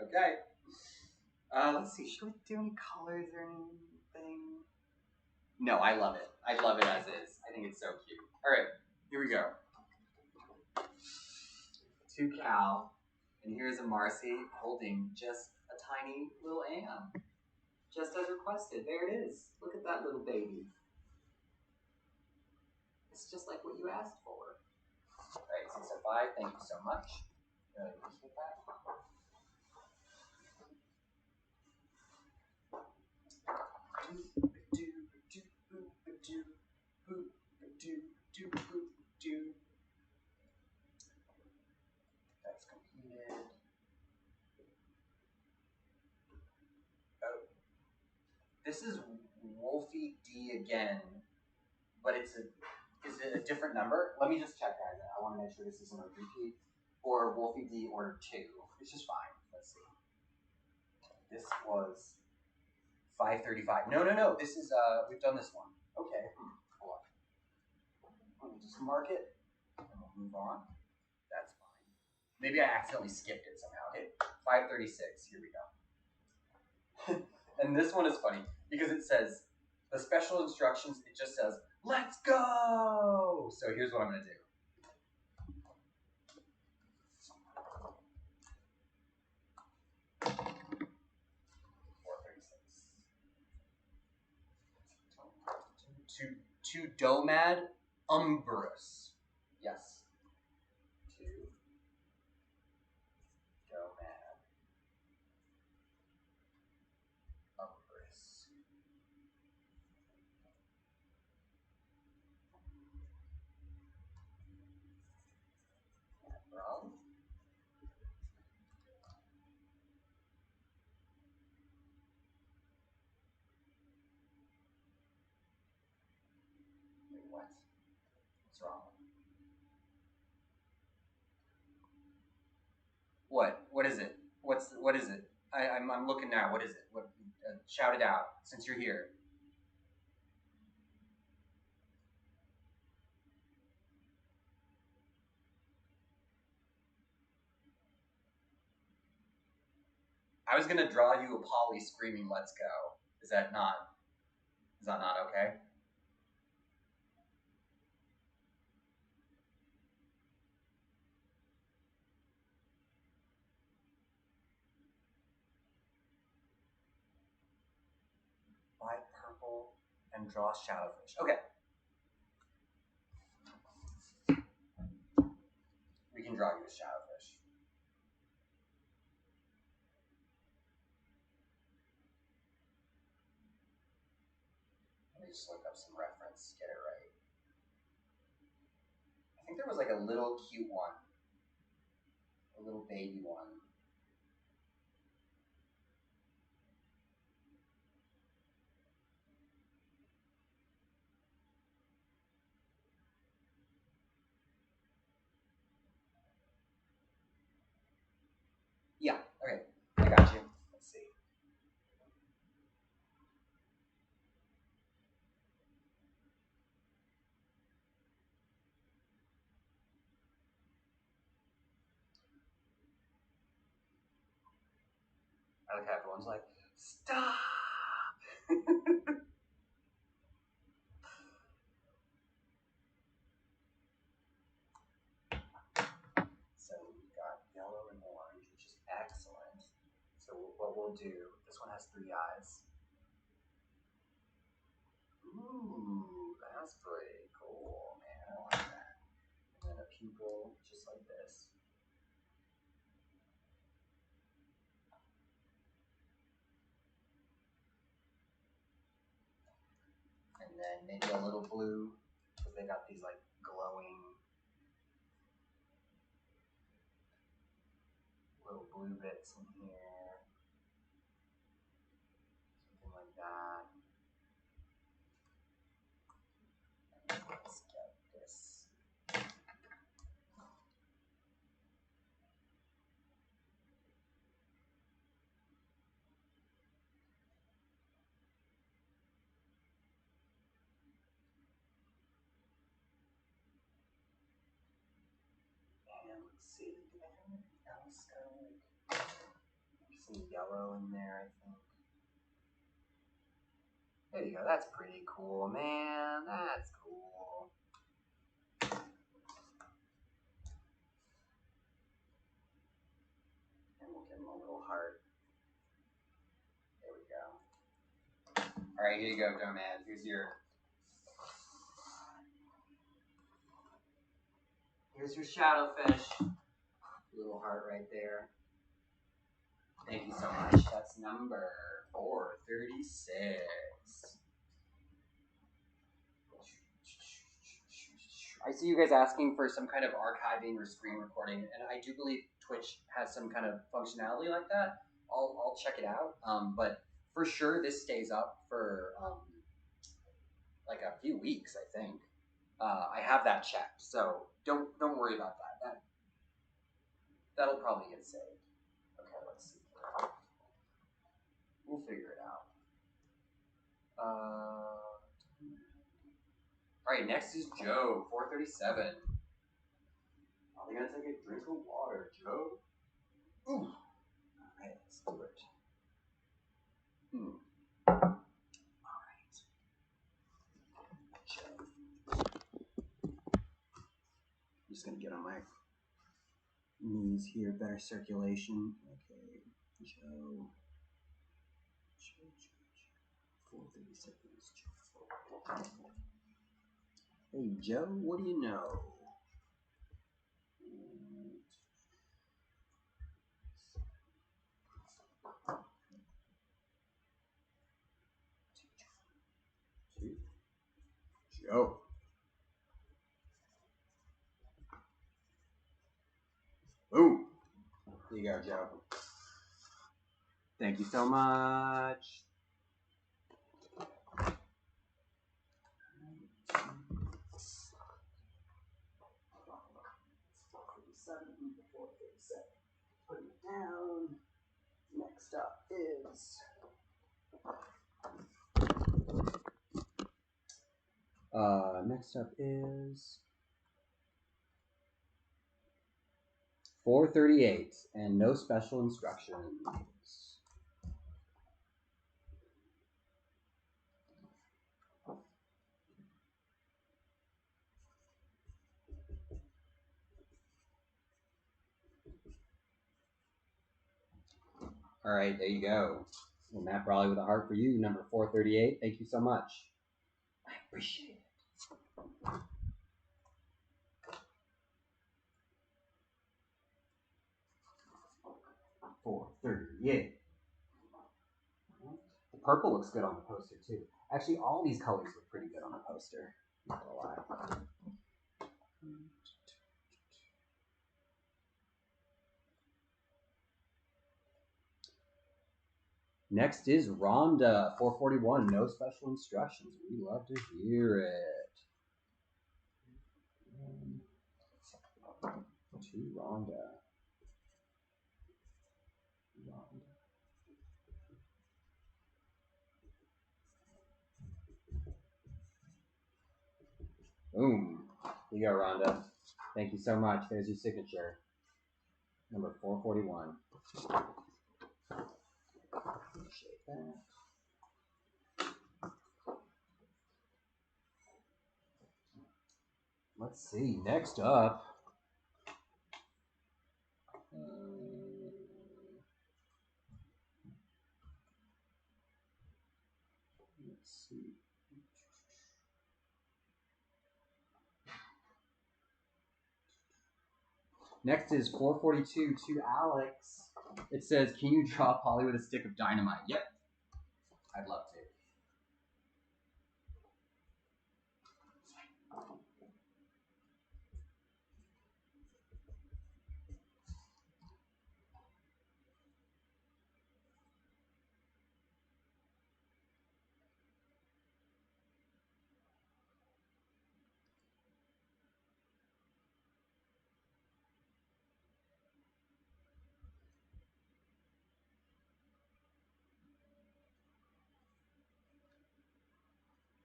Okay. Let's see. Should we do any colors or anything? No, I love it. I love it as is. I think it's so cute. All right, here we go. 2 Cal, and here's a Marcy holding just a tiny little Anne, just as requested. There it is. Look at that little baby. It's just like what you asked for. All right, 605. Thank you so much. Really appreciate that. That's completed. Oh, this is Wolfie D again, but is it a different number? Let me just check, guys. I want to make sure this isn't a repeat. Or Wolfie D order 2, which is fine. Let's see. This was 535. No. This is we've done this one. Okay. Hold on. Let me just mark it, and we'll move on. That's fine. Maybe I accidentally skipped it somehow. Okay. 536. Here we go. And this one is funny because it says the special instructions. It just says "Let's go." So here's what I'm gonna do. To Domad Umbrus. Yes. 2 What's wrong? What? What is it? What is it? I'm looking now. What is it? What? Shout it out since you're here. I was gonna draw you a Polly screaming "Let's go." Is that not okay? Buy purple and draw shadowfish. Okay. We can draw you a shadowfish. Let me just look up some reference, get it right. I think there was like a little cute one. A little baby one. Yeah, okay. I got you. Let's see. I like how everyone's like, stop! So we've got yellow and orange, which is excellent. So what we'll do, this one has 3 eyes. Ooh, that's pretty cool, man. I like that. And then a pupil, just like this. And then maybe a little blue, because they got these like glowing little blue bits in here. Something like that. And let's get this. And let's see, do I have anything else? Some yellow in there, I think. There you go. That's pretty cool, man. That's cool. And we'll give him a little heart. There we go. All right, here you go, Joe Man. Here's your shadowfish. Little heart right there. Thank you so much. That's number 436. I see you guys asking for some kind of archiving or screen recording, and I do believe Twitch has some kind of functionality like that. I'll check it out. But for sure, this stays up for like a few weeks, I think. I have that checked, so don't worry about that. That'll probably get saved. Okay, let's see. We'll figure it out. All right, next is Joe, 437. Are we gonna take a drink of water, Joe? Ooh. All right, let's do it. All right. Joe. I'm just gonna get on my knees here, better circulation. Okay, Joe. 437 is Joe. Hey, Joe, what do you know? Joe. Boom. Here you go, Joe. Thank you so much. 437. Putting it down. Next up is next up is 438 and no special instructions. All right, there you go. And Matt Brawley with a heart for you, number 438. Thank you so much. I appreciate it. 438. The purple looks good on the poster too. Actually, all these colors look pretty good on the poster. Not gonna lie. Next is Rhonda, 441. No special instructions. We love to hear it. To Rhonda. Boom. Here you go, Rhonda. Thank you so much. There's your signature. Number 441. Appreciate that. Let's see. Next up. Let's see. Next is 442 to Alex. It says, can you draw Polly with a stick of dynamite? Yep. I'd love to.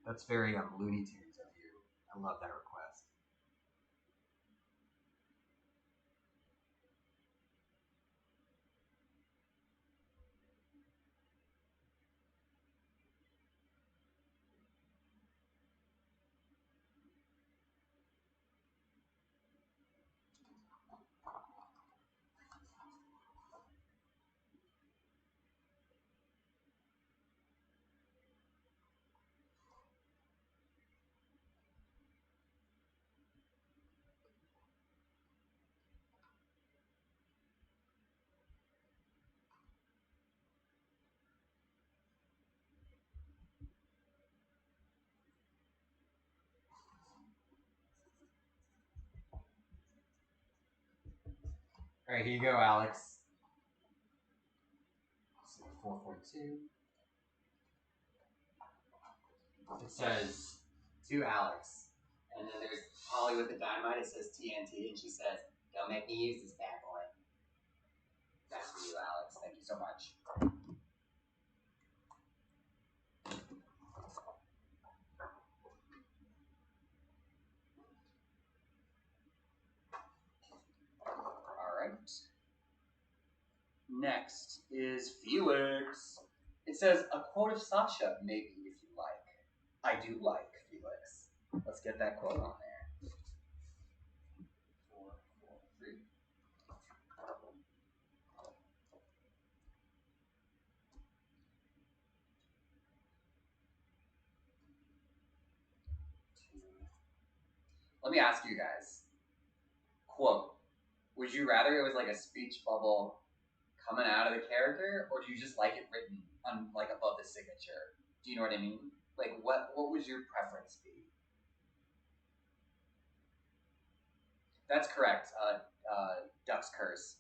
That's very Looney Tunes of you. I love that request. All right, here you go, Alex. 442. It says, to Alex. And then there's Polly with the dynamite. It says TNT. And she says, don't make me use this bad boy. That's for you, Alex. Thank you so much. All right. Next is Felix. It says, a quote of Sasha, maybe, if you like. I do like Felix. Let's get that quote on there. 4, 4, 3. Let me ask you guys. Quote. Would you rather it was like a speech bubble coming out of the character, or do you just like it written on like above the signature? Do you know what I mean? Like what would your preference be? That's correct. Duck's Curse.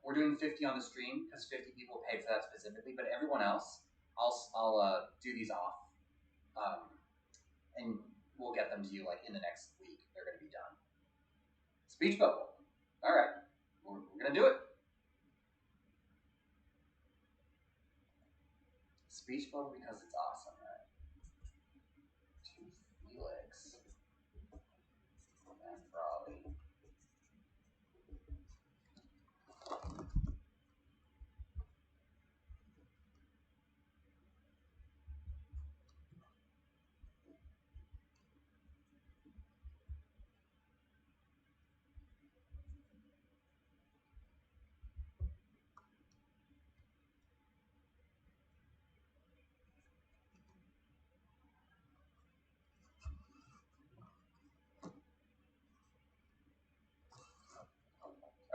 We're doing 50 on the stream because 50 people paid for that specifically, but everyone else, I'll do these off, and we'll get them to you like in the next week. They're going to be done. Speech bubble. speech bubble because it's awesome, right? To Felix and Raleigh.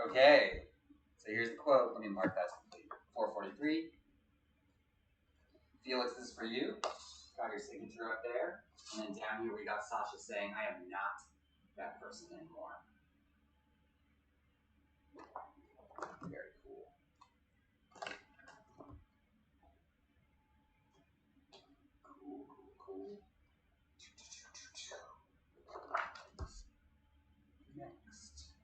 Okay, so here's the quote. Let me mark that complete. 443. Felix, this is for you. Got your signature up there. And then down here we got Sasha saying, I am not that person anymore. Very cool. Cool. Next.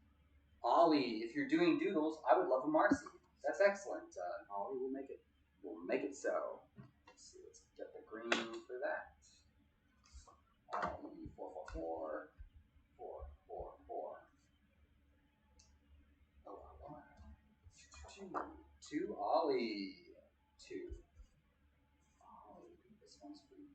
Ollie, if you're doing doodles, I would love a Marcy. That's excellent. Ollie, we'll make it so. Let's see, let's get the green for that. Ollie, 444. 444. Oh, 1. 2. Ollie. 2. Ollie, this one's for you.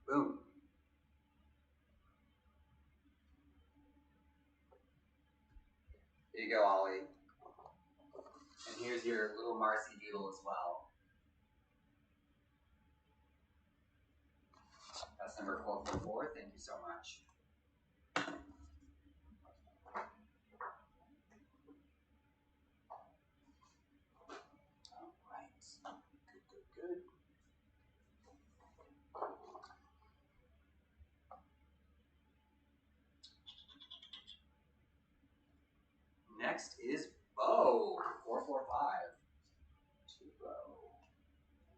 Boom. There you go, Ollie. And here's your little Marcy doodle as well. That's number 444. Thank you so much. All right. Good. Next is Bo. 445. To Bo.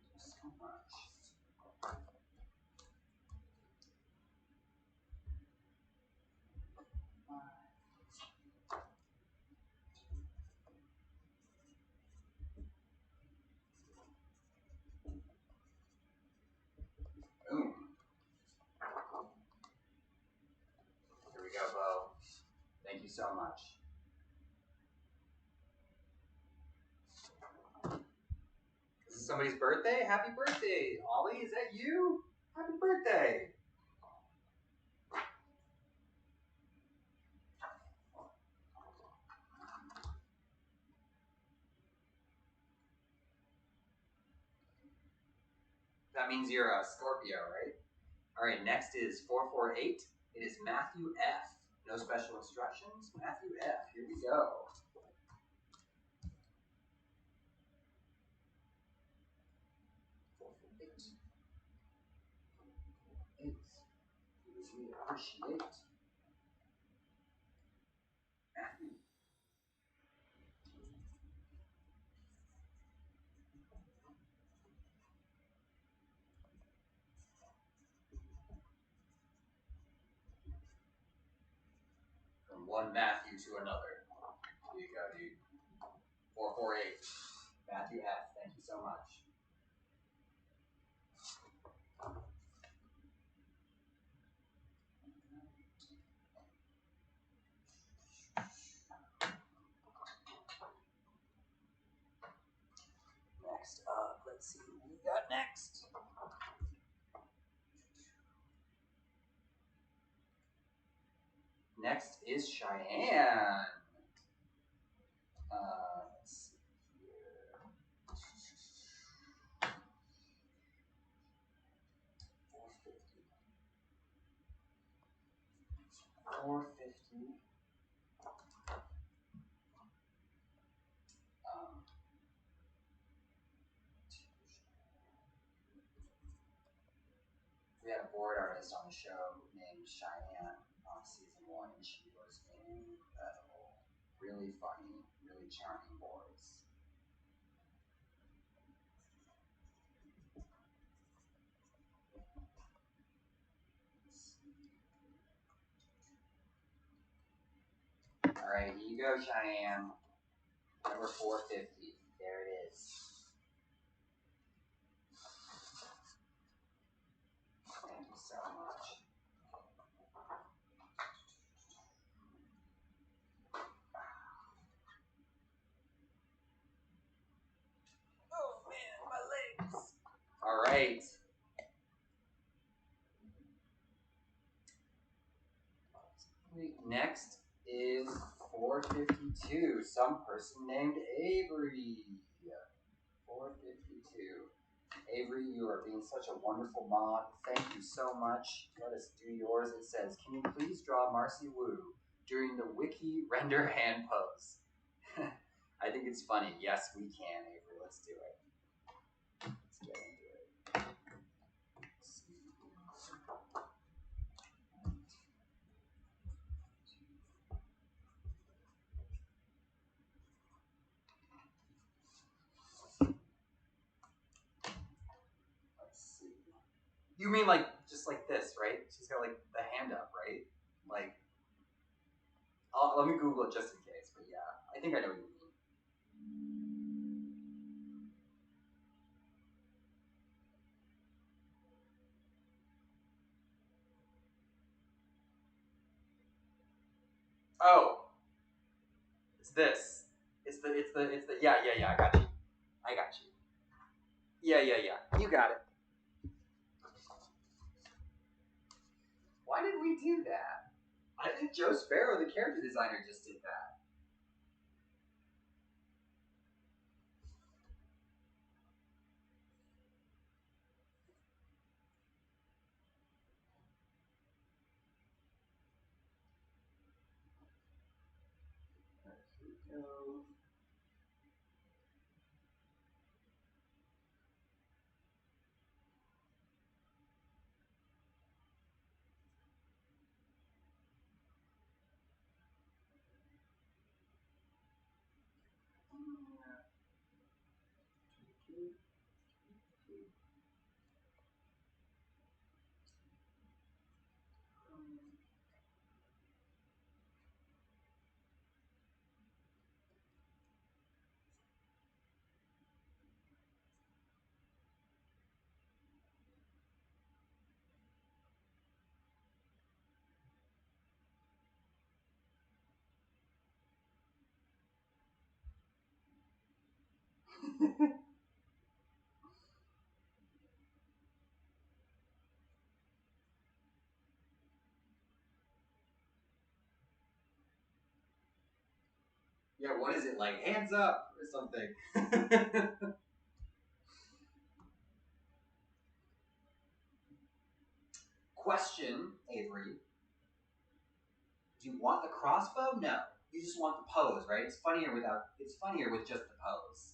Thank you so much. Boom. Here we go, Bo. Thank you so much. This is somebody's birthday? Happy birthday, Ollie. Is that you? Happy birthday. That means you're a Scorpio, right? All right, next is 448. It is Matthew F. No special instructions. Matthew F. Here we go. We appreciate Matthew. From one Matthew to another. Here you go, dude. 448. Matthew F. Thank you so much. Next up, let's see what we got next. Next is Cheyenne. Let's see here. 450. We had a board artist on the show named Cheyenne. Really funny, really charming boys. Alright, here you go, Cheyenne. Number 450. There it is. Thank you so much. Oh man, my legs. Alright. Next is 452. Some person named Avery. 452. Avery, you are being such a wonderful mod. Thank you so much. Let us do yours. It says, can you please draw Marcy Wu during the wiki render hand pose? I think it's funny. Yes, we can, Avery. Let's do it. Let's get into it. Let's see. You mean like just like this, right? She's got like the hand up, right? Like, let me Google it just in case. But yeah, I think I know what you mean. Oh, it's this. It's the yeah, I got you. I got you. Yeah. You got it. Why did we do that? I think Joe Sparrow, the character designer, just did that. There we go. Yeah, what is it like? Hands up or something. Question, Avery. Do you want the crossbow? No. You just want the pose, right? It's funnier with just the pose.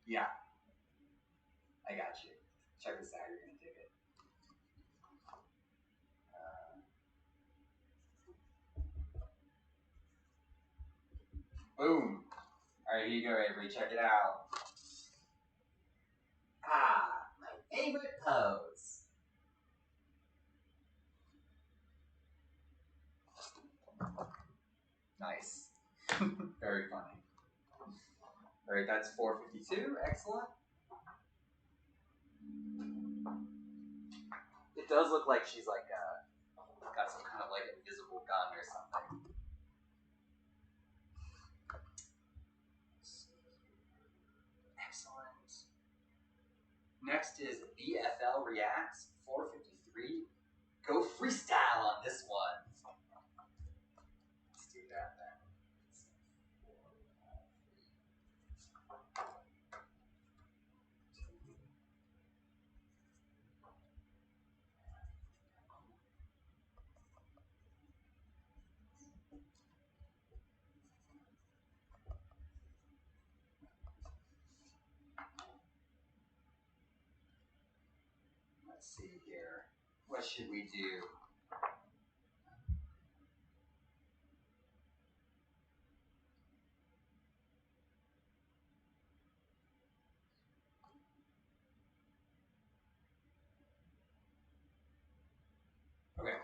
Yeah. I got you. Check this out, you're gonna dig it. Boom. Alright, here you go, Avery. Check it out. Ah, my favorite pose. Nice. Very funny. Alright, that's 452. Excellent. It does look like she's like got some kind of like invisible gun or something. Excellent. Next is BFL Reacts 453. Go freestyle on this one. Let's do that then. Let's see here. What should we do? Okay.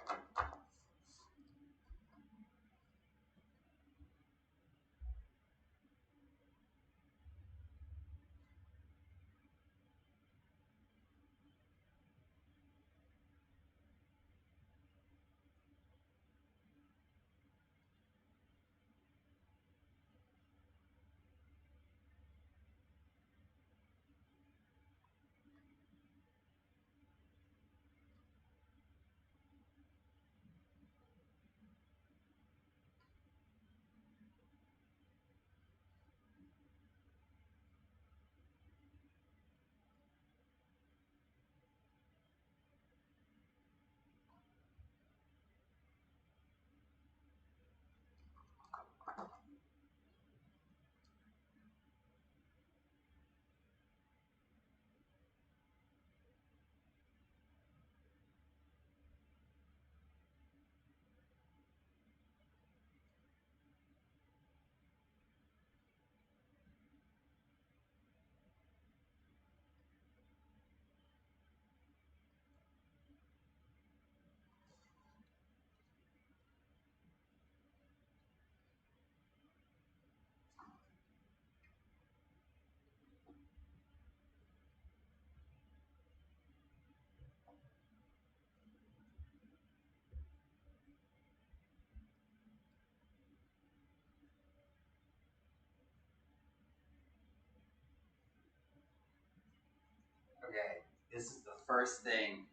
Okay. This is the first thing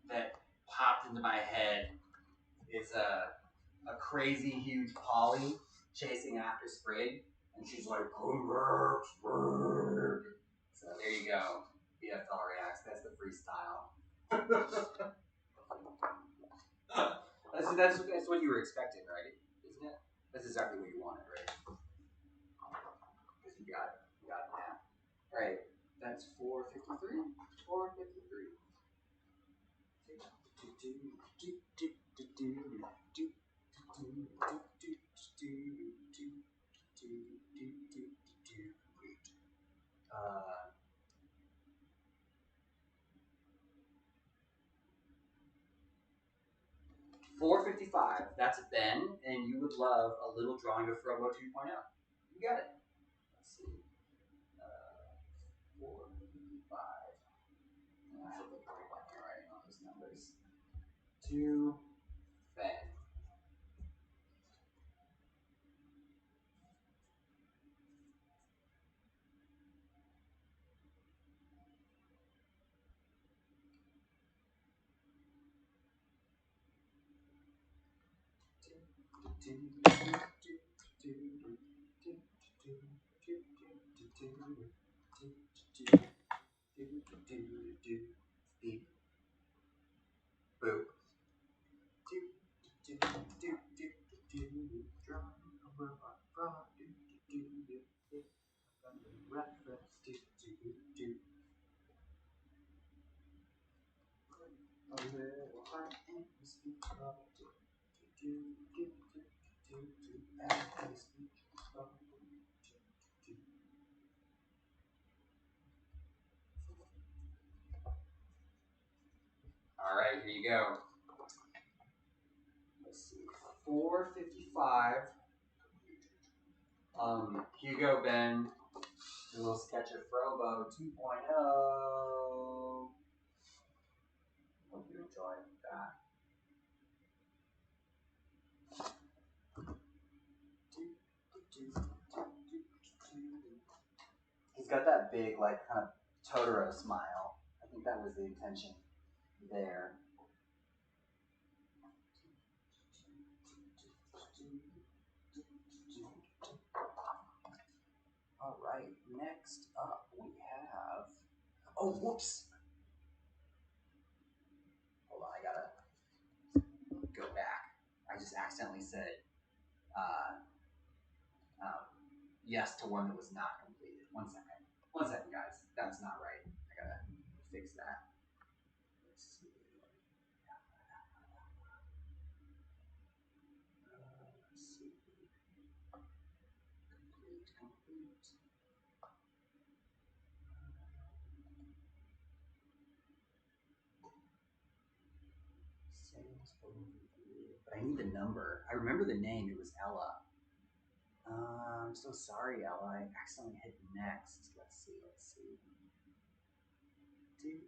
that popped into my head. Is a crazy huge Polly chasing after Sprig, and she's like, "Grrr, grrr." So there you go. BFL reacts. That's the freestyle. that's what you were expecting, right? Isn't it? That's exactly what you wanted, right? Because you got it. You got it now. All right. That's 453. 453. Uh, 455. That's Ben, and you would love a little drawing of Frobo 2.0. You got it. Let's see. 455. I should look pretty like you're writing all those numbers. To Ben. Boop. All right, here you go. Let's see, 455. Hugo, Ben, a little sketch of Frobo 2.0. Hope you enjoyed that. He's got that big, like, kind of Totoro smile. I think that was the intention there. All right, next up we have. Oh, whoops! Hold on, I gotta go back. I just accidentally said yes to one that was not completed. 1 second. 1 second, guys. That's not right. fix that. Let's see. Complete. Sales overview. But I need the number. I remember the name. It was Ella. I'm so sorry, Ella. I accidentally hit next. Let's see. Complete.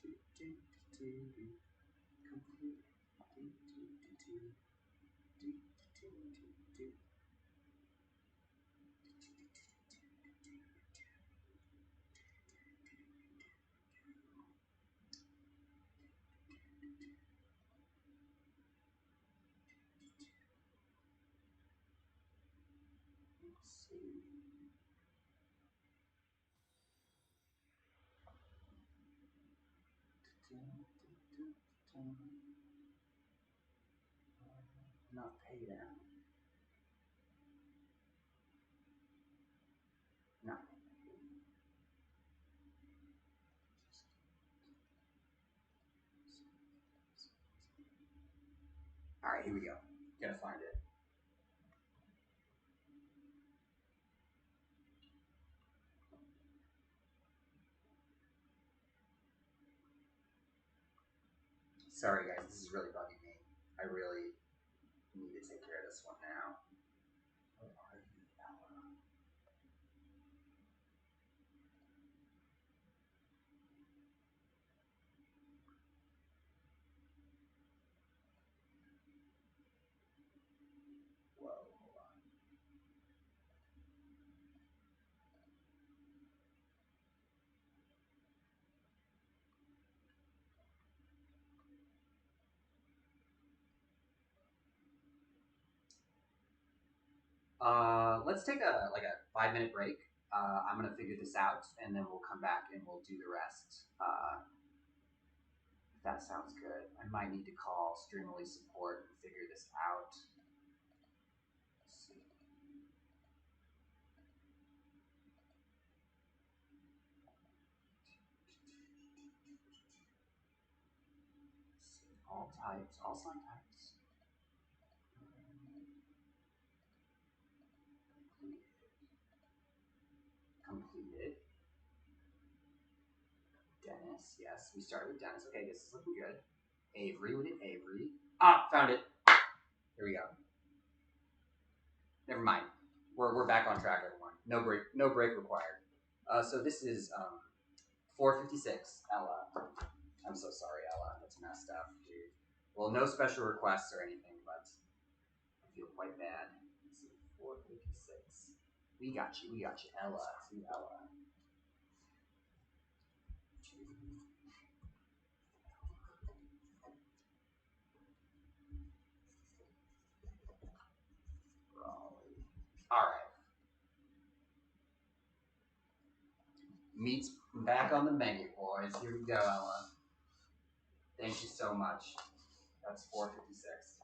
Let's see. Not paid out. No. All right, here we go. Gotta find it. Sorry, guys. This is really bugging me. I really need to take care of this one now. Where are you, Ella? Whoa, hold on. Let's take a 5-minute break. I'm gonna figure this out, and then we'll come back and we'll do the rest. If that sounds good. I might need to call Streamily support and figure this out. Let's see. All types, all sign types. Completed. Dennis, yes, we started with Dennis. Okay, this is looking good. Avery, we did Avery. Ah, found it. Here we go. Never mind. We're back on track, everyone. No break required. So this is 456, Ella. I'm so sorry, Ella. That's messed up, dude. Well, no special requests or anything, but I feel quite bad. Let's see, 456. We got you, Ella. To Ella. All right. Meat's back on the menu, boys. Here we go, Ella. Thank you so much. That's 456.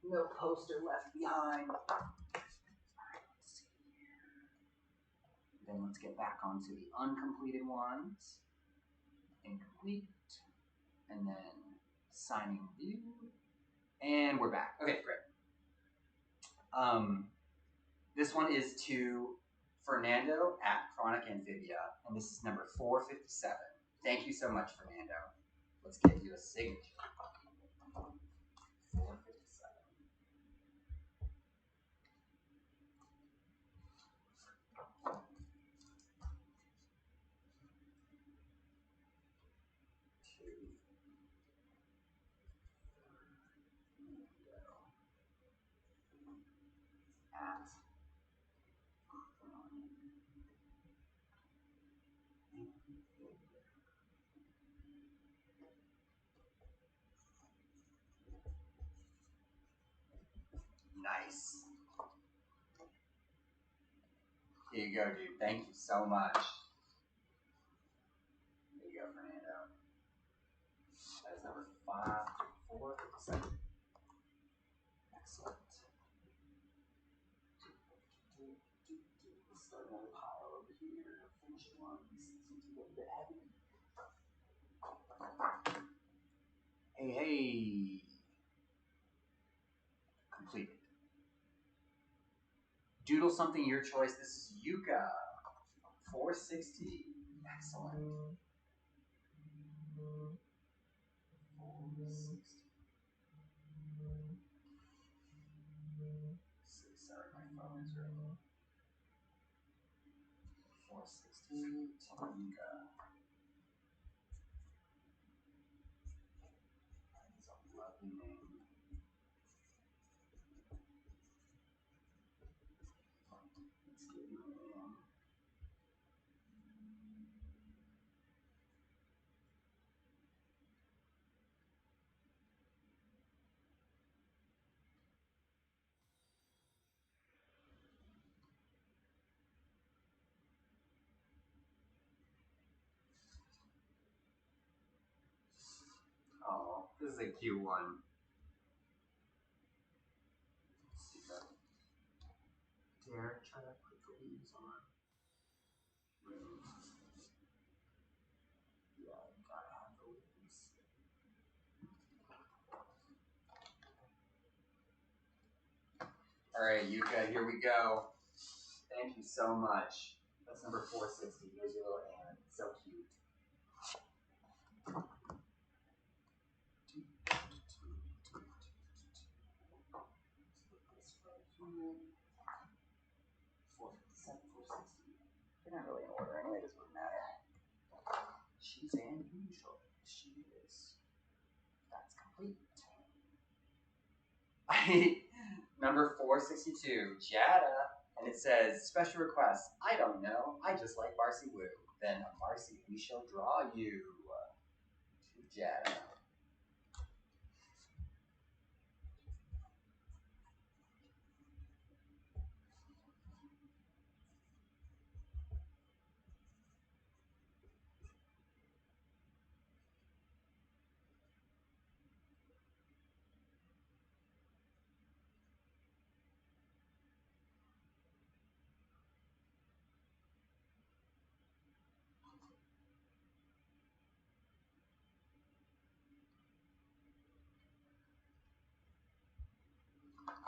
No poster left behind. All right, let's see here. Then let's get back onto the uncompleted ones. Incomplete. And then signing view. And we're back. Okay, great. This one is to Fernando at Chronic Amphibia, and this is number 457. Thank you so much, Fernando. Let's get you a signature. 457. Nice. Here you go, dude. Thank you so much. There you go, Fernando. That is number 457. Excellent. Which ones seem to get a bit heavy? Hey. Completed. Doodle something your choice. This is Yuka. 460. Excellent. 460. Sorry, my phone is ringing. 460. Yuka. That's a lovely name. Let's get you in. Oh, this is a cute one. Let's see that. Dare try to put the leaves on. Yeah, you gotta have the leaves. Alright, Yuka, here we go. Thank you so much. That's number 460. Here's your little hand. It's so cute. This right here. 457, 460. They're not really in order anyway, it doesn't really matter. She's unusual. She is. That's complete. Number 462, Jada. And it says, special request. I don't know. I just like Marcy Woo. Then, Marcy, we shall draw you to Jada.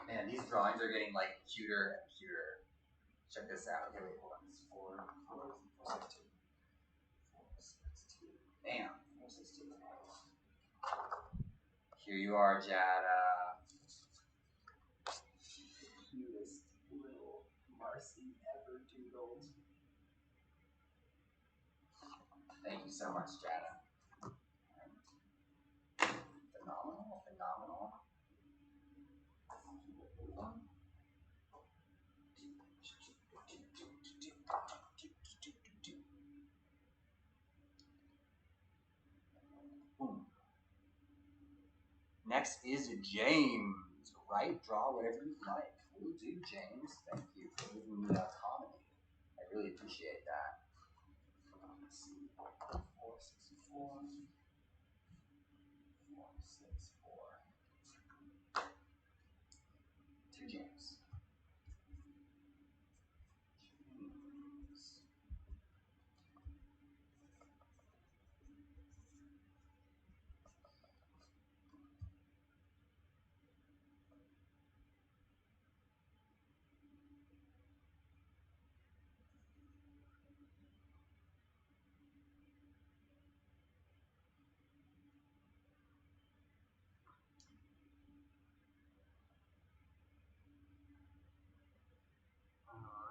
Man, these drawings are getting like cuter and cuter. Check this out. Okay, wait, hold on. This is 462. 462. Damn, 462. Here you are, Jada. Cutest little Marcy ever doodled. Thank you so much, Jada. Phenomenal, phenomenal. Boom. Next is James. Write, draw, whatever you like. Will do, James. Thank you for giving me that comedy. I really appreciate that. Let's see. 464. 464. To James.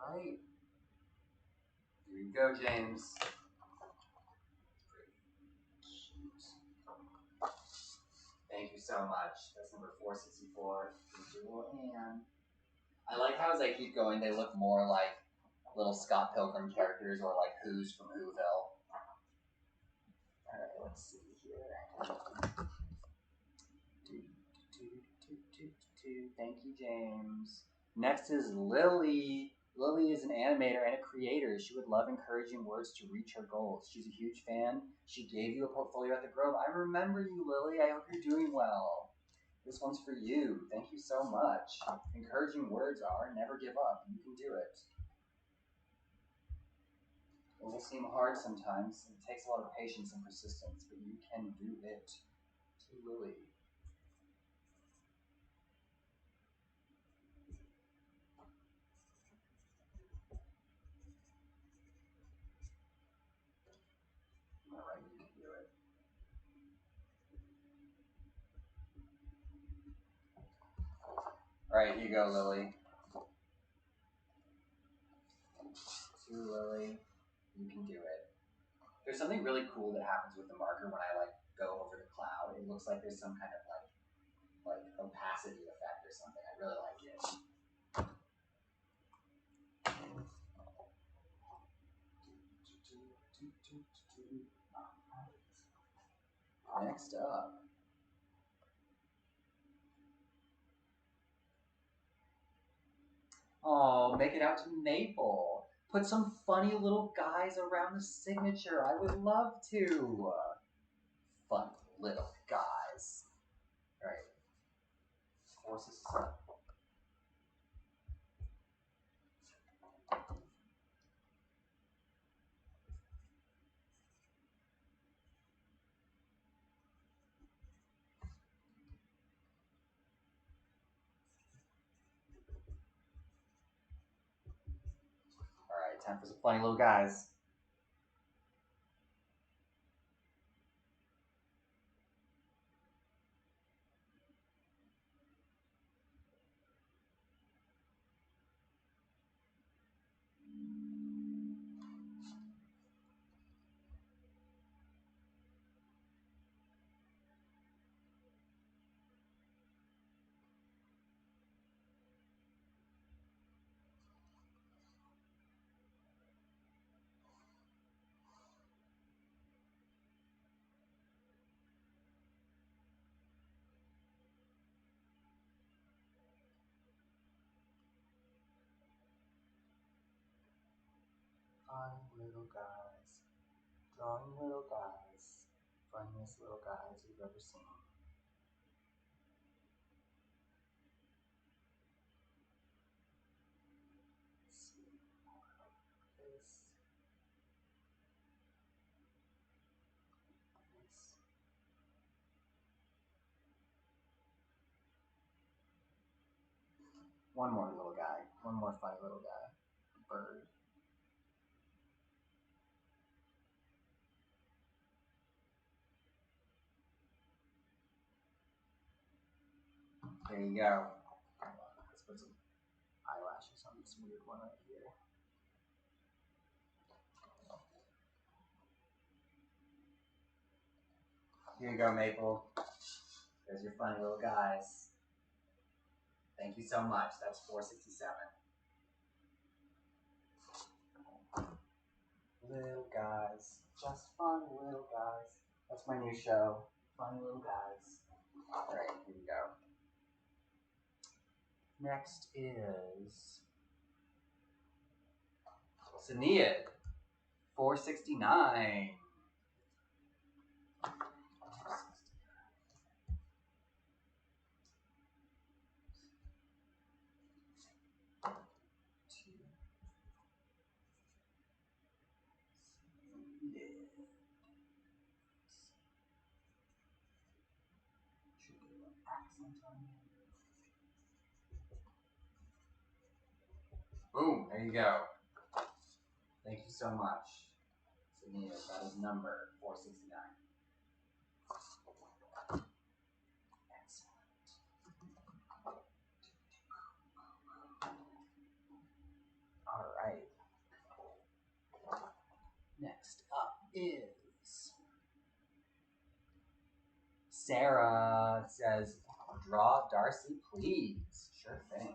Alright. Here you go, James. Thank you so much. That's number 464. And I like how as I keep going, they look more like little Scott Pilgrim characters or like Who's from Whoville. Alright, let's see here. Thank you, James. Next is Lily. Lily is an animator and a creator. She would love encouraging words to reach her goals. She's a huge fan. She gave you a portfolio at the Grove. I remember you, Lily. I hope you're doing well. This one's for you. Thank you so much. Encouraging words are never give up. You can do it. It will seem hard sometimes. It takes a lot of patience and persistence, but you can do it. To Lily. Alright, you can do it. Alright, you go, Lily. To Lily. You can do it. There's something really cool that happens with the marker when I like go over the cloud. It looks like there's some kind of like opacity effect or something. I really like it. Next up. Oh, make it out to Maple. Put some funny little guys around the signature. I would love to. Funny little guys. All right. Forces us up. All right, time for some funny little guys. Funny little guys. Drawing little guys. Funniest little guys you've ever seen. One more little guy. One more funny little guy. Bird. There you go. Let's put some eyelashes on this weird one right here. Here you go, Maple. There's your funny little guys. Thank you so much. That's $4.67. Little guys. Just funny little guys. That's my new show. Funny little guys. Alright, here we go. Next is Sinead. $4.69. Boom, there you go. Thank you so much. Sinead, that is number 469. Alright. Next up is Sarah. Says, draw Darcy, please. Sure thing.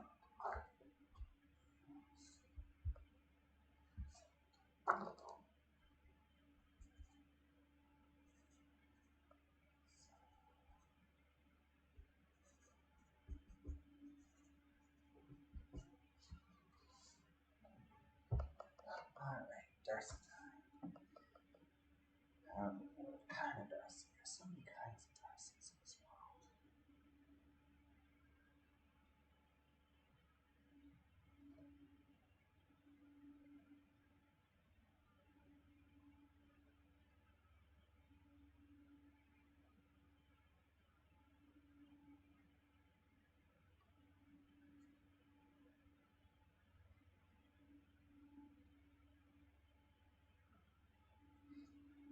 Alright, Darcy time. What kind of Darcy? There's so many kinds of Darcys in this world.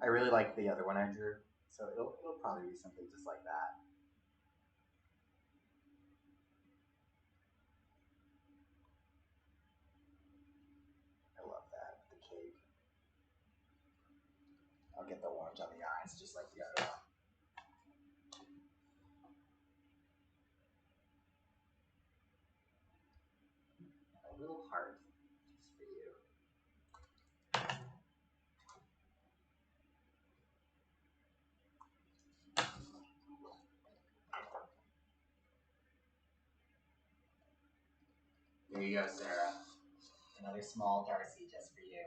I really like the other one I drew, so it'll probably be something just like that. I love that, the cake. I'll get the orange on the eyes just like the other one. A little heart just for you. Here you go, Sarah. Another small Darcy just for you.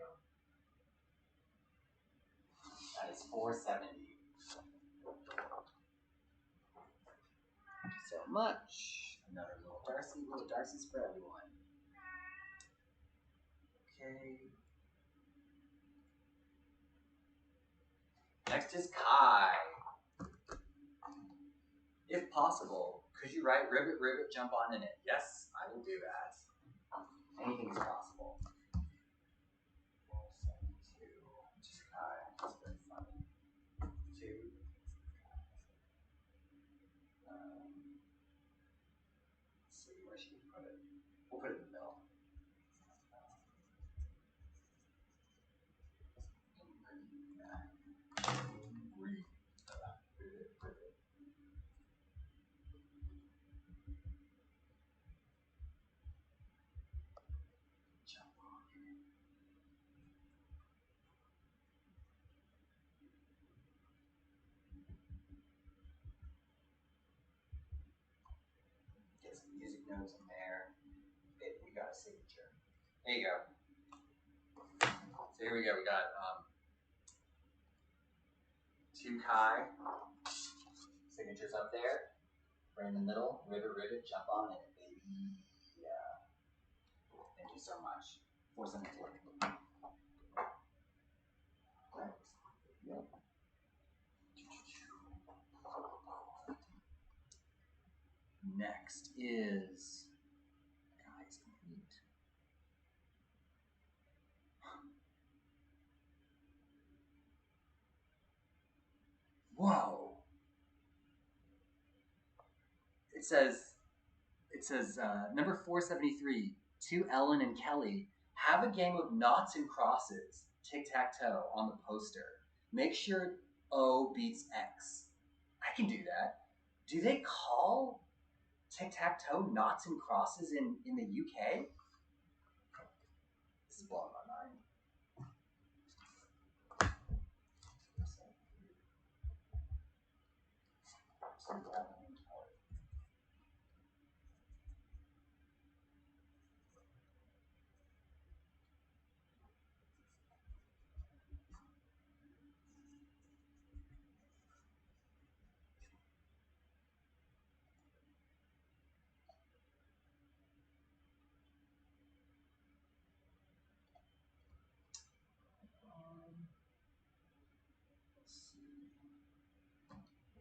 That is $4.70. So much. Another little Darcy's for everyone. Okay. Next is Kai. If possible, could you write ribbit, ribbit, jump on in it? Yes, I will do that. Anything is possible. 472. Just Kai. That's very funny. 2. Let's see, where should we put it? We'll put it in the middle. Get some music notes in there. We got a signature. There you go. So here we go. We got 2 Kai signatures up there. Right in the middle. Ribbit, ribbit, jump on in it, baby. Yeah. Thank you so much. 472. Yep. Next is Kai's complete. Whoa! It says number 473 to Ellen and Kelly. Have a game of knots and crosses, tic-tac-toe, on the poster. Make sure O beats X. I can do that. Do they call tic-tac-toe knots and crosses in the UK? This is blowing my mind.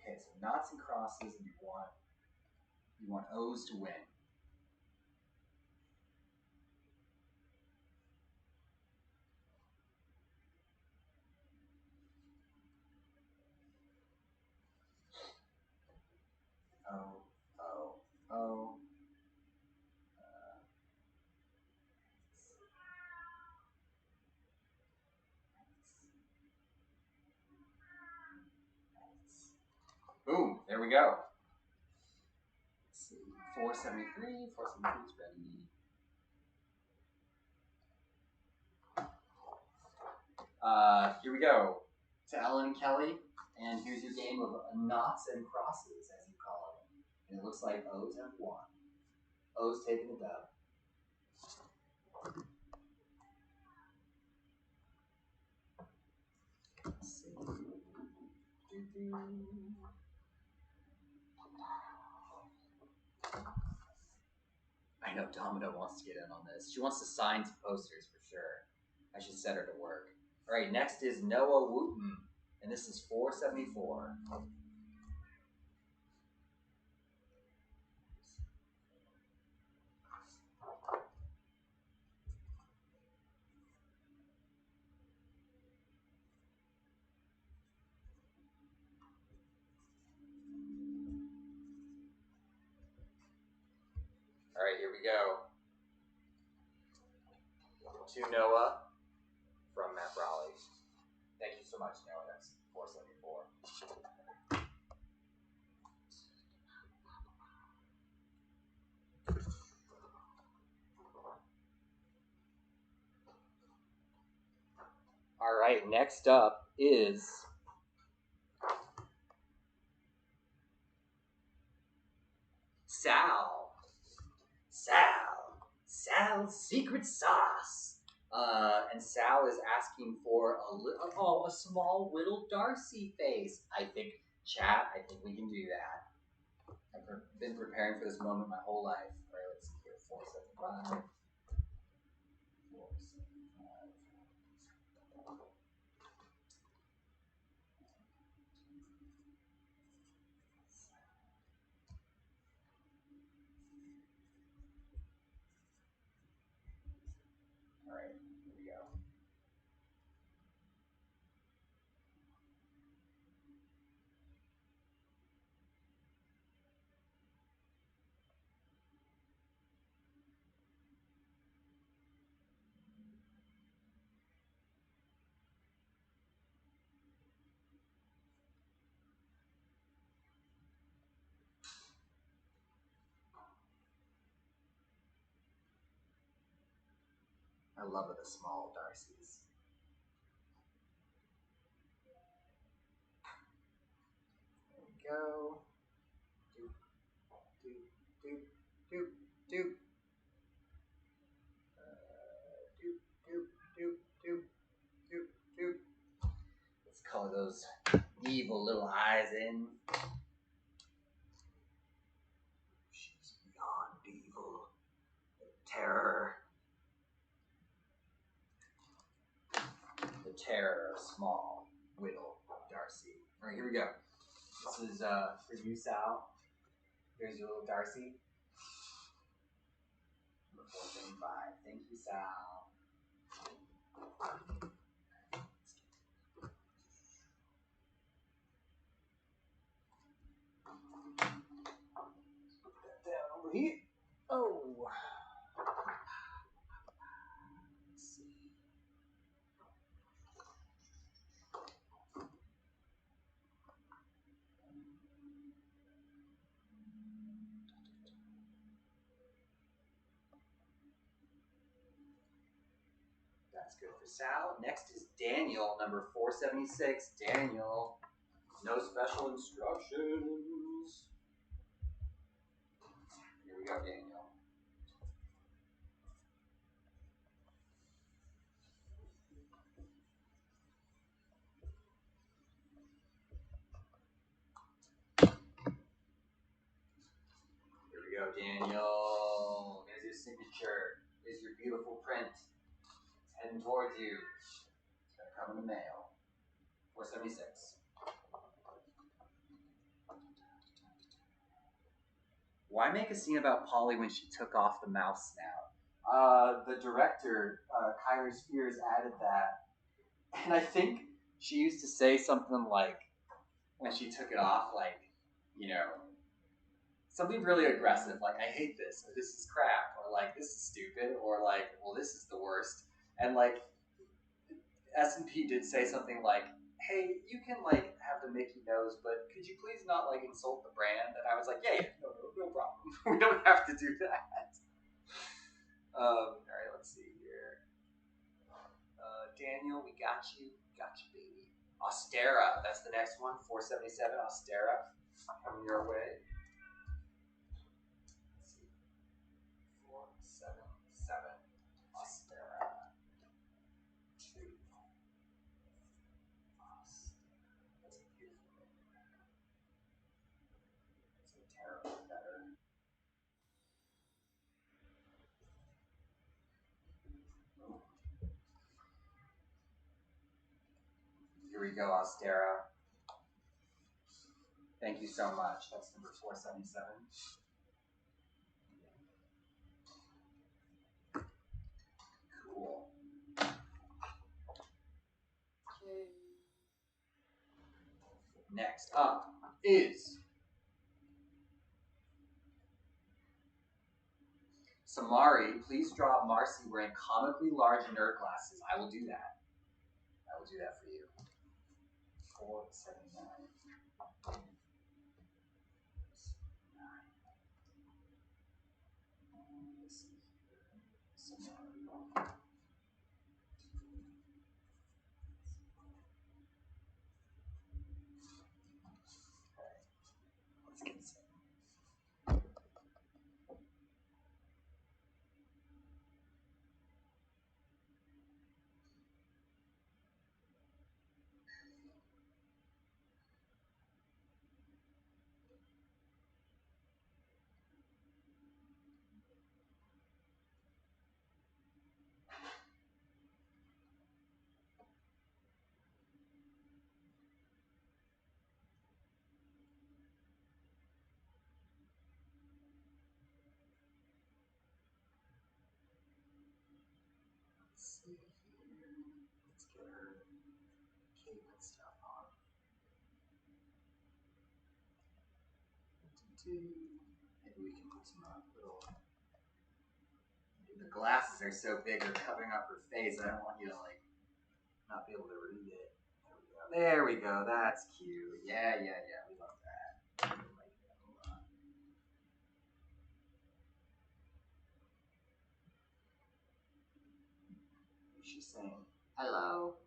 Okay, so knots and crosses, and you want O's to win. O. Boom, there we go. Let's see, 473 is ready. Here we go. To Ellen and Kelly, and here's your game of knots and crosses, as you call it. And it looks like O's have won. O's taking the dub. Let's see. I know Domino wants to get in on this. She wants to sign some posters for sure. I should set her to work. All right, next is Noah Wooten, and this is 474. we go. To Noah from Matt Raleigh. Thank you so much, Noah. That's 474. All right, next up is Sal. Sal's secret sauce. And Sal is asking for a small little Darcy face. I think, chat, I think we can do that. I've been preparing for this moment my whole life. All right, let's see here. 475. 475. All right, here we go. I love it, the small Darcys. There we go. Doop, doop, doop, doop, doop. Doop, doop, doop, doop, doop, doop. Let's color those evil little eyes in. She's beyond evil. Terror. The terror of small, little Darcy. All right, here we go. This is for you, Sal. Here's your little Darcy. Number 475. Thank you, Sal. Put that down over here. Oh. Let's see. That's good for Sal. Next is Daniel, number 476. Daniel, no special instructions. Here we go, Daniel. Here we go, Daniel. There's your signature. There's your beautiful print. It's heading towards you. It's going to come in the mail. 476. Why make a scene about Polly when she took off the mouth snout? The director, Kylie Spears, added that. And I think she used to say something like, when she took it off, like, you know, something really aggressive, like, I hate this, or this is crap, or like, this is stupid, or like, well, this is the worst. And like, S&P did say something like, hey, you can like have the Mickey nose, but could you please not like insult the brand? And I was like, yeah, no problem. We don't have to do that. All right, let's see here. Daniel, we got you, baby. Austera, that's the next one. 477 Austera, coming your way. Let's see. 477 Austera. 2. That's a beautiful name. It's a terrible better. Here we go, Austera. Thank you so much. That's number 477. Cool. Okay. Next up is Samari, please draw Marcy wearing comically large nerd glasses. I will do that. I will do that for you. 479. Let's get this. See here. Let's get her cape and stuff on. Maybe we can put some little. The glasses are so big they're covering up her face. I don't want you to like not be able to read it. There we go. That's cute. Yeah. We love that. We like that a lot. She's saying hello.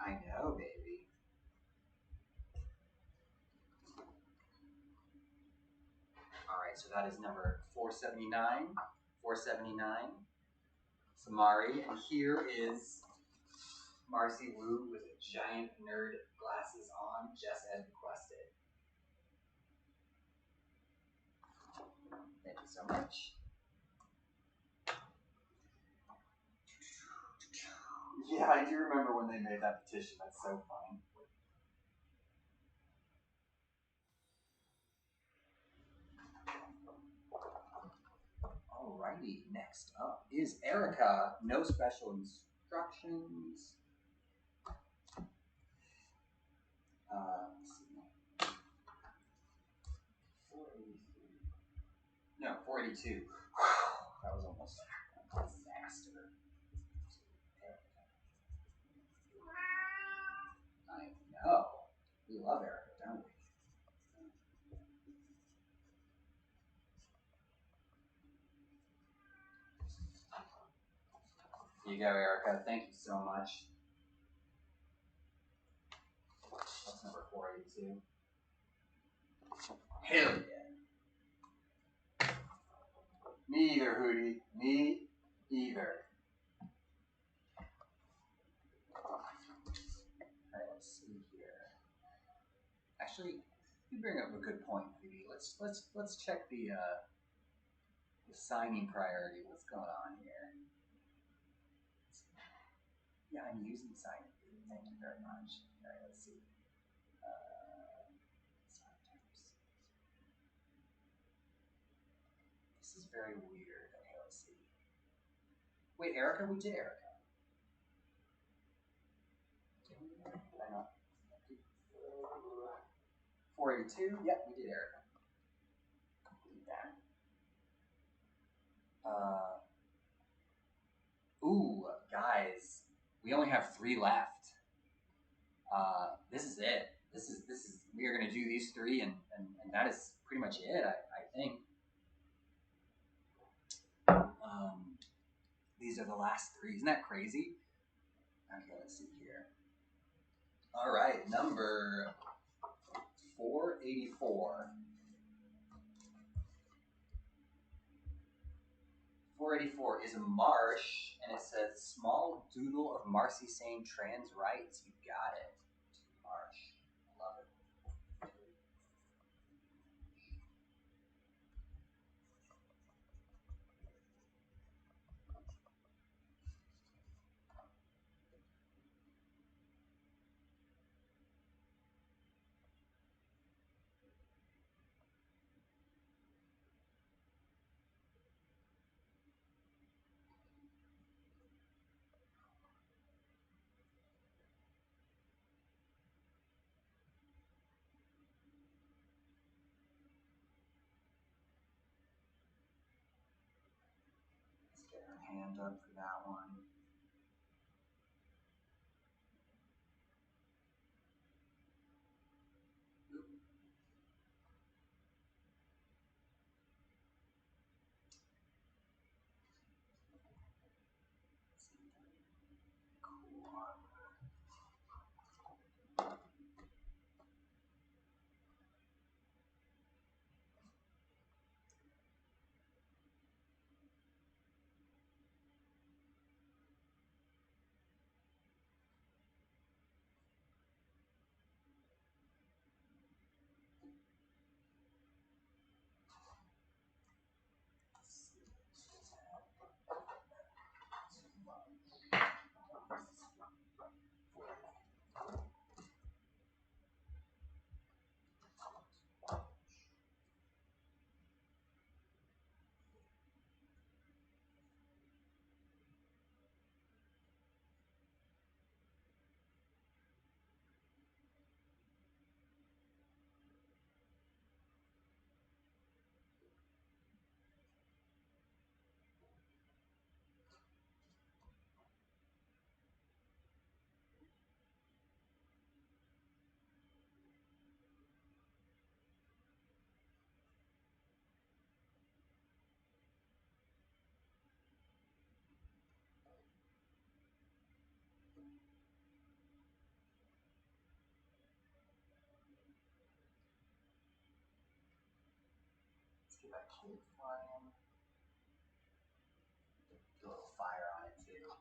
I know, baby. All right, so that is number 479. 479. Samari, and here is Marcy Wu with a giant nerd glasses on, just as requested. Thank you so much. Yeah, I do remember when they made that petition. That's so funny. Alrighty, next up is Erica. No special instructions. Let's see. 483. No, 482. That was almost a disaster. I know. We love Erica, don't we? Here you go, Erica. Thank you so much. That's number 482. Hell yeah. Me either, Hootie. Me either. Alright, let's see here. Actually, you bring up a good point, Hootie. Let's check the signing priority. What's going on here? Yeah, I'm using signing. Thank you very much. Alright, let's see. This is very weird. Okay, let's see. Wait, Erica? We did Erica. 482? Yep, we did Erica. Complete that. Ooh, guys, we only have 3 left. This is it. This is we are gonna do these 3 and that is pretty much it, I think. These are the last 3. Isn't that crazy? Okay, let's see here. All right, number 484. 484 is a marsh, and it says small doodle of Marcy saying trans rights. You got it. Marsh. Love it. lined up for that one. Get that cape flying. Get a little fire on it too.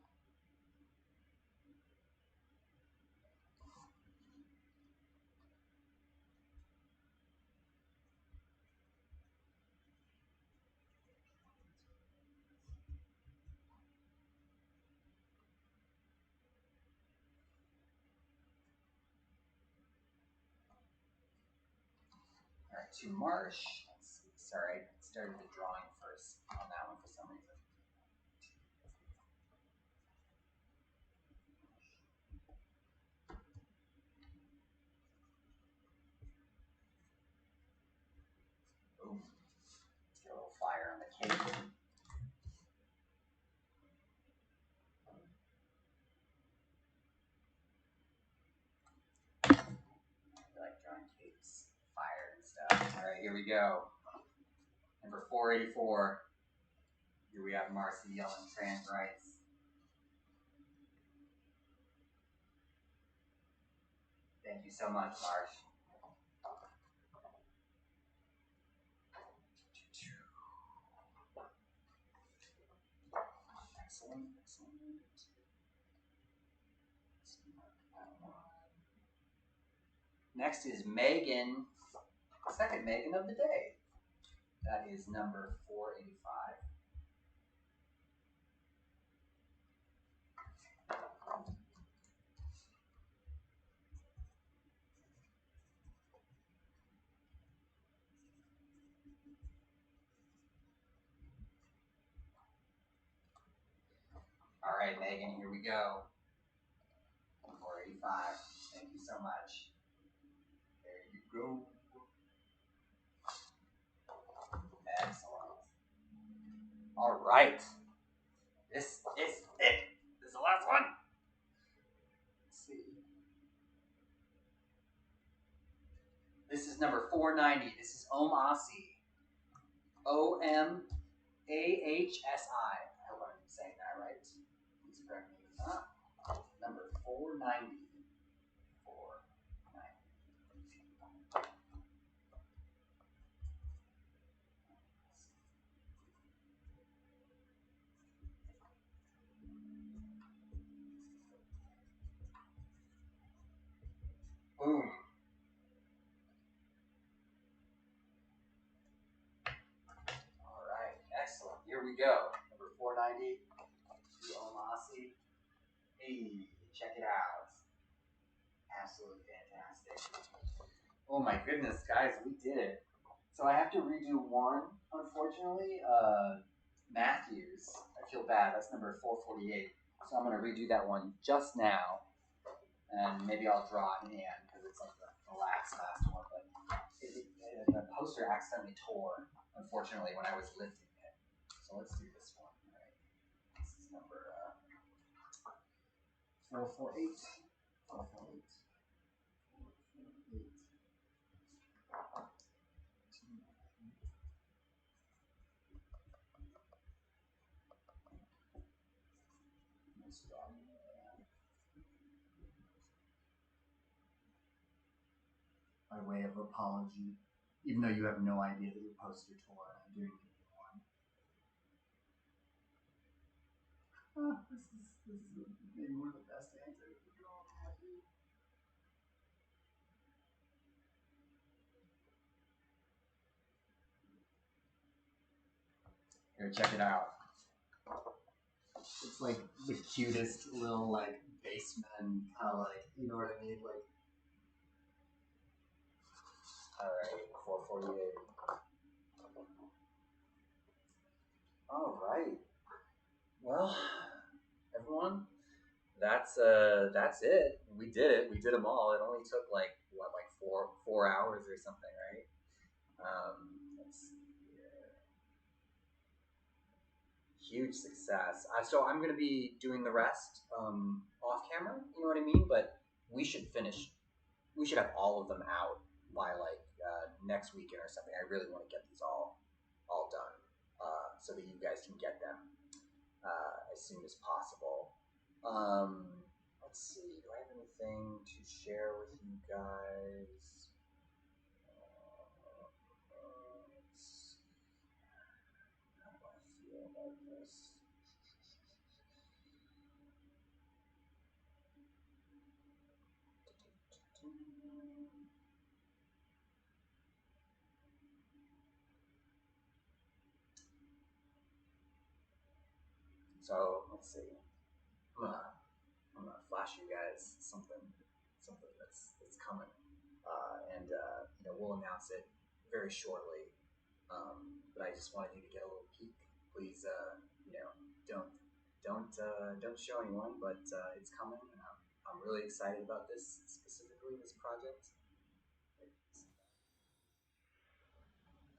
All right, to Marsh. Let's see. Sorry, I started the drawing first on that one for some reason. Boom. Let's get a little fire on the cape. I like drawing capes, fire and stuff. All right, here we go. Number 484. Here we have Marcy yelling trans rights. Thank you so much, Marsh. Excellent, excellent. Next is Megan, second Megan of the day. That is number 485. All right, Megan, here we go. 485. Thank you so much. There you go. Excellent. All right. This is it. This is the last one. Let's see. This is number 490. This is Omasi. Omahsi. I hope I'm saying that right. Please correct me if not. Number 490. 490. Boom. All right, excellent. Here we go. Number 490. Omasi. Hey, check it out. Absolutely fantastic. Oh my goodness, guys, we did it. So I have to redo one, unfortunately. Matthews. I feel bad. That's number 448. So I'm going to redo that one just now. And maybe I'll draw it in the end because it's like the last one. But the poster accidentally tore, unfortunately, when I was lifting it. So let's do this one. All right. This is number 448. 448. By way of apology, even though you have no idea that your poster tore, I'm doing it one. This is maybe one of the best answers. Here, check it out. It's like the cutest little like baseman kind of like, you know what I mean? Like, all right, 448. All right. Well, everyone, that's it. We did it. We did them all. It only took like what, like four hours or something, right? Let's see here. Huge success. So I'm gonna be doing the rest off camera. You know what I mean? But we should finish. We should have all of them out by like next weekend or something. I really want to get these all done so that you guys can get them as soon as possible. Let's see. Do I have anything to share with you guys? How do I feel about this? So let's see. I'm gonna flash you guys something that's coming, and we'll announce it very shortly. But I just wanted you to get a little peek. Please, don't show anyone, but it's coming, and I'm really excited about this, specifically this project.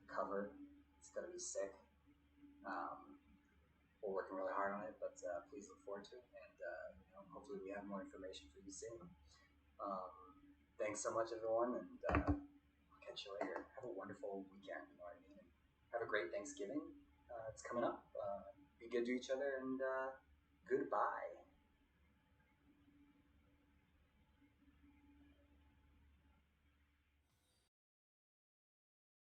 Cover, it's gonna be sick. We're working really hard on it, but please look forward to it, and hopefully we have more information for you soon. Thanks so much, everyone, and I'll catch you later. Have a wonderful weekend, you know what I mean? Have a great Thanksgiving. It's coming up. Be good to each other, and goodbye.